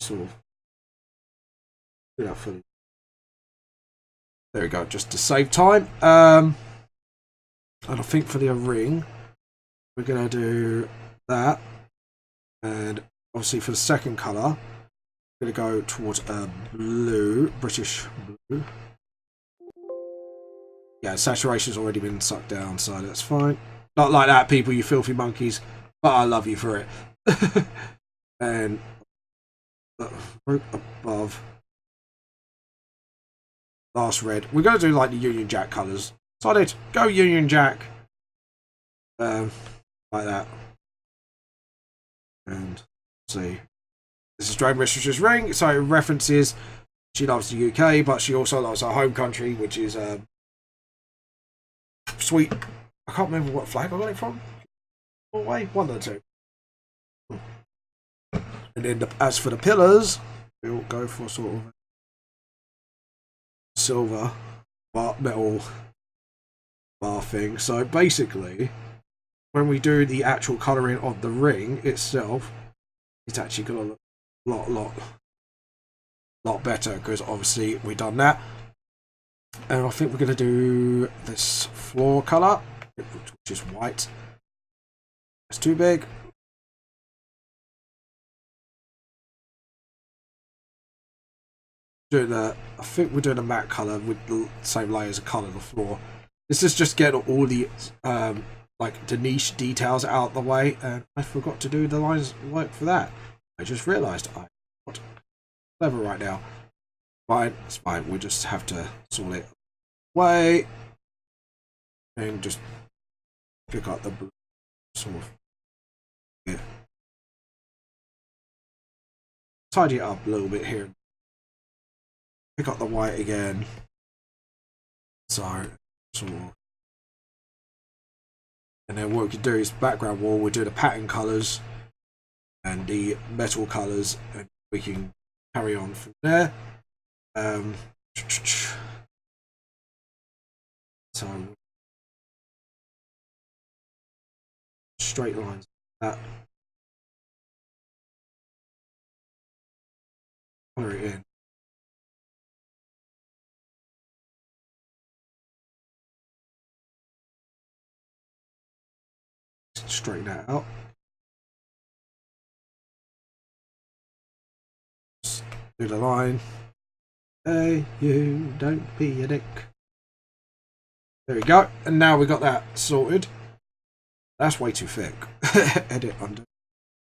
sort of do that fully. There we go, just to save time. And I think for the ring, we're gonna do that, and obviously for the second colour, we're gonna go towards a blue, British blue. Yeah, saturation's already been sucked down, so that's fine. Not like that, people, you filthy monkeys, but I love you for it. And right above last red, we're going to do like the Union Jack colours. Solid, go Union Jack. Like that. And see, this is Dragon Mistress's ring, so it references she loves the UK, but she also loves her home country, which is sweet. I can't remember what flag I got it from. Norway, one of the two. And then as for the pillars, we'll go for sort of silver metal bar thing. So basically, when we do the actual colouring of the ring itself, it's actually going to look a lot a lot better because obviously we've done that. And I think we're going to do this floor colour, which is white. It's too big. I think we're doing a matte colour with the same layers of colour of the floor. This is just getting all the like the niche details out of the way, and I forgot to do the lines work for that. I just realised I'm not clever right now. Fine, it's fine. We just have to sort it away and just pick up the blue sort of. Yeah. Tidy it up a little bit here. Pick up the white again. So, sort of. And then what we can do is background wall, we do the pattern colours and the metal colours, and we can carry on from there. So, straight lines like that. Colour it in. Straighten that out. Just do the line. Hey, you don't be a dick. There we go. And now we got that sorted. That's way too thick. Edit undo.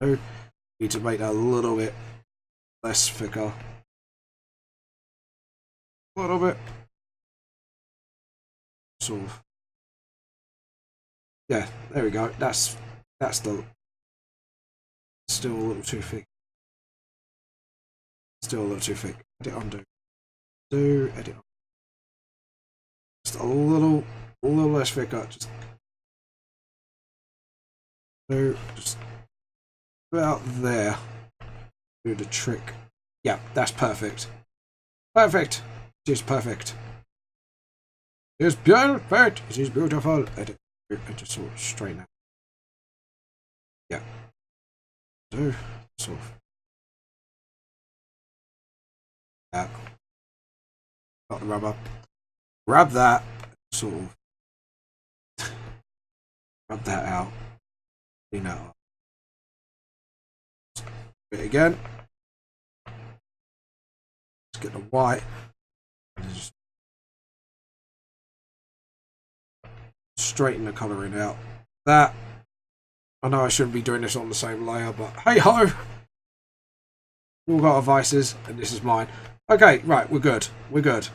So need to make that a little bit less thicker. A little bit. Sort of. Yeah, there we go. That's the still a little too thick. Still a little too thick. Edit undo. Do edit undo. Just a little less thicker. Just do just about there. Do the trick. Yeah, that's perfect. Perfect. It is perfect. It is perfect. It is beautiful. Edit. And just sort of straighten out. Yeah. Do sort of that. Got the rubber. Grab that. Sort of rub that out. Clean that up. Do it again. Let's get the white. And just straighten the colouring out. That. I know I shouldn't be doing this on the same layer, but hey ho! We've all got our vices, and this is mine. Okay, right, we're good. We're good.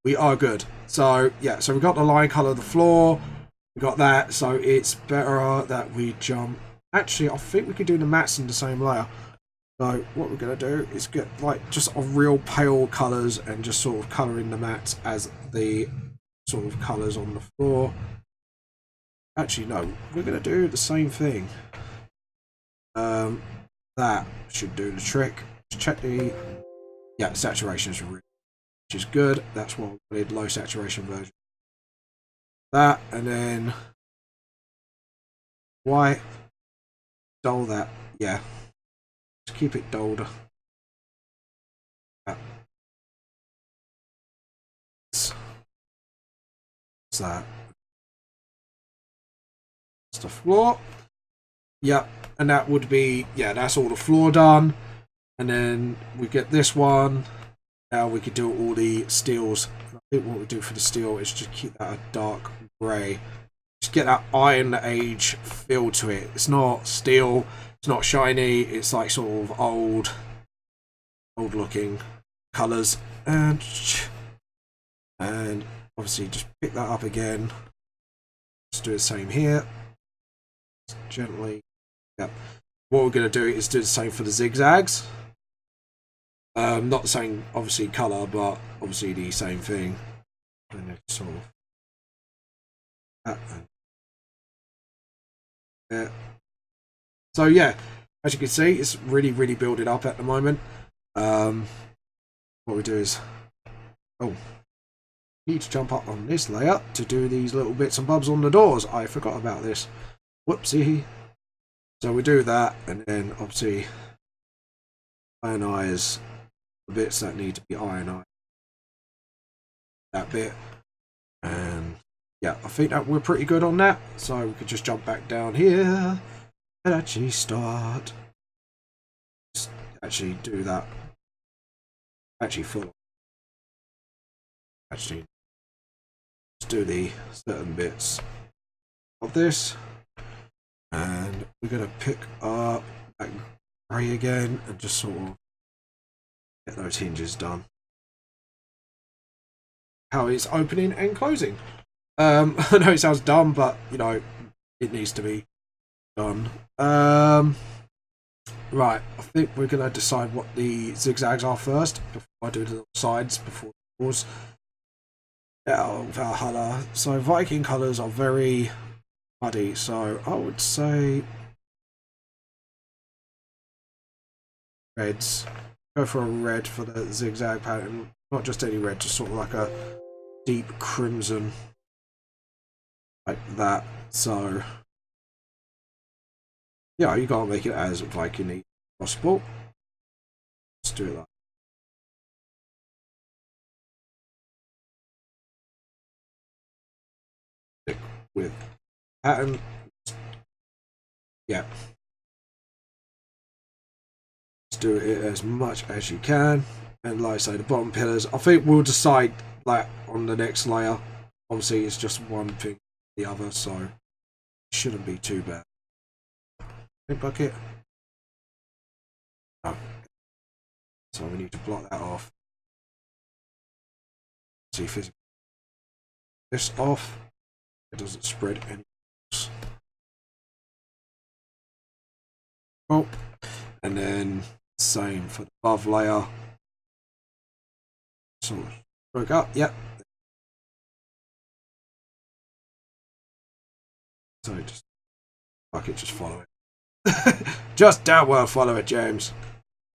We are good. So, yeah, so we've got the line colour of the floor. We got that, so it's better that we jump. Actually, I think we could do the mats in the same layer. So, what we're going to do is get, like, just a real pale colours and just sort of colour in the mats as the sort of colours on the floor. Actually, no, we're going to do the same thing. That should do the trick. Just check the... Yeah, saturation is really... Which is good. That's what we did, low saturation version. That, and then... White. Dull that. Yeah. Just keep it dulled. That. What's that? The floor. Yep, and that would be, yeah, that's all the floor done. And then we get this one. Now we could do all the steels. I think what we do for the steel is just keep that a dark grey. Just get that Iron Age feel to it. It's not steel, it's not shiny, it's like sort of old looking colours. And obviously just pick that up again. Just do the same here. Gently. Yep. What we're going to do is do the same for the zigzags. Not the same, obviously, colour, but obviously the same thing. And sort of that. Yeah. So yeah, as you can see, it's really building up at the moment. What we do is, need to jump up on this layer to do these little bits and bobs on the doors. I forgot about this. Whoopsie. So we do that, and then obviously ionize the bits that need to be ironized. That bit. And yeah, I think that we're pretty good on that. So we could just jump back down here and actually start. Just actually do that. Actually full. Actually, let's do the certain bits of this. And we're going to pick up that grey again and just sort of get those hinges done. How it's opening and closing. I know it sounds dumb, but you know, it needs to be done. Right, I think we're going to decide what the zigzags are first before I do the sides before the doors. Valhalla. So Viking colours are very muddy, so I would say reds. Go for a red for the zigzag pattern. Not just any red, just sort of like a deep crimson. Like that. So yeah, you gotta make it as Viking as possible. Let's do that. Stick with pattern. Yeah. Let's do it as much as you can. And like I say, the bottom pillars, I think we'll decide like on the next layer. Obviously it's just one thing or the other, so it shouldn't be too bad. Bucket. No. So we need to block that off. See physically this off. It doesn't spread any. Oh, and then same for the above layer. So broke up. Yep. So just bucket, just follow it. Just damn well follow it, James.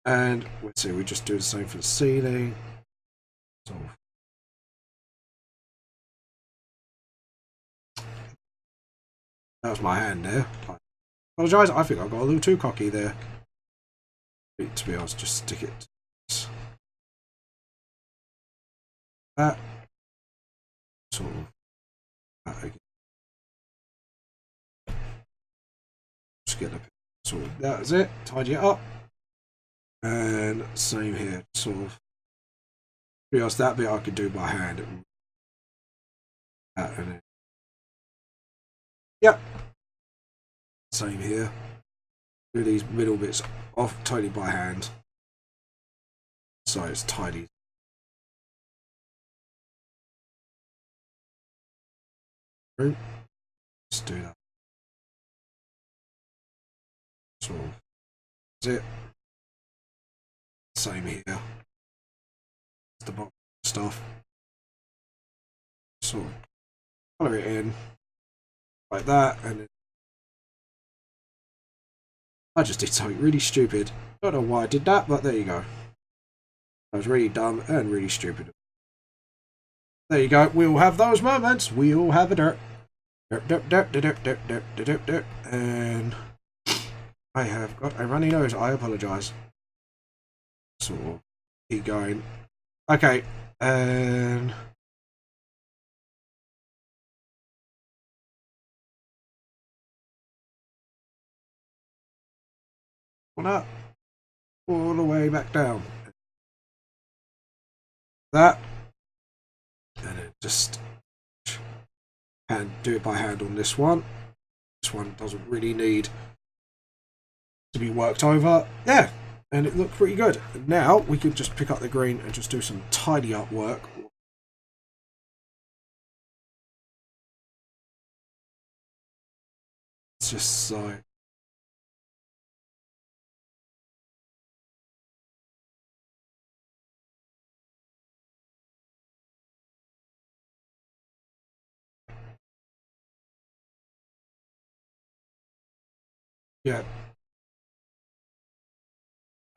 And let's see, we just do the same for the ceiling. So that was my hand there. I apologise, I think I got a little too cocky there. To be honest, just stick it. That. Sort of. That again. Just get the. So that's it, tidy it up, and same here, sort of. Because that bit I could do by hand. That and it. Yep. Same here. Do these middle bits off totally by hand, so it's tidy. Let's do that. So that's it. Same here. The bottom stuff. So color it in like that, and then I just did something really stupid. Don't know why I did that, but there you go. I was really dumb and really stupid. There you go. We all have those moments. We all have a dirt. Dirt. And I have got a runny nose. I apologise. So keep going. Okay, and one up, all the way back down. That, and then just and do it by hand on this one. This one doesn't really need to be worked over. Yeah. And it looked pretty good. Now we can just pick up the green and just do some tidy up work. It's just so. Yeah.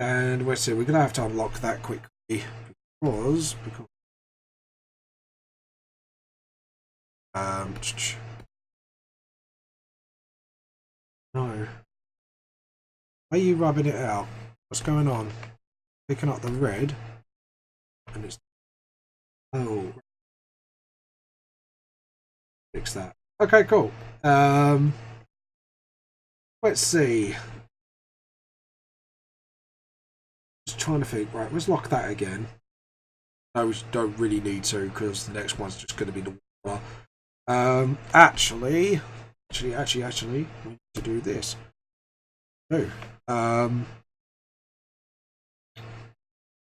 And we're going to have to unlock that quickly because no. Are you rubbing it out? What's going on? Picking up the red. and it's oh, fix that. Okay, cool. Let's see. Just trying to think. Right, let's lock that again. No, we don't really need to because the next one's just going to be the water. Actually, we need to do this. Oh,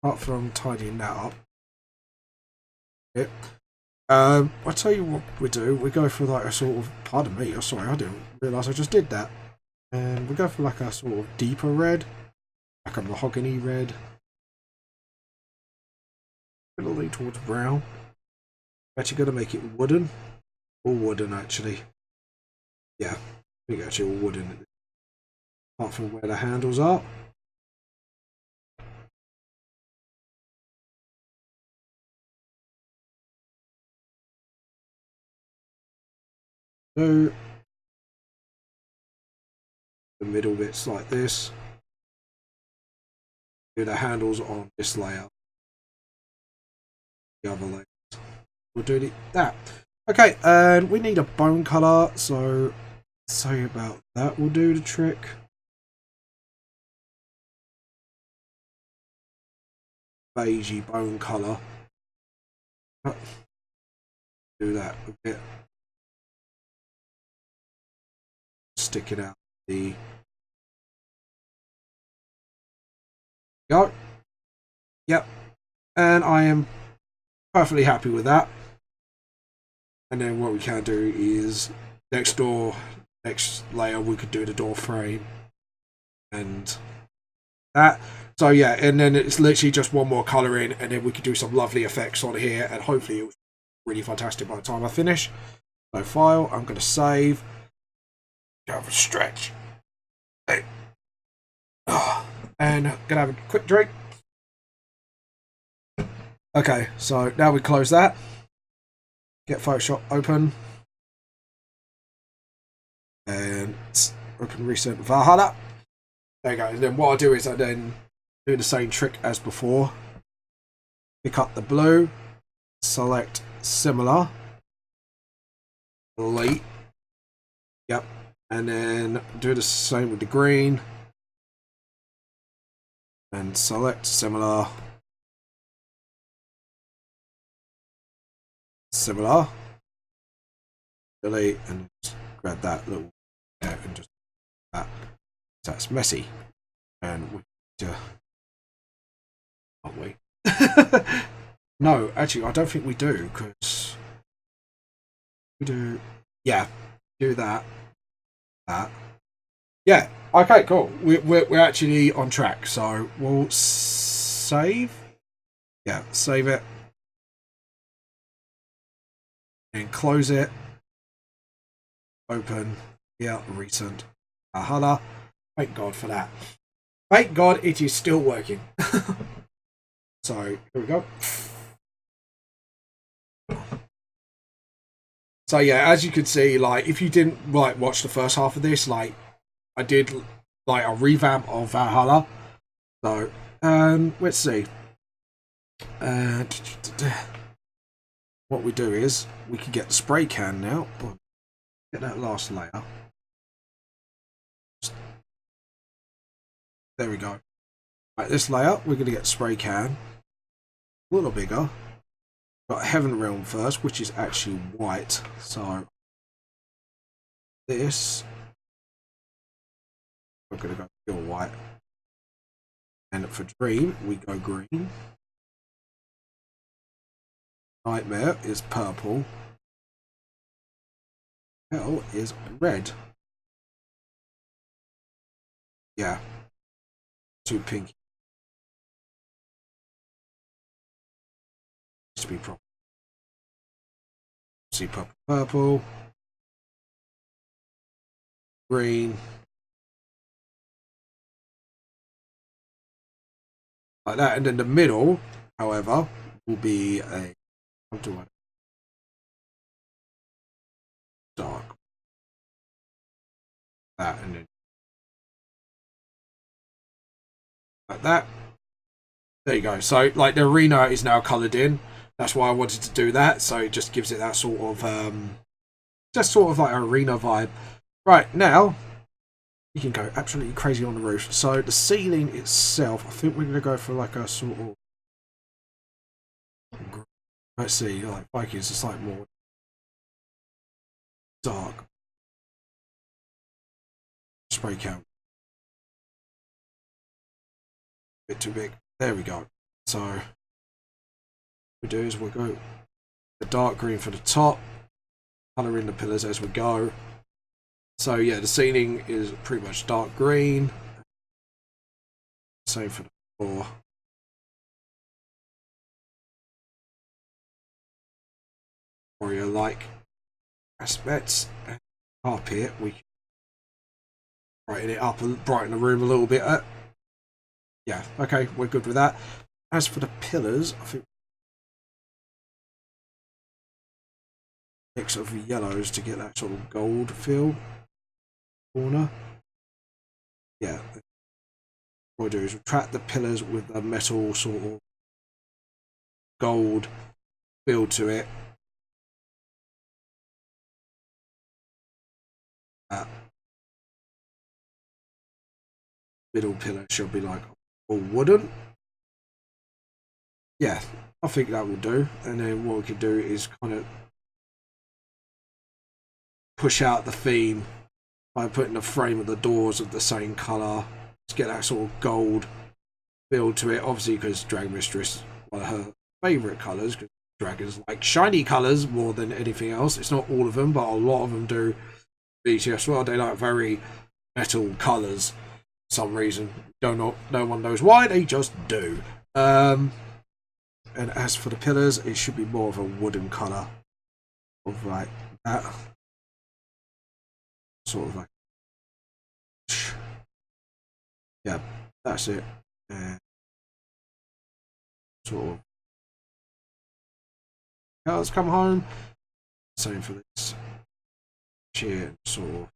apart from tidying that up. Yeah. I'll tell you what we do. We go for like a sort of, pardon me, oh sorry, I didn't realise I just did that. And we go for like a sort of deeper red, like a mahogany red. Gonna lean towards brown. Actually gonna make it wooden. All wooden actually. Yeah, I think actually all wooden. Apart from where the handles are. So the middle bits like this. Do the handles on this layer. The other layers. We'll do that. Okay, and we need a bone color, so say about that will do the trick. Beigey bone color. Do that a bit. Stick it out the go. Yep, and I am perfectly happy with that. And then what we can do is next layer we could do the door frame and that. So yeah, and then it's literally just one more color in, and then we could do some lovely effects on here, and hopefully it was really fantastic by the time I finish. So file, I'm going to save. Go for a stretch. Hey. And gonna have a quick drink. Okay, so now we close that. Get Photoshop open. And open recent Valhalla. There you go. And then what I'll do is I then do the same trick as before. Pick up the blue. Select similar. Delete. Yep. And then do the same with the green. And select similar. Similar. Delete and just grab that little and just that. That's messy. And we can't we? No, actually I don't think we do, because we do, yeah, do that. That. Yeah, okay, cool. We're actually on track, so we'll save. Yeah, save it. And close it. Open. Yeah, recent. Valhalla. Thank God for that. Thank God it is still working. So, here we go. So yeah, as you can see, like if you didn't like watch the first half of this, like I did like a revamp of Valhalla. So let's see. What we do is we can get the spray can now. Get that last layer. There we go. Right, this layer we're going to get spray can. A little bigger. Got Heaven Realm first, which is actually white. So this we're going to go pure white. And for Dream we go green. Nightmare is purple. Hell is red. Yeah. Too pink. To be proper. See purple. Green. Like that. And then the middle, however, will be a dark. That and then like that. There you go. So like the arena is now coloured in. That's why I wanted to do that. So it just gives it that sort of just sort of like arena vibe. Right, now you can go absolutely crazy on the roof. So the ceiling itself, I think we're gonna go for like a sort of, let's see, like Vikings, it's like more dark. Spray count. Bit too big. There we go. So what we do is we'll go the dark green for the top, colour in the pillars as we go. So yeah, the ceiling is pretty much dark green. Same for the floor. Warrior-like aspects. And carpet, we can brighten it up and brighten the room a little bit. Yeah, okay, we're good with that. As for the pillars, I think mix of yellows to get that sort of gold feel. Corner. Yeah. What we'll do is we'll track the pillars with a metal sort of gold feel to it. Middle pillar should be like all wooden. Yeah, I think that will do. And then what we can do is kind of push out the theme by putting the frame of the doors of the same colour to get that sort of gold feel to it. Obviously, because Dragon Mistress is one of her favourite colours, because dragons like shiny colours more than anything else. It's not all of them, but a lot of them do. VTLS, well, they like very metal colours for some reason. No one knows why, they just do. And as for the pillars, it should be more of a wooden colour, of like that. Sort of like, yeah, that's it. And sort of, let's come home. Same for this. Cheer, sort of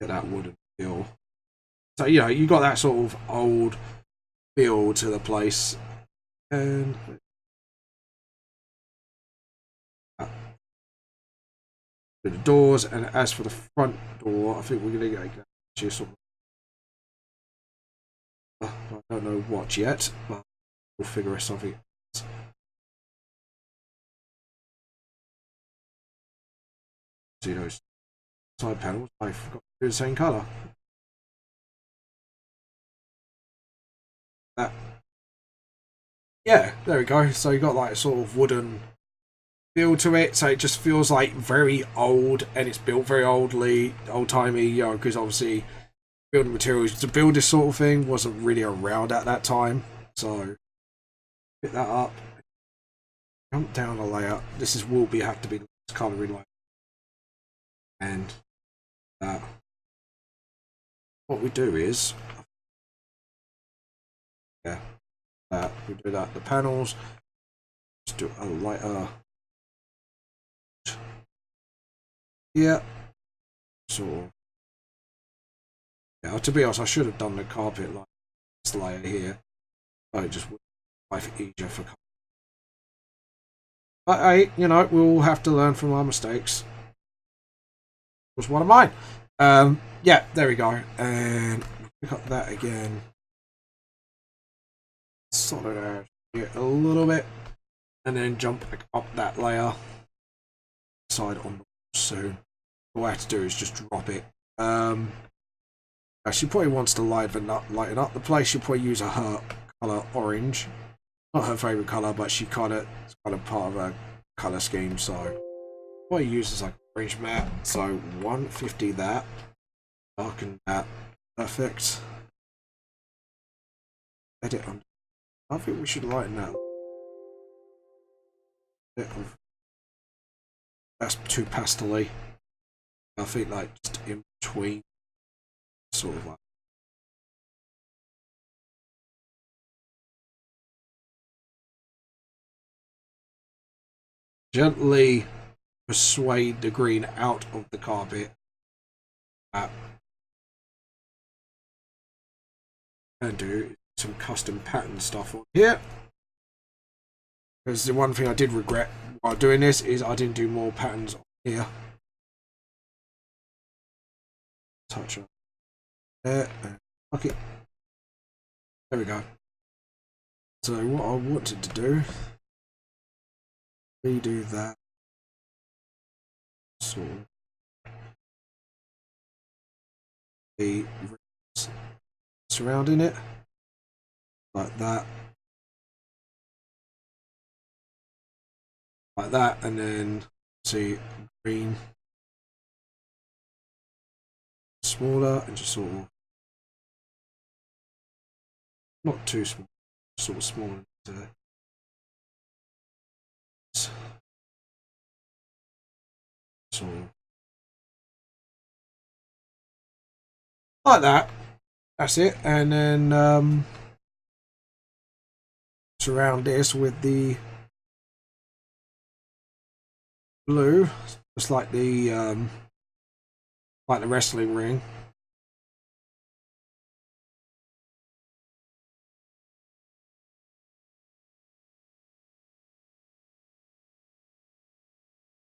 get that wooden feel. So you know, you got that sort of old feel to the place, and the doors. And as for the front door, I think we're going to get just sort of, I don't know what yet, but we'll figure something out. See those side panels, I forgot to do the same colour. That, yeah, there we go. So you got like a sort of wooden feel to it, so it just feels like very old, and it's built very old-timey, you know, because obviously building materials to build this sort of thing wasn't really around at that time. So pick that up, jump down a layer. This will have to be colouring like, and what we do is, yeah, we do that. The panels, just do a lighter. Yeah, so yeah. To be honest, I should have done the carpet like this layer here, but it just would make life easier for. But hey, you know, we'll have to learn from our mistakes. Was one of mine. Yeah, there we go, and pick up that again. Solid out here a little bit, and then jump back up that layer. Side on the soon. All I have to do is just drop it. She probably wants to lighten up the place. She'll probably use her colour orange. Not her favourite colour, but it's kind of part of her colour scheme. So what he uses like orange matte. So 150 that. Darken that. Perfect. Edit on. I think we should lighten that. That's too pastel-y. I think like just in between, sort of like. Gently persuade the green out of the carpet. And do some custom pattern stuff on here. Because the one thing I did regret while doing this is I didn't do more patterns on here. Touch on there. Okay. There we go. So what I wanted to do, redo that. Sort of the surrounding it like that. Like that, and then see green smaller and just sort of not too small, sort of small into sort of like that. That's it, and then surround this with the blue, just like the wrestling ring.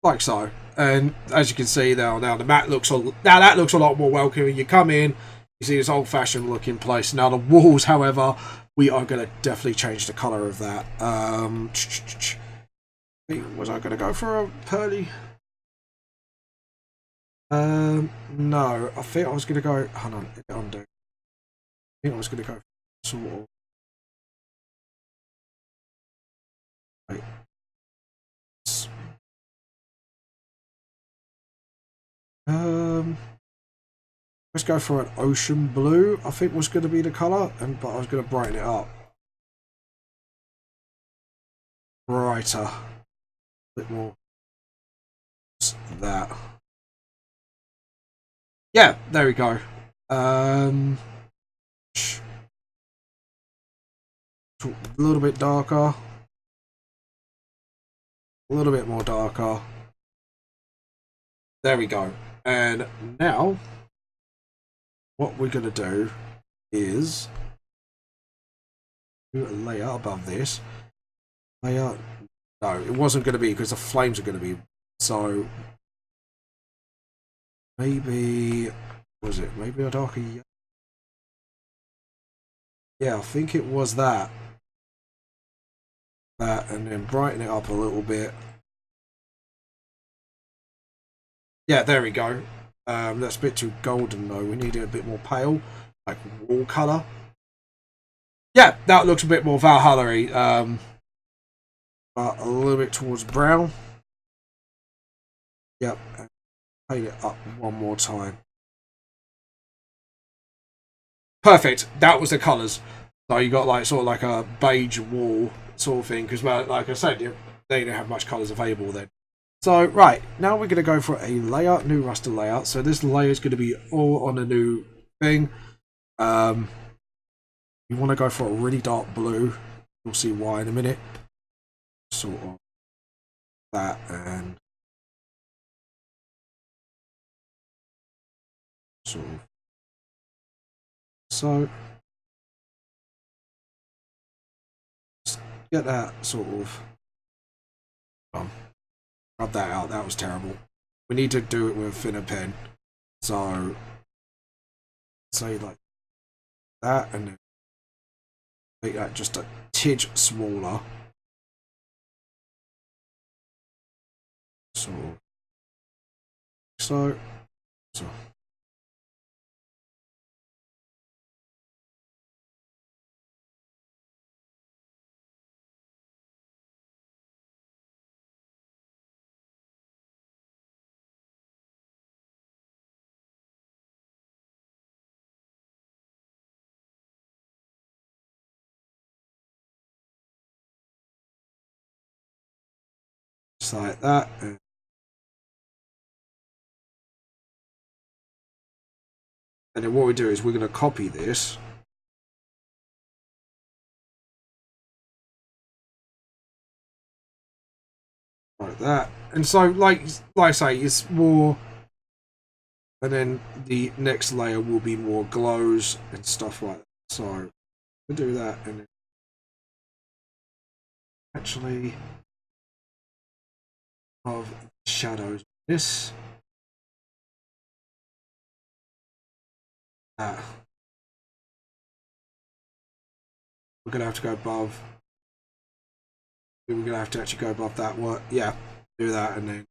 Like so. And as you can see now the mat looks that looks a lot more welcoming. You come in, you see this old-fashioned looking place. Now the walls, however, we are going to definitely change the colour of that. Was I going to go for a pearly? No, I think I was going to go. Hold on, undo. I think I was going to go sort of. Wait. Let's go for an ocean blue. I think was going to be the colour, but I was going to brighten it up. Brighter. A bit more. That. Yeah, there we go. A little bit darker. A little bit more darker. There we go. And now, what we're going to do is do a layer above this. Layer. No, it wasn't going to be because the flames are going to be. So maybe, was it maybe a darker yellow? Yeah, I think it was that. That, and then brighten it up a little bit. Yeah, there we go. That's a bit too golden though. We need it a bit more pale, like wall colour. Yeah, that looks a bit more Valhalla-y. But a little bit towards brown. Yep, and paint it up one more time. Perfect. That was the colours. So you got like sort of like a beige wall sort of thing, because well, like I said, they didn't have much colours available then. So right now we're going to go for a layout, new raster layout. So this layer is going to be all on a new thing. You want to go for a really dark blue. You'll see why in a minute. Sort of that, and sort of so get that sort of rub that out. That was terrible. We need to do it with a thinner pen. So say like that, and then make that just a tidge smaller. So just like that. And then what we do is we're going to copy this. Like that. And so, like I say, it's more. And then the next layer will be more glows and stuff like that. So we'll do that, and then actually of shadows. This that we're gonna have to go above. We're gonna have to actually go above that. What? Yeah, do that, and then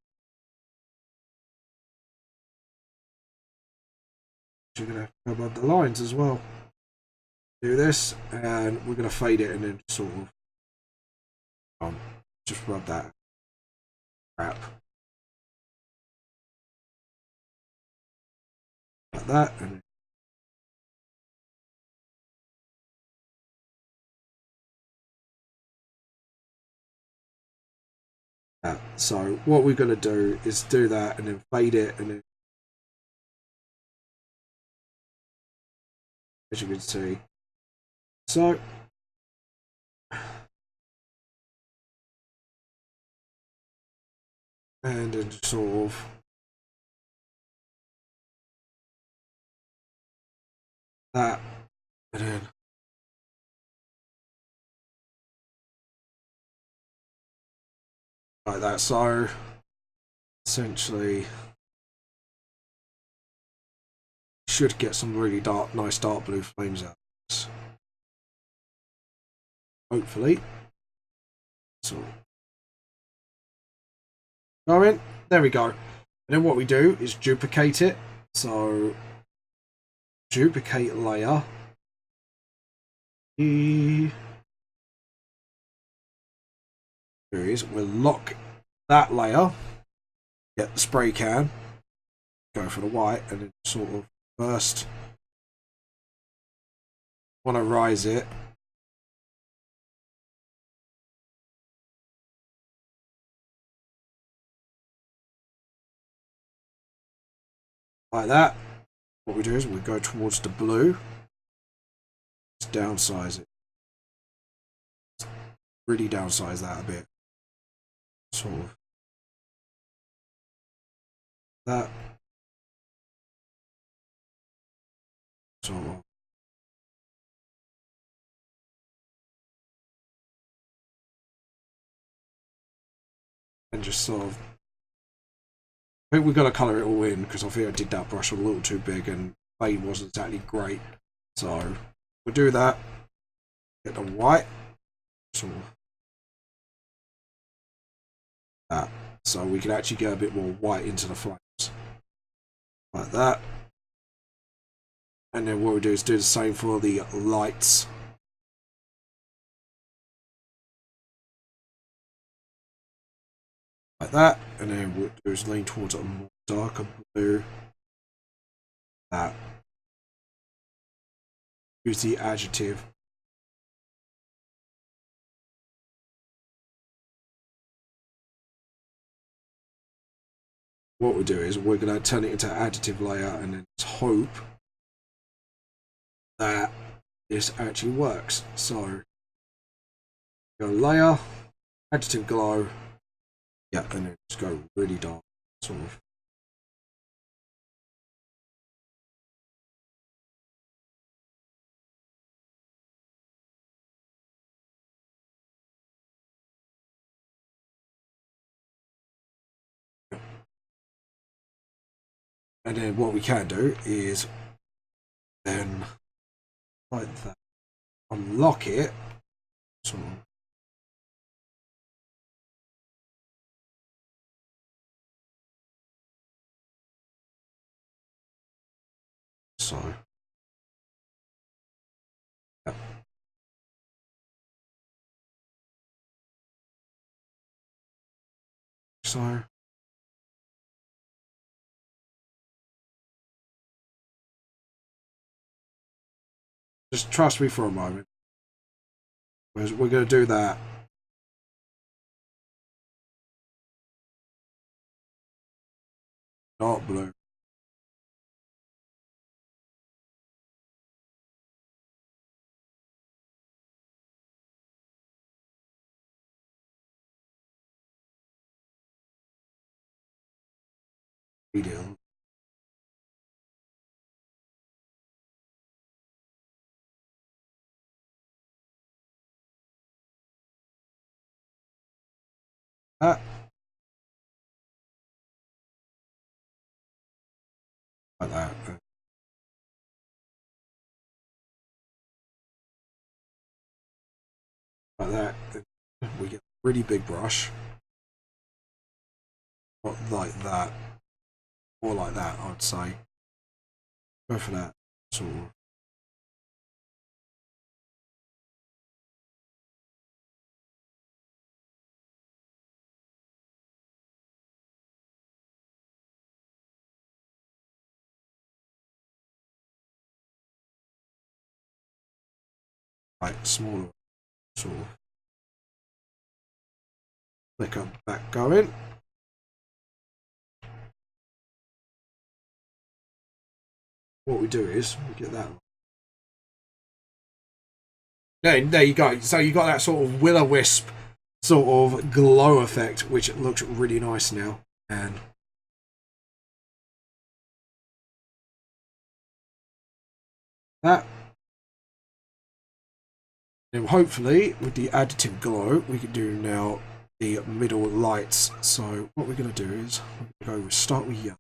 we're gonna have to go above the lines as well. Do this, and we're gonna fade it, and then sort of just rub that crap like that, and that. So what we're gonna do is do that, and then fade it, and then as you can see, so and then sort of that, and then like that. So essentially should get some really nice dark blue flames out of this. Hopefully. So going, there we go. And then what we do is duplicate it. So duplicate layer. We'll lock that layer, get the spray can, go for the white, and then sort of first want to rise it. Like that. What we do is we go towards the blue, just downsize it. Really downsize that a bit. Sort of that. Sort of. And just sort of. I think we've got to colour it all in because I think I did that brush a little too big and fade wasn't exactly great. So we'll do that. Get the white. Sort of. That. So we can actually get a bit more white into the flames. Like that. And then what we do is do the same for the lights. Like that. And then what we'll do is lean towards a more darker blue. That. Use the adjective. What we'll do is we're going to turn it into additive layer and then hope that this actually works. So go layer, additive glow, yeah, and then just go really dark, sort of. And then what we can do is then like that, unlock it, sort of. So yeah. So just trust me for a moment. We're going to do that. Dark blue. Medium. that. Like that. Like that. We get a really big brush. Not like that. More like that, I'd say. Go for that. Sort of. Like smaller, sort of. Click up, back going. What we do is we get that. There you go. So you got that sort of will-o-wisp sort of glow effect, which looks really nice now. And that. Now hopefully with the additive glow we can do now the middle lights. So what we're going to do is we're going to go start with yellow.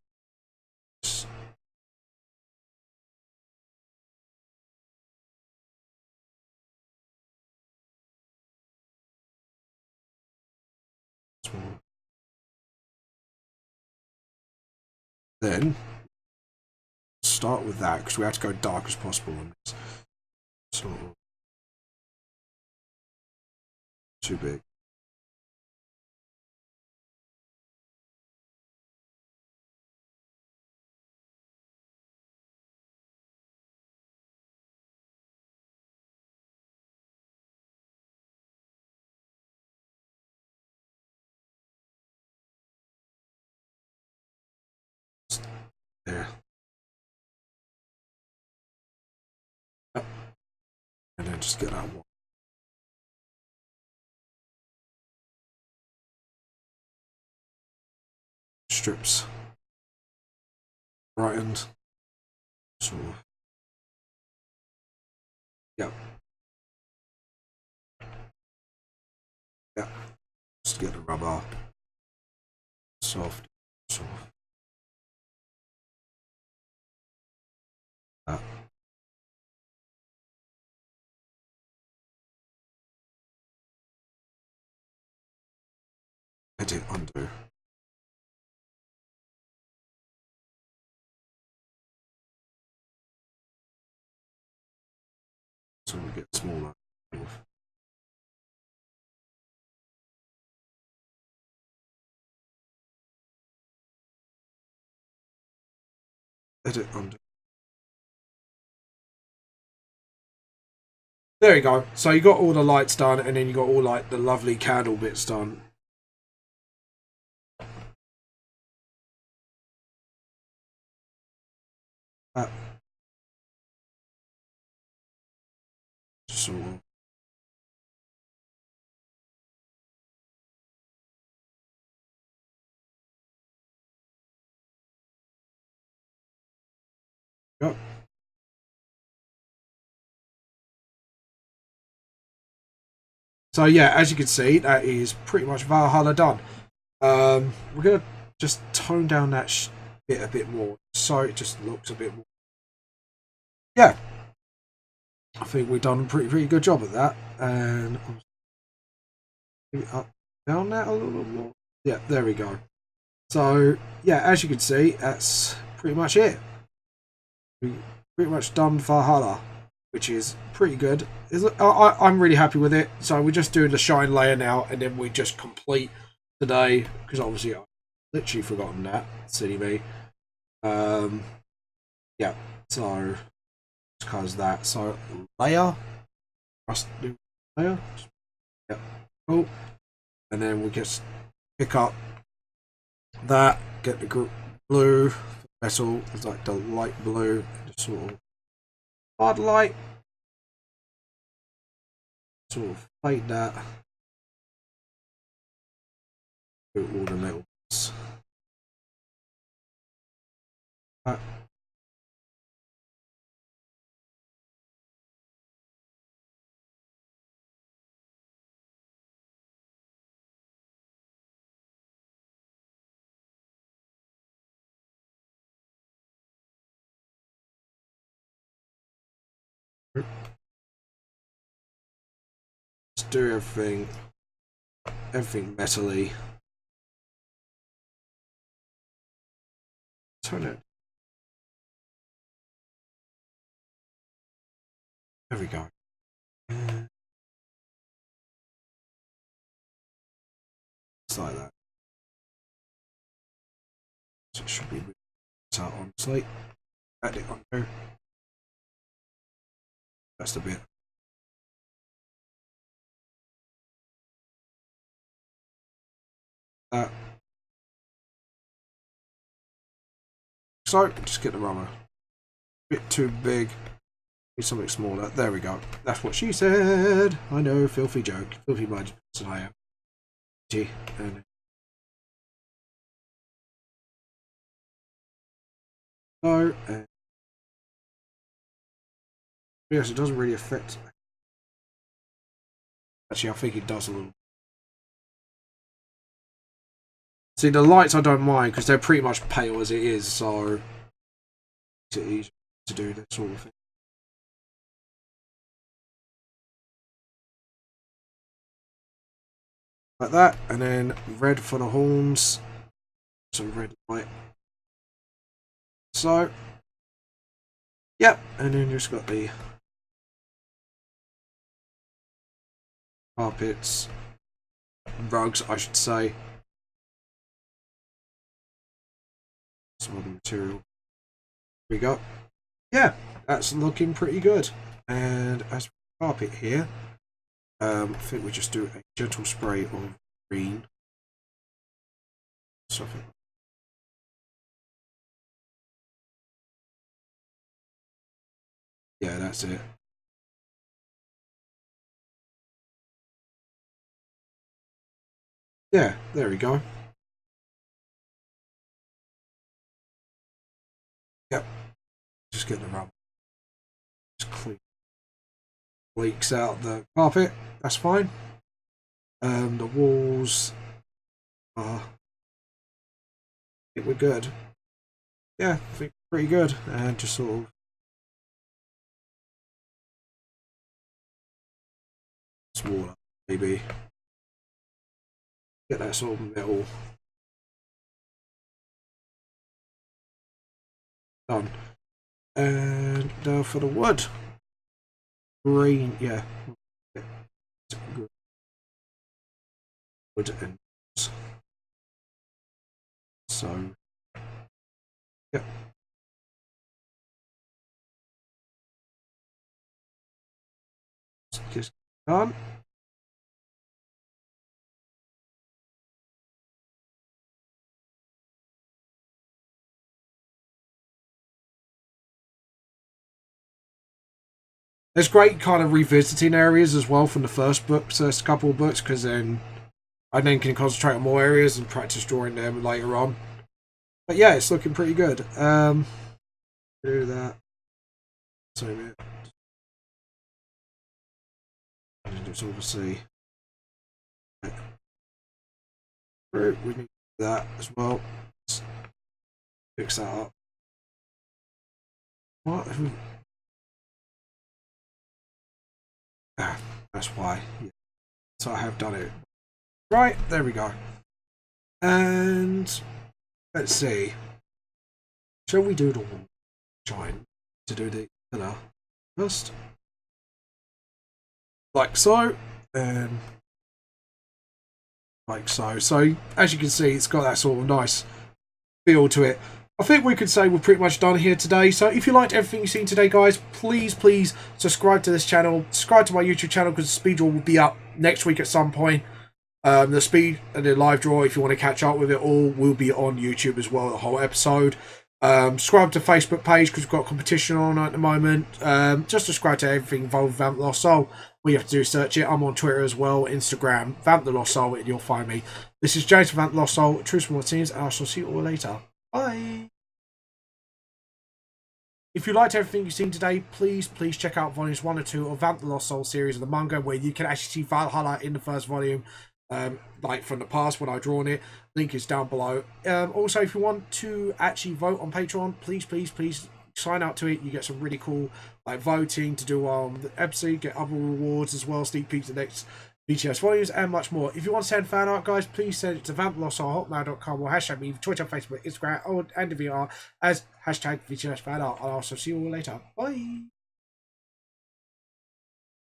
Then start with that because we have to go dark as possible on this. Sort of too big. There. And then just get that one. Strips. Brightened. Sort of. Yep. Yep. Just get the rubber. Soft. Sort of. That. Edit, undo. So we get smaller. Edit, undo. There you go. So you got all the lights done, and then you got all like the lovely candle bits done. So yep. So yeah, as you can see, that is pretty much Valhalla done. We're gonna just tone down that bit a bit more, so it just looks a bit more. Yeah, I think we've done a pretty good job at that, and up down that a little more. Yeah, there we go. So yeah, as you can see, that's pretty much it. We pretty much done Valhalla, which is pretty good. I'm really happy with it. So we're just doing the shine layer now, and then we just complete today, because obviously I've literally forgotten that. Silly me. Yeah, so because that. So layer, just do layer. Yeah, cool. And then we just pick up that, get the blue metal. It's like the light blue, just sort of hard light. Sort of fade that. Do all the little bits. do everything metally. Turn it. There we go. Just like that. So it should be out on slate. Add it on there. That's the bit. That. So just get the rubber. A bit too big. Need something smaller. There we go. That's what she said. I know, filthy joke. Filthy mind person I am. Gee, and so, yes, it doesn't really affect. Actually, I think it does a little. See, the lights I don't mind because they're pretty much pale as it is, so it's easy to do this sort of thing. Like that, and then red for the horns. So red light. So, yep, and then just got the carpets, rugs, I should say. Some other material. Here we go. Yeah, that's looking pretty good. And as for the carpet here, I think we just do a gentle spray of green. Something. Yeah, that's it. Yeah, there we go. Yep. Just get the rubber. Just clean. Leaks out the carpet. That's fine. The walls are. I think we're good. Yeah, I think we're pretty good. And just sort of. Smaller, maybe. Get that sort of metal done. And now for the wood. Green, yeah. Wood and so yep. Just done. There's great kind of revisiting areas as well from the first book, so there's a couple of books, because then I then can concentrate on more areas and practice drawing them later on. But yeah, it's looking pretty good. Do that. So it's obviously we need that as well. Let's fix that up. What? Ah, that's why. Yeah. So I have done it. Right, there we go. And let's see. Shall we do the wall shine to do the pillar first? Like so, and like so. So as you can see, it's got that sort of nice feel to it. I think we could say we're pretty much done here today. So if you liked everything you've seen today, guys, please subscribe to this channel. Subscribe to my YouTube channel, because the speed draw will be up next week at some point. The speed and the live draw, if you want to catch up with it all, will be on YouTube as well, the whole episode. Subscribe to the Facebook page, because we've got a competition on at the moment. Just subscribe to everything involved with Vamp the Lost Soul. All you have to do is search it. I'm on Twitter as well, Instagram, Vamp the Lost Soul, and you'll find me. This is James from Vamp the Lost Soul, Truth from What Seems, and I shall see you all later. Bye. If you liked everything you've seen today, please check out volumes 1 and 2 of Vamp the Lost Soul series of the manga, where you can actually see Valhalla in the first volume, like from the past when I drawn it. Link is down below. Also, if you want to actually vote on Patreon, please sign up to it. You get some really cool like voting to do on the episode. You get other rewards as well, sneak peeks to the next VTLS volumes, and much more. If you want to send fan art, guys, please send it to vamploss@hotmail.com or hashtag me Twitter, Facebook, Instagram, and VR as hashtag VTLS fan art. I'll also see you all later. Bye.